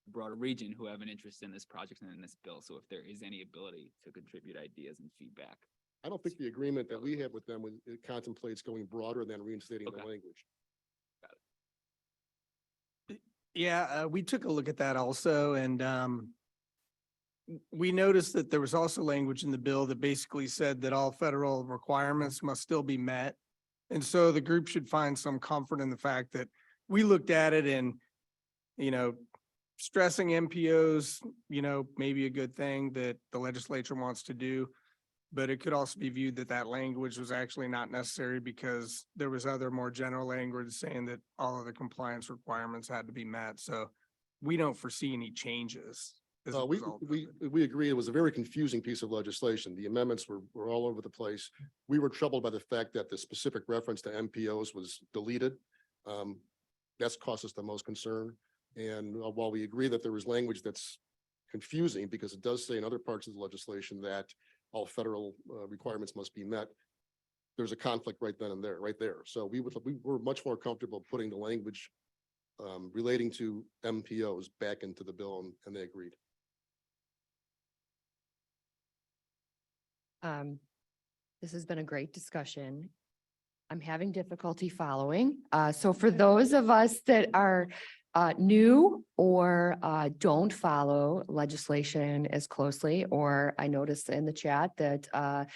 broader region who have an interest in this project and in this bill. So if there is any ability to contribute ideas and feedback. I don't think the agreement that we have with them, it contemplates going broader than reinstating the language. Yeah, we took a look at that also, and we noticed that there was also language in the bill that basically said that all federal requirements must still be met. And so the group should find some comfort in the fact that we looked at it and, stressing MPOs, may be a good thing that the legislature wants to do. But it could also be viewed that that language was actually not necessary because there was other more general language saying that all of the compliance requirements had to be met. So we don't foresee any changes. as a result of it. We agree. It was a very confusing piece of legislation. The amendments were all over the place. We were troubled by the fact that the specific reference to MPOs was deleted. That's caused us the most concern. And while we agree that there was language that's confusing because it does say in other parts of the legislation that all federal requirements must be met, there's a conflict right then and there, right there. So we were much more comfortable putting the language relating to MPOs back into the bill, and they agreed. This has been a great discussion. I'm having difficulty following. So for those of us that are new or don't follow legislation as closely, or I noticed in the chat that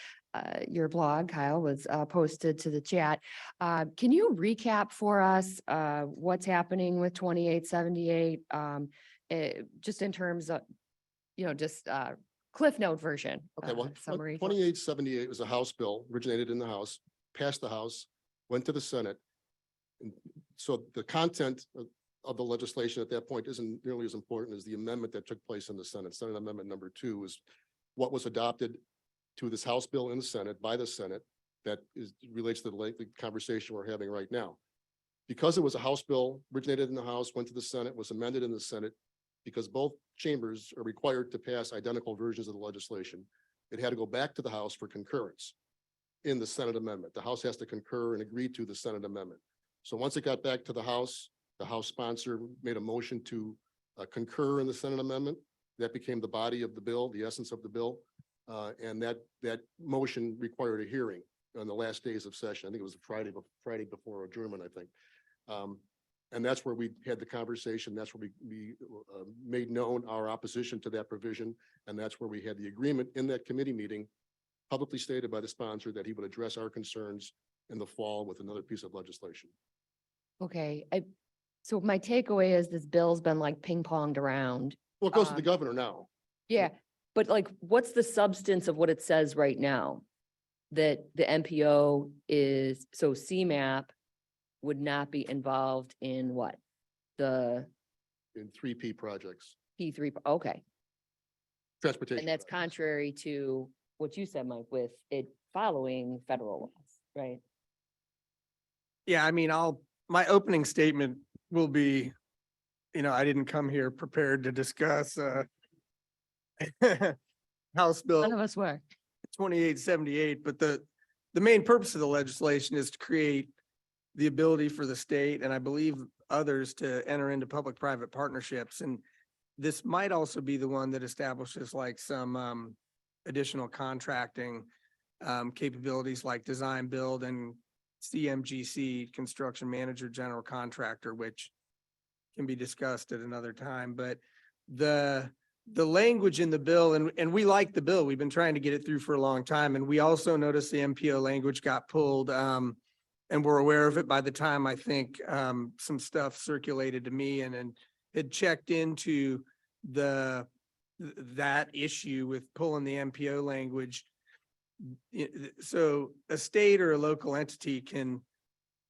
your blog, Kyle, was posted to the chat. Can you recap for us what's happening with 2878? Just in terms of, just Cliff Note version. Okay, well, Summary. 2878 was a House bill, originated in the House, passed the House, went to the Senate. And so the content of the legislation at that point isn't nearly as important as the amendment that took place in the Senate. Senate Amendment number 2 is what was adopted to this House bill in the Senate by the Senate that relates to the conversation we're having right now. Because it was a House bill, originated in the House, went to the Senate, was amended in the Senate, because both chambers are required to pass identical versions of the legislation, it had to go back to the House for concurrence in the Senate amendment. The House has to concur and agree to the Senate amendment. So once it got back to the House sponsor made a motion to concur in the Senate amendment. That became the body of the bill, the essence of the bill. And that motion required a hearing on the last days of session. I think it was Friday before adjournment, I think. And that's where we had the conversation. That's where we made known our opposition to that provision. And that's where we had the agreement in that committee meeting publicly stated by the sponsor that he would address our concerns in the fall with another piece of legislation. Okay, so my takeaway is this bill's been like ping ponged around. Well, it goes to the Um, governor now. Yeah, but like, what's the substance of what it says right now? That the MPO is, so CMAP would not be involved in what? The In 3P projects, P3, okay. transportation. And that's projects. contrary to what you said, Mike, with it following federal laws, right? Yeah, I mean, my opening statement will be, I didn't come here prepared to discuss, House Bill None of us were. 2878, but the main purpose of the legislation is to create the ability for the state, and I believe others, to enter into public-private partnerships. And this might also be the one that establishes like some additional contracting capabilities like design, build, and CMGC, construction manager, general contractor, which can be discussed at another time. But the language in the bill, and we like the bill, we've been trying to get it through for a long time. And we also noticed the MPO language got pulled, and we're aware of it by the time I think some stuff circulated to me and had checked into that issue with pulling the MPO language. So a state or a local entity can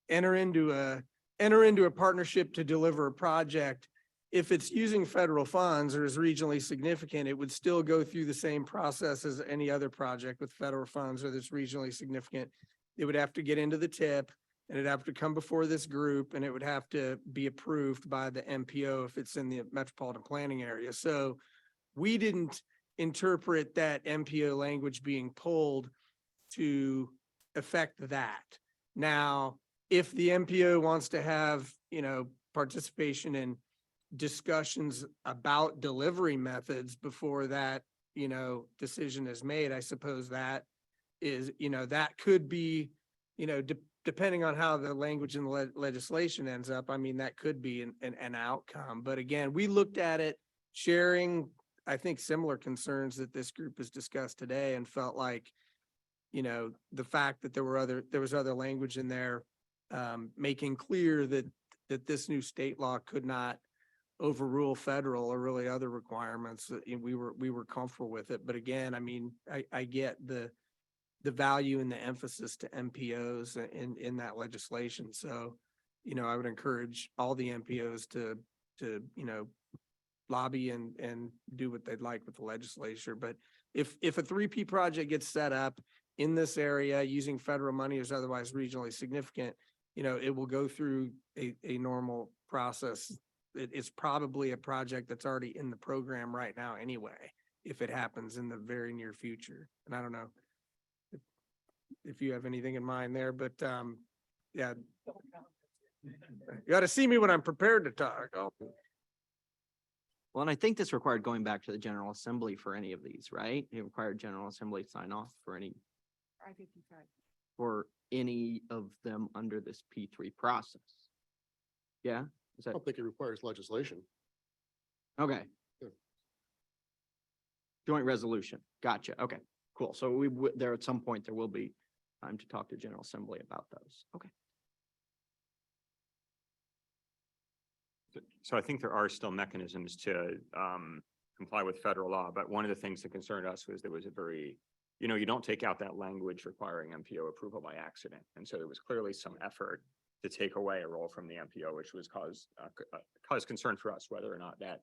enter into a partnership to deliver a project. If it's using federal funds or is regionally significant, it would still go through the same process as any other project with federal funds or that's regionally significant. It would have to get into the tip, and it'd have to come before this group, and it would have to be approved by the MPO if it's in the metropolitan planning area. So we didn't interpret that MPO language being pulled to affect that. Now, if the MPO wants to have, participation in discussions about delivery methods before that, decision is made, I suppose that is, that could be, depending on how the language in the legislation ends up, I mean, that could be an outcome. But again, we looked at it, sharing, I think, similar concerns that this group has discussed today, and felt like, the fact that there was other language in there, making clear that this new state law could not overrule federal or really other requirements, we were comfortable with it. But again, I mean, I get the value and the emphasis to MPOs in that legislation. So, I would encourage all the MPOs to lobby and do what they'd like with the legislature. But if a 3P project gets set up in this area using federal money or is otherwise regionally significant, it will go through a normal process. It's probably a project that's already in the program right now anyway, if it happens in the very near future. And I don't know if you have anything in mind there, but yeah. You ought to see me when I'm prepared to talk. Oh. Well, and I think this required going back to the General Assembly for any of these, right? It required General Assembly sign off for any of them under this P3 process. Yeah? Is I that don't think it requires legislation. okay? Yeah. Joint resolution. Gotcha. Okay, cool. So there at some point, there will be time to talk to General Assembly about those. Okay. So I think there are still mechanisms to comply with federal law, but one of the things that concerned us was there was a very, you don't take out that language requiring MPO approval by accident. And so there was clearly some effort to take away a role from the MPO, which was caused concern for us, whether or not that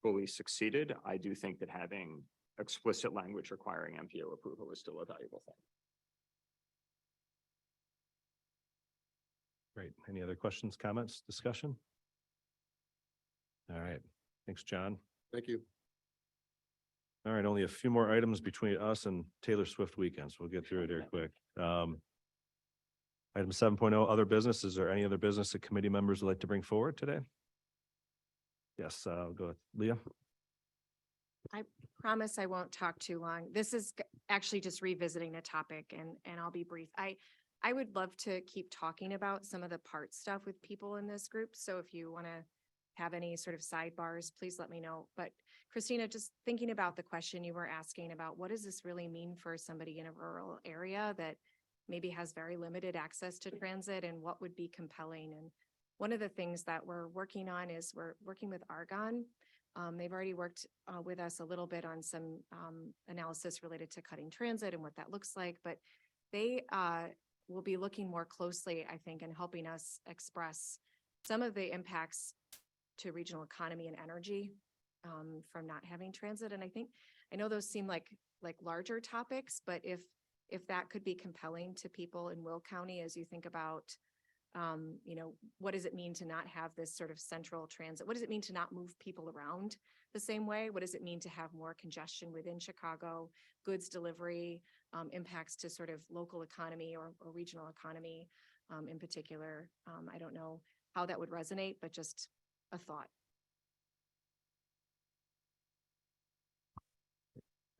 fully succeeded. I do think that having explicit language requiring MPO approval is still a valuable thing. Great. Any other questions, comments, discussion? All right. Thanks, John. Thank you. All right, only a few more items between us and Taylor Swift weekends. We'll get through it here quick. Item 7.0, other business. Is there any other business that committee members would like to bring forward today? Yes, I'll go with Leah. I promise I won't talk too long. This is actually just revisiting a topic and I'll be brief. I would love to keep talking about some of the part stuff with people in this group. So if you want to have any sort of sidebars, please let me know. But Christina, just thinking about the question you were asking about, what does this really mean for somebody in a rural area that maybe has very limited access to transit, and what would be compelling? And one of the things that we're working on is we're working with Argonne. They've already worked with us a little bit on some analysis related to cutting transit and what that looks like, but they will be looking more closely, I think, and helping us express some of the impacts to regional economy and energy from not having transit. And I know those seem like larger topics, but if that could be compelling to people in Will County, as you think about, what does it mean to not have this sort of central transit? What does it mean to not move people around the same way? What does it mean to have more congestion within Chicago, goods delivery, impacts to sort of local economy or regional economy in particular? I don't know how that would resonate, but just a thought.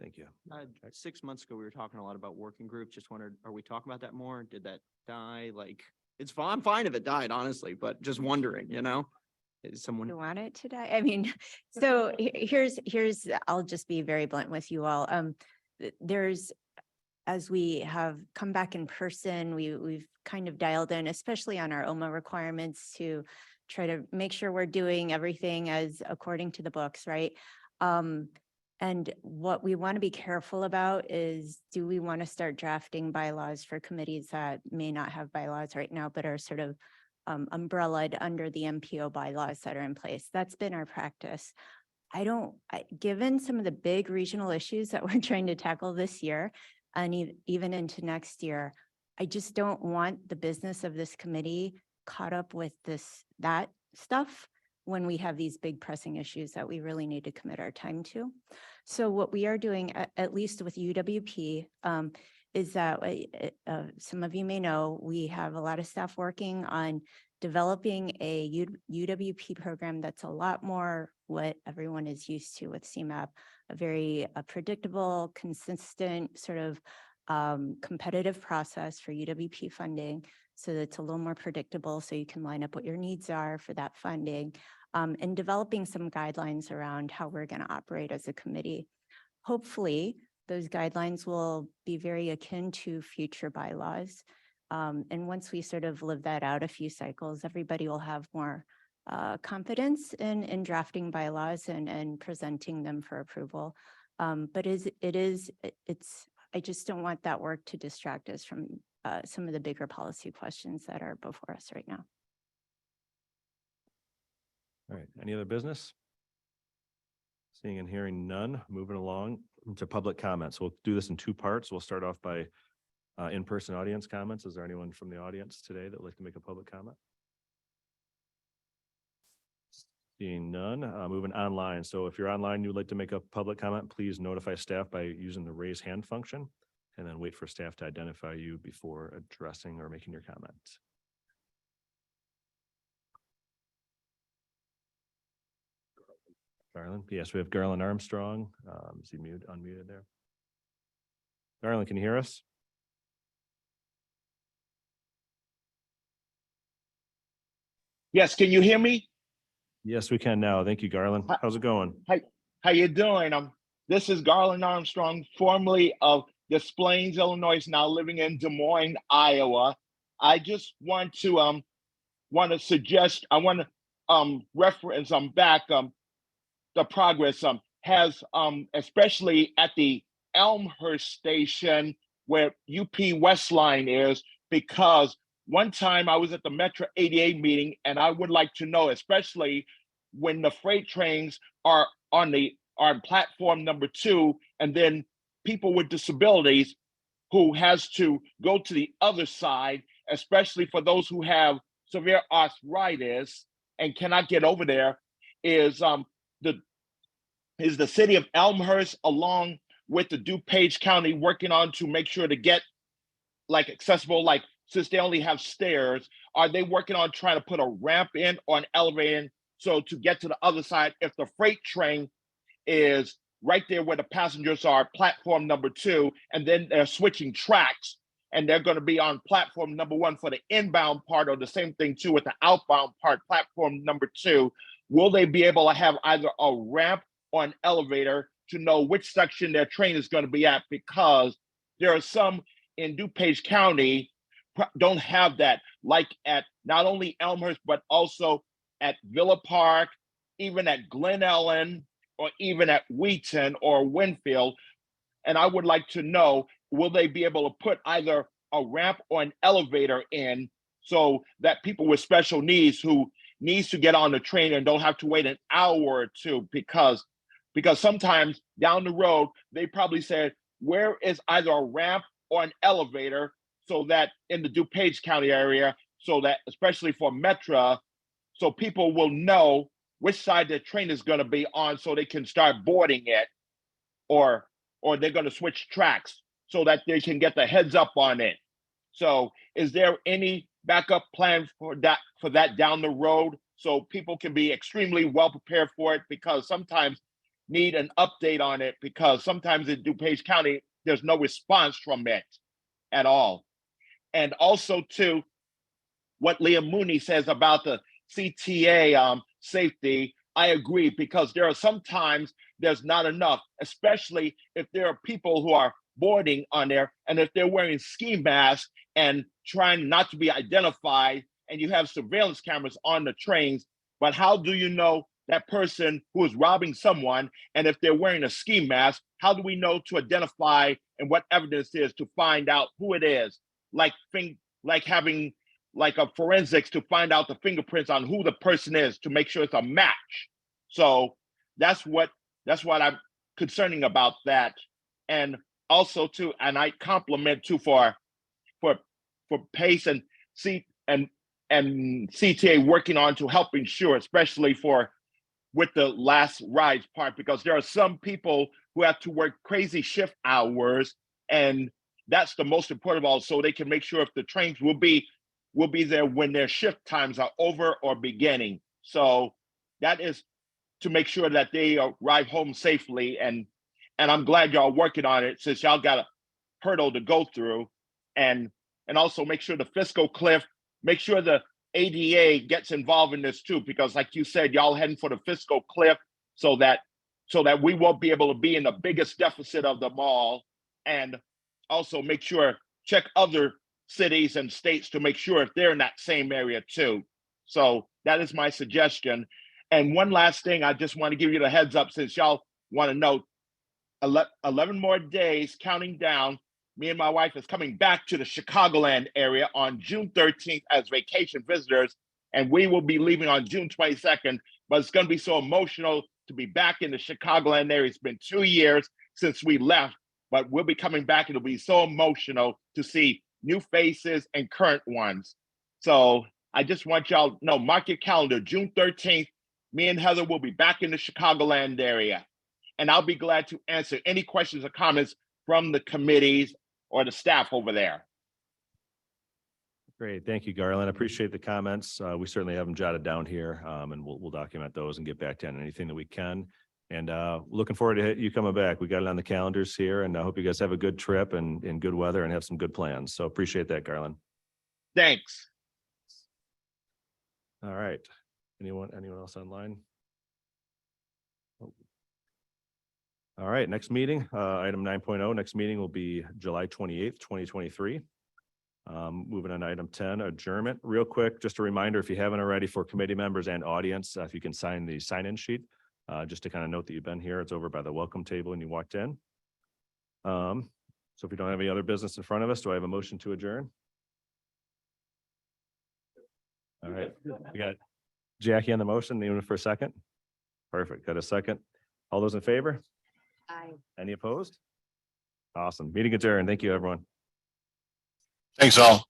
Thank you. 6 months ago, we were talking a lot about working groups. Just wondered, are we talking about that more? Did that die? Like, it's fine. I'm fine if it died, honestly, but just wondering, is someone. You want it to die? I mean, so here's, I'll just be very blunt with you all. There's, as we have come back in person, we've kind of dialed in, especially on our OMA requirements, to try to make sure we're doing everything as according to the books, right? And what we want to be careful about is, do we want to start drafting bylaws for committees that may not have bylaws right now, but are sort of umbrellaed under the MPO bylaws that are in place? That's been our practice. Given some of the big regional issues that we're trying to tackle this year and even into next year, I just don't want the business of this committee caught up with that stuff when we have these big pressing issues that we really need to commit our time to. So what we are doing, at least with UWP, is that some of you may know, we have a lot of staff working on developing a UWP program that's a lot more what everyone is used to with CMAP, a very predictable, consistent, sort of competitive process for UWP funding, so that it's a little more predictable, so you can line up what your needs are for that funding, and developing some guidelines around how we're going to operate as a committee. Hopefully, those guidelines will be very akin to future bylaws. And once we sort of live that out a few cycles, everybody will have more confidence in drafting bylaws and presenting them for approval. But I just don't want that work to distract us from some of the bigger policy questions that are before us right now. All right, any other business? Seeing and hearing none, moving along to public comments. We'll do this in two parts. We'll start off by in-person audience comments. Is there anyone from the audience today that would like to make a public comment? Seeing none, moving online. So if you're online, you'd like to make a public comment, please notify staff by using the raise hand function, and then wait for staff to identify you before addressing or making your comment. Garland, yes, we have Garland Armstrong. Is he unmuted there? Garland, can you hear us? Yes, can you hear me? Yes, we can now. Thank you, Garland. How's it going? Hi, how you doing? This is Garland Armstrong, formerly of Des Plaines, Illinois, now living in Des Moines, Iowa. I just want to suggest, I want to reference back the progress has especially at the Elmhurst station where UP Westline is, because one time I was at the Metro 88 meeting, and I would like to know, especially when the freight trains are on platform number 2, and then people with disabilities who has to go to the other side, especially for those who have severe arthritis and cannot get over there, is the city of Elmhurst, along with the DuPage County, working on to make sure to get accessible, since they only have stairs, are they working on trying to put a ramp in or an elevator in, so to get to the other side, if the freight train is right there where the passengers are, platform number 2, and then they're switching tracks, and they're going to be on platform number 1 for the inbound part, or the same thing too with the outbound part, platform number 2. Will they be able to have either a ramp or an elevator to know which section their train is going to be at, because there are some in DuPage County don't have that, like at not only Elmhurst, but also at Villa Park, even at Glen Ellen, or even at Wheaton or Winfield. And I would like to know, will they be able to put either a ramp or an elevator in so that people with special needs who needs to get on the train and don't have to wait an hour or two, because sometimes down the road, they probably said, where is either a ramp or an elevator, so that in the DuPage County area, so that especially for Metro, so people will know which side the train is going to be on so they can start boarding it, or they're going to switch tracks so that they can get the heads up on it. So is there any backup plan for that down the road so people can be extremely well prepared for it, because sometimes need an update on it, because sometimes in DuPage County, there's no response from it at all. And also too, what Liam Mooney says about the CTA safety, I agree, because there are sometimes there's not enough, especially if there are people who are boarding on there, and if they're wearing ski masks and trying not to be identified, and you have surveillance cameras on the trains, but how do you know that person who is robbing someone, and if they're wearing a ski mask, how do we know to identify and what evidence is to find out who it is? Like having like a forensics to find out the fingerprints on who the person is to make sure it's a match. So that's what I'm concerning about that. And also too, and I compliment too for PACE and CTA working on to help ensure, especially with the last rides part, because there are some people who have to work crazy shift hours, and that's the most important of all, so they can make sure if the trains will be there when their shift times are over or beginning. So that is to make sure that they arrive home safely, and I'm glad y'all working on it, since y'all got a hurdle to go through, and also make sure the fiscal cliff, make sure the ADA gets involved in this too, because like you said, y'all heading for the fiscal cliff, so that we won't be able to be in the biggest deficit of them all. And also make sure, check other cities and states to make sure if they're in that same area too. So that is my suggestion. And one last thing, I just want to give you the heads up, since y'all want to know, 11 more days counting down. Me and my wife is coming back to the Chicagoland area on June 13th as vacation visitors, and we will be leaving on June 22nd. But it's going to be so emotional to be back in the Chicagoland area. It's been 2 years since we left, but we'll be coming back. It'll be so emotional to see new faces and current ones. So I just want y'all to know, mark your calendar, June 13th, me and Heather will be back in the Chicagoland area. And I'll be glad to answer any questions or comments from the committees or the staff over there. Great. Thank you, Garland. I appreciate the comments. We certainly have them jotted down here, and we'll document those and get back to you on anything that we can. And looking forward to you coming back. We got it on the calendars here, and I hope you guys have a good trip and in good weather and have some good plans. So appreciate that, Garland. Thanks. All right. Anyone else online? All right, next meeting, item 9.0, next meeting will be July 28th, 2023. Moving on to item 10, adjournment. Real quick, just a reminder, if you haven't already, for committee members and audience, if you can sign the sign-in sheet, just to kind of note that you've been here. It's over by the welcome table and you walked in. So if we don't have any other business in front of us, do I have a motion to adjourn? All right, we got Jackie on the motion, even for a second. Perfect, got a second. All those in favor? Aye. Any opposed? Awesome. Meeting adjourned. Thank you, everyone. Thanks all.